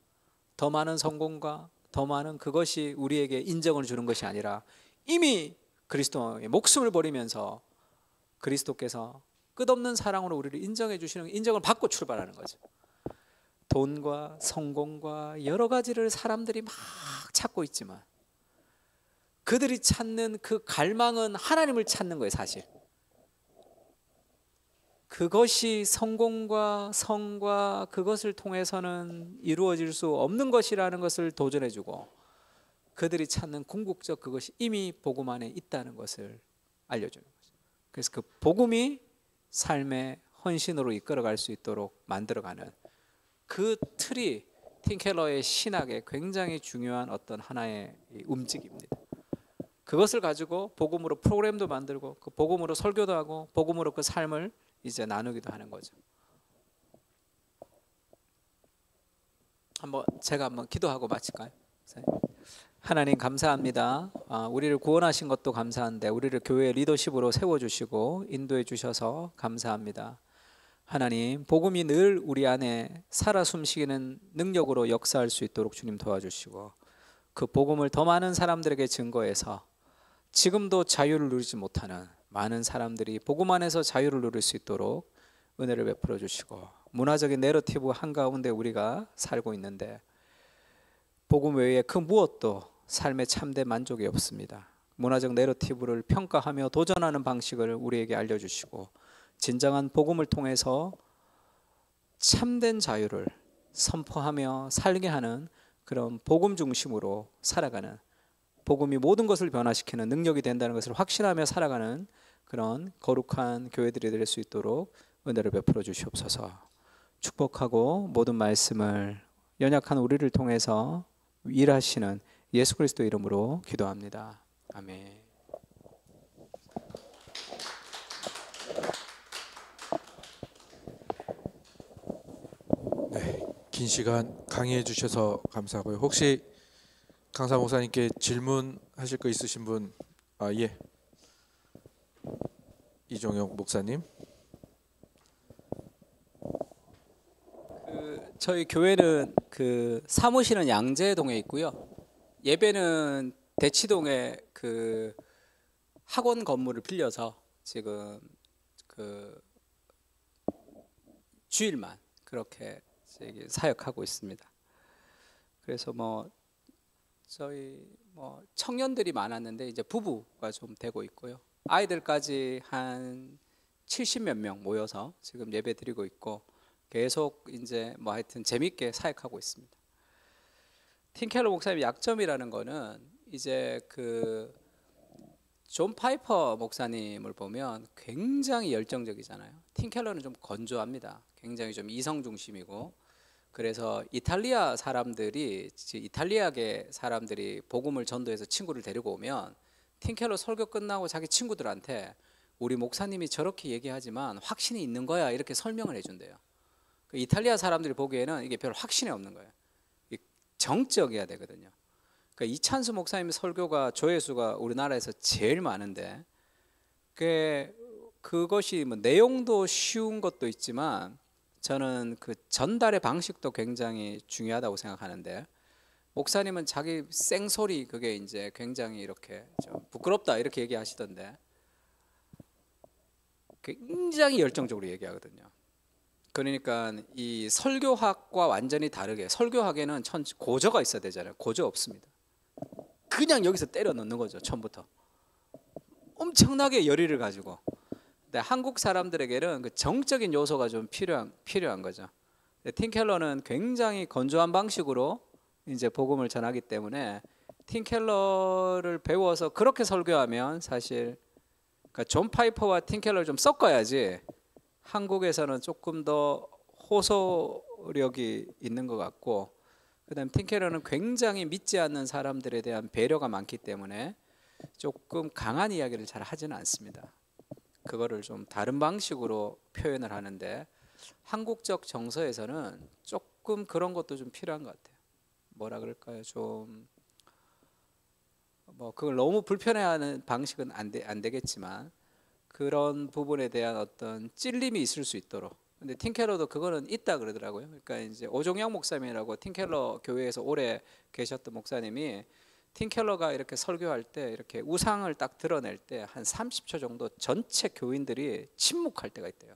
더 많은 성공과 더 많은 그것이 우리에게 인정을 주는 것이 아니라 이미 그리스도의 목숨을 버리면서 그리스도께서 끝없는 사랑으로 우리를 인정해 주시는 인정을 받고 출발하는 거죠. 돈과 성공과 여러 가지를 사람들이 막 찾고 있지만 그들이 찾는 그 갈망은 하나님을 찾는 거예요. 사실 그것이 성공과 성과 그것을 통해서는 이루어질 수 없는 것이라는 것을 도전해 주고 그들이 찾는 궁극적 그것이 이미 복음 안에 있다는 것을 알려주는 거죠. 그래서 그 복음이 삶의 헌신으로 이끌어갈 수 있도록 만들어가는 그 틀이 팀 켈러의 신학의 굉장히 중요한 어떤 하나의 움직임입니다. 그것을 가지고 복음으로 프로그램도 만들고 그 복음으로 설교도 하고 복음으로 그 삶을 이제 나누기도 하는 거죠. 제가 한번 기도하고 마칠까요? 하나님 감사합니다. 우리를 구원하신 것도 감사한데 우리를 교회 리더십으로 세워주시고 인도해 주셔서 감사합니다. 하나님 복음이 늘 우리 안에 살아 숨쉬는 능력으로 역사할 수 있도록 주님 도와주시고 그 복음을 더 많은 사람들에게 증거해서 지금도 자유를 누리지 못하는 많은 사람들이 복음 안에서 자유를 누릴 수 있도록 은혜를 베풀어 주시고 문화적인 내러티브 한가운데 우리가 살고 있는데 복음 외에 그 무엇도 삶의 참된 만족이 없습니다. 문화적 내러티브를 평가하며 도전하는 방식을 우리에게 알려주시고 진정한 복음을 통해서 참된 자유를 선포하며 살게 하는 그런 복음 중심으로 살아가는 복음이 모든 것을 변화시키는 능력이 된다는 것을 확신하며 살아가는 그런 거룩한 교회들이 될 수 있도록 은혜를 베풀어 주시옵소서. 축복하고 모든 말씀을 연약한 우리를 통해서 일하시는 예수 그리스도 이름으로 기도합니다. 아멘. 네, 긴 시간 강의해 주셔서 감사하고요. 혹시 강사 목사님께 질문하실 거 있으신 분? 예. 이종혁 목사님. 저희 교회는 그 사무실은 양재동에 있고요. 예배는 대치동에 그 학원 건물을 빌려서 지금 그 주일만 그렇게 사역하고 있습니다. 그래서 저희 청년들이 많았는데 이제 부부가 좀 되고 있고요. 아이들까지 한 70몇 명 모여서 지금 예배 드리고 있고 계속 이제 하여튼 재밌게 사역하고 있습니다. 팀 켈러 목사님의 약점이라는 거는 이제 그 존 파이퍼 목사님을 보면 굉장히 열정적이잖아요. 팀 켈러는 좀 건조합니다. 굉장히 좀 이성 중심이고 그래서 이탈리아계 사람들이 복음을 전도해서 친구를 데리고 오면 팀 켈러 설교 끝나고 자기 친구들한테 우리 목사님이 저렇게 얘기하지만 확신이 있는 거야 이렇게 설명을 해준대요. 이탈리아 사람들이 보기에는 이게 별 확신이 없는 거예요. 정적이어야 되거든요. 그러니까 이찬수 목사님 설교가 조회수가 우리나라에서 제일 많은데 그것이 내용도 쉬운 것도 있지만 저는 그 전달의 방식도 굉장히 중요하다고 생각하는데 목사님은 자기 생소리 그게 이제 굉장히 이렇게 좀 부끄럽다 이렇게 얘기하시던데 굉장히 열정적으로 얘기하거든요. 그러니까 이 설교학과 완전히 다르게 설교학에는 고저가 있어야 되잖아요. 고저 없습니다. 그냥 여기서 때려 넣는 거죠. 처음부터 엄청나게 열의를 가지고. 근데 한국 사람들에게는 그 정적인 요소가 좀 필요한 거죠. 팀 켈러는 굉장히 건조한 방식으로 이제 복음을 전하기 때문에 팀 켈러를 배워서 그렇게 설교하면 사실 그러니까 존 파이퍼와 팀 켈러를 좀 섞어야지 한국에서는 조금 더 호소력이 있는 것 같고, 그다음 팀 켈러는 굉장히 믿지 않는 사람들에 대한 배려가 많기 때문에 조금 강한 이야기를 잘 하지는 않습니다. 그거를 좀 다른 방식으로 표현을 하는데 한국적 정서에서는 조금 그런 것도 좀 필요한 것 같아요. 뭐라 그럴까요? 좀 뭐 그걸 너무 불편해하는 방식은 안 되겠지만 그런 부분에 대한 어떤 찔림이 있을 수 있도록. 근데 팀 켈러도 그거는 있다 그러더라고요. 그러니까 이제 오종영 목사님이라고 팀 켈러 교회에서 오래 계셨던 목사님이 팀 켈러가 이렇게 설교할 때 이렇게 우상을 딱 드러낼 때 한 30초 정도 전체 교인들이 침묵할 때가 있대요.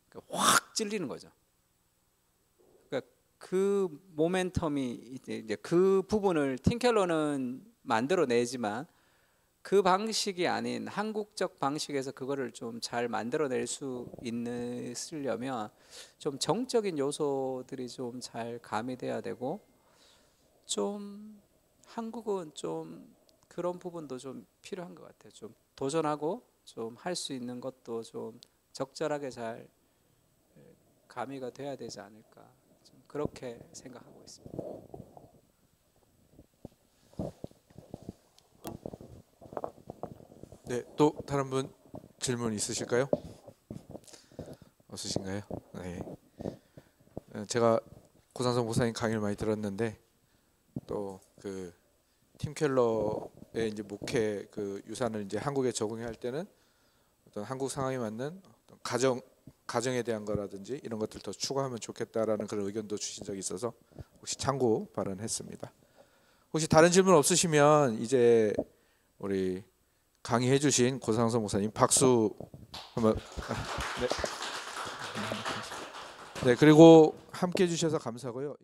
그러니까 확 찔리는 거죠. 그러니까 그 모멘텀이 이제 그 부분을 팀 켈러는 만들어내지만 그 방식이 아닌 한국적 방식에서 그거를 좀 잘 만들어낼 수 있으려면 좀 정적인 요소들이 좀 잘 가미돼야 되고, 좀 한국은 좀 그런 부분도 좀 필요한 것 같아요. 좀 도전하고 좀 할 수 있는 것도 좀 적절하게 잘 가미가 돼야 되지 않을까, 좀 그렇게 생각하고 있습니다. 네, 또 다른 분 질문 있으실까요? 없으신가요? 네. 제가 고상성 목사님 강의를 많이 들었는데 또 그 팀 켈러의 이제 목회 그 유산을 이제 한국에 적용할 때는 어떤 한국 상황에 맞는 어떤 가정에 대한 거라든지 이런 것들 더 추가하면 좋겠다라는 그런 의견도 주신 적이 있어서 혹시 참고 발언했습니다. 혹시 다른 질문 없으시면 이제 우리 강의해 주신 고상성 목사님 박수 한번. 네. 네, 그리고 함께 해 주셔서 감사하고요.